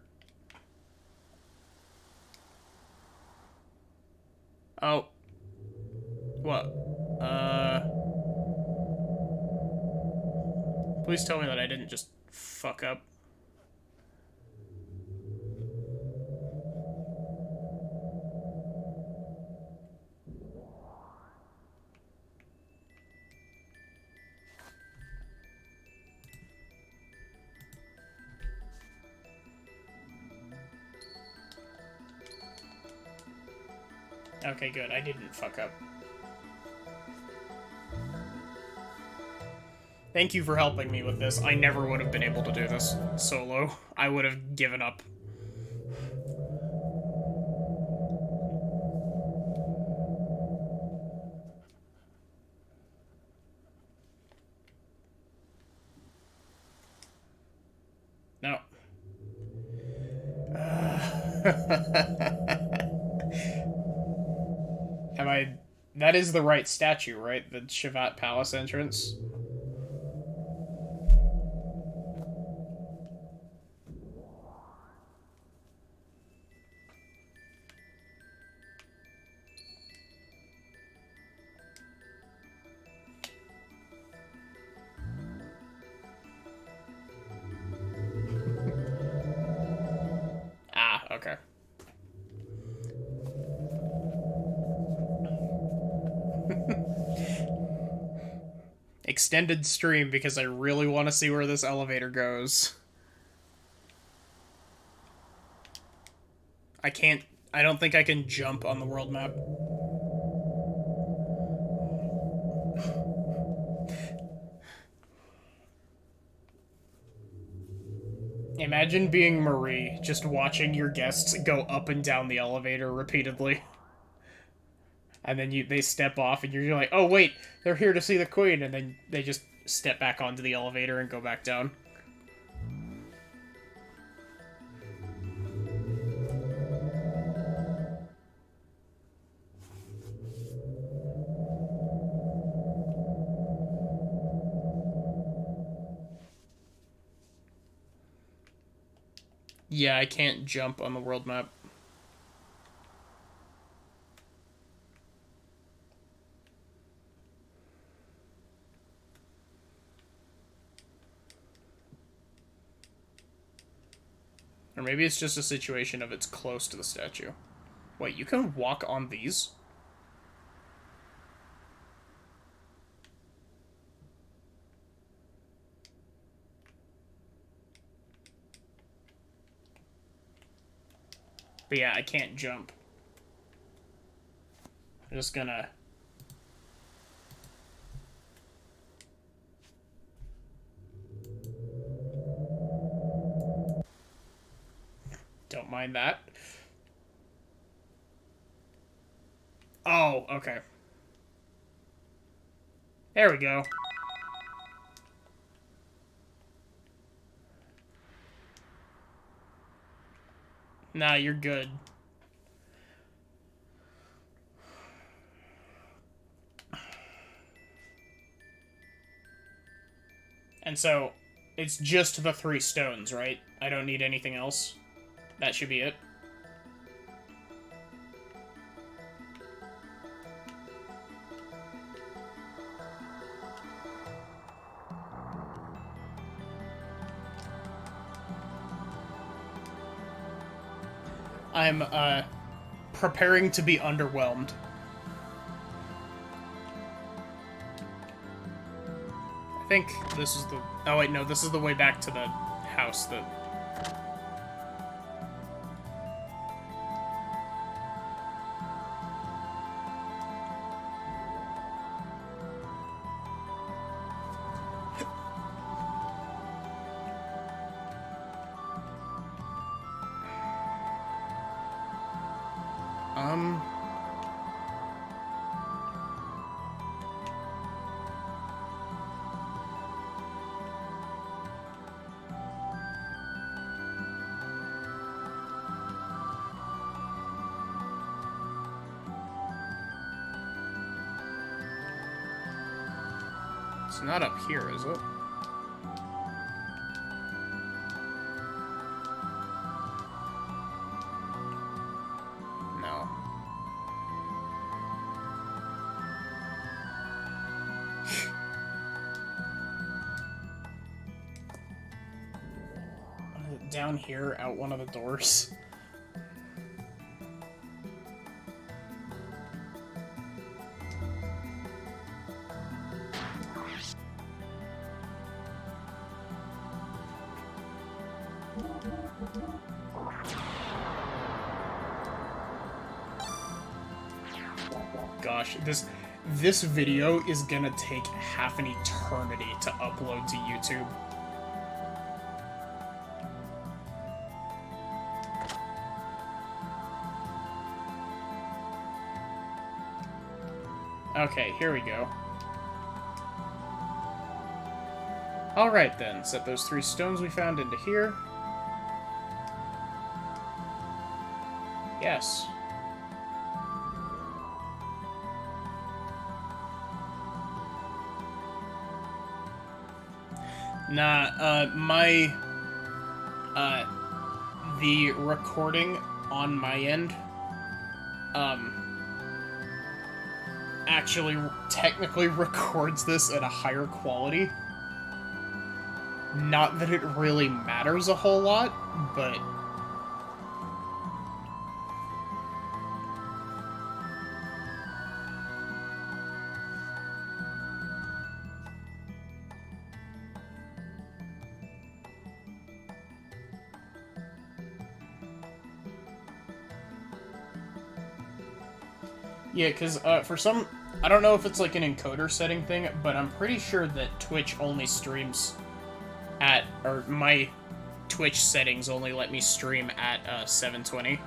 Oh. What? Please tell me that I didn't just fuck up. Okay, good. I didn't fuck up. Thank you for helping me with this. I never would have been able to do this solo. I would have given up. Am I... That is the right statue, right? The Shivat Palace entrance? Ah, okay. Extended stream because I really want to see where this elevator goes. I can't... I don't think I can jump on the world map. Imagine being Marie, just watching your guests go up and down the elevator repeatedly. And then they step off and you're like, oh wait, they're here to see the queen, and then they just step back onto the elevator and go back down. Yeah, I can't jump on the world map. Or maybe it's just a situation of it's close to the statue. Wait, you can walk on these? But yeah, I can't jump. I'm just gonna... Don't mind that. Oh, okay. There we go. Nah, you're good. And so, it's just the 3 stones, right? I don't need anything else. That should be it. I'm, preparing to be underwhelmed. I think this is the... Oh, wait, no, this is the way back to the house that... It's not up here, is it? No. Down here, out one of the doors. Gosh, this video is gonna take half an eternity to upload to YouTube. Okay, here we go. Alright then, set those 3 stones we found into here. Yes. Nah, the recording on my end, actually technically records this at a higher quality. Not that it really matters a whole lot, but... Yeah, because for some... I don't know if it's like an encoder setting thing, but I'm pretty sure that Twitch only streams at... Or my Twitch settings only let me stream at 720.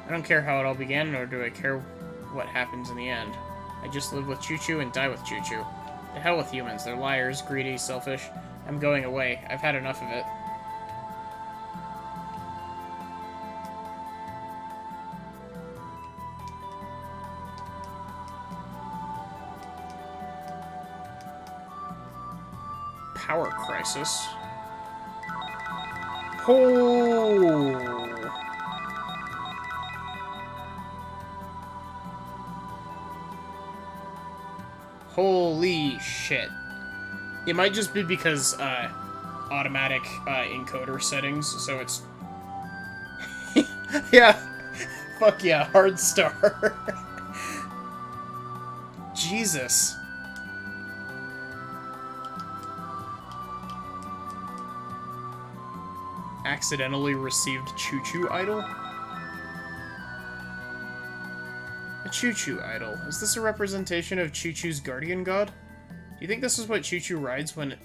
I don't care how it all began, nor do I care what happens in the end. I just live with Choo-Choo and die with Choo-Choo. The hell with humans. They're liars, greedy, selfish. I'm going away. I've had enough of it. Power crisis. Oh! Holy shit. It might just be because, automatic, encoder settings, so it's... Yeah! Fuck yeah, hard star. Jesus. Accidentally received Choo-Choo idol? A Choo-Choo idol. Is this a representation of Choo-Choo's guardian god? Do you think this is what Choo-Choo rides when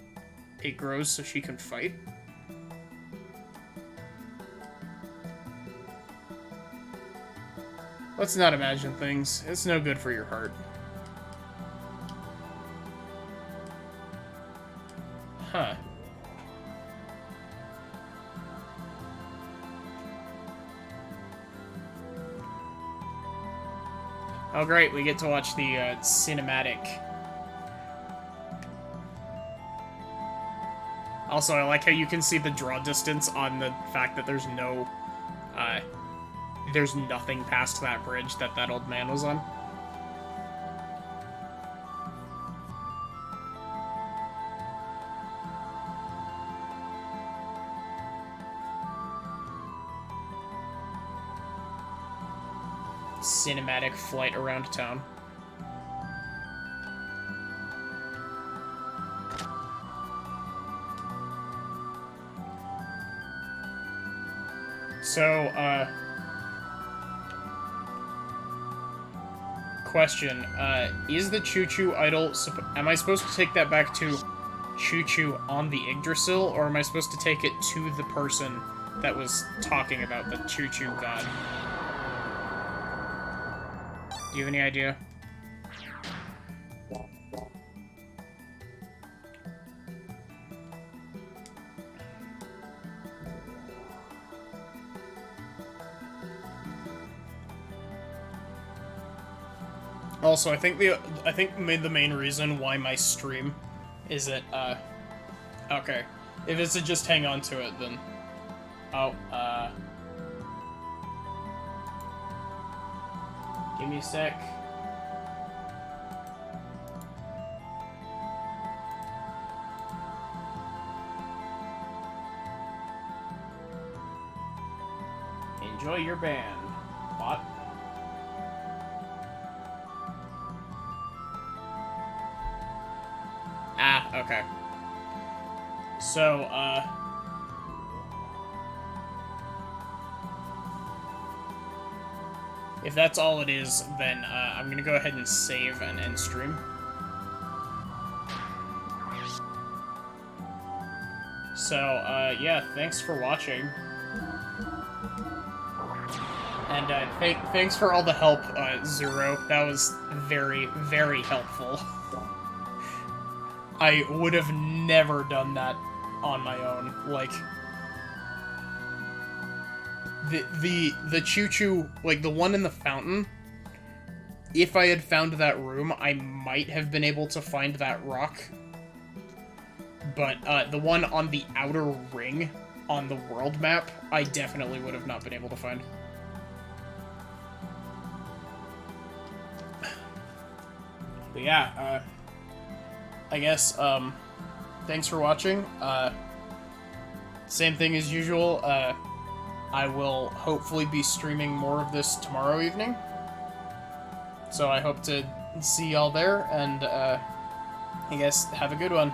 it grows so she can fight? Let's not imagine things. It's no good for your heart. Huh. Oh great, we get to watch the cinematic. Also, I like how you can see the draw distance on the fact that there's nothing past that bridge that old man was on. Cinematic flight around town. So, question, is the Choo-Choo idol, am I supposed to take that back to Choo-Choo on the Yggdrasil, or am I supposed to take it to the person that was talking about the Choo-Choo god? Do you have any idea? Also, I think the main reason why my stream is that okay. If it's to just hang on to it, then give me a sec. Enjoy your band, bot. Ah, okay. So, if that's all it is, then I'm gonna go ahead and save and end stream. So, yeah, thanks for watching. And thanks for all the help, Zero. That was very, very helpful. I would have never done that on my own. Like, The choo-choo, like, the one in the fountain, if I had found that room, I might have been able to find that rock. But, the one on the outer ring on the world map, I definitely would have not been able to find. But yeah, I guess, thanks for watching. Same thing as usual, I will hopefully be streaming more of this tomorrow evening. So I hope to see y'all there, and, I guess have a good one.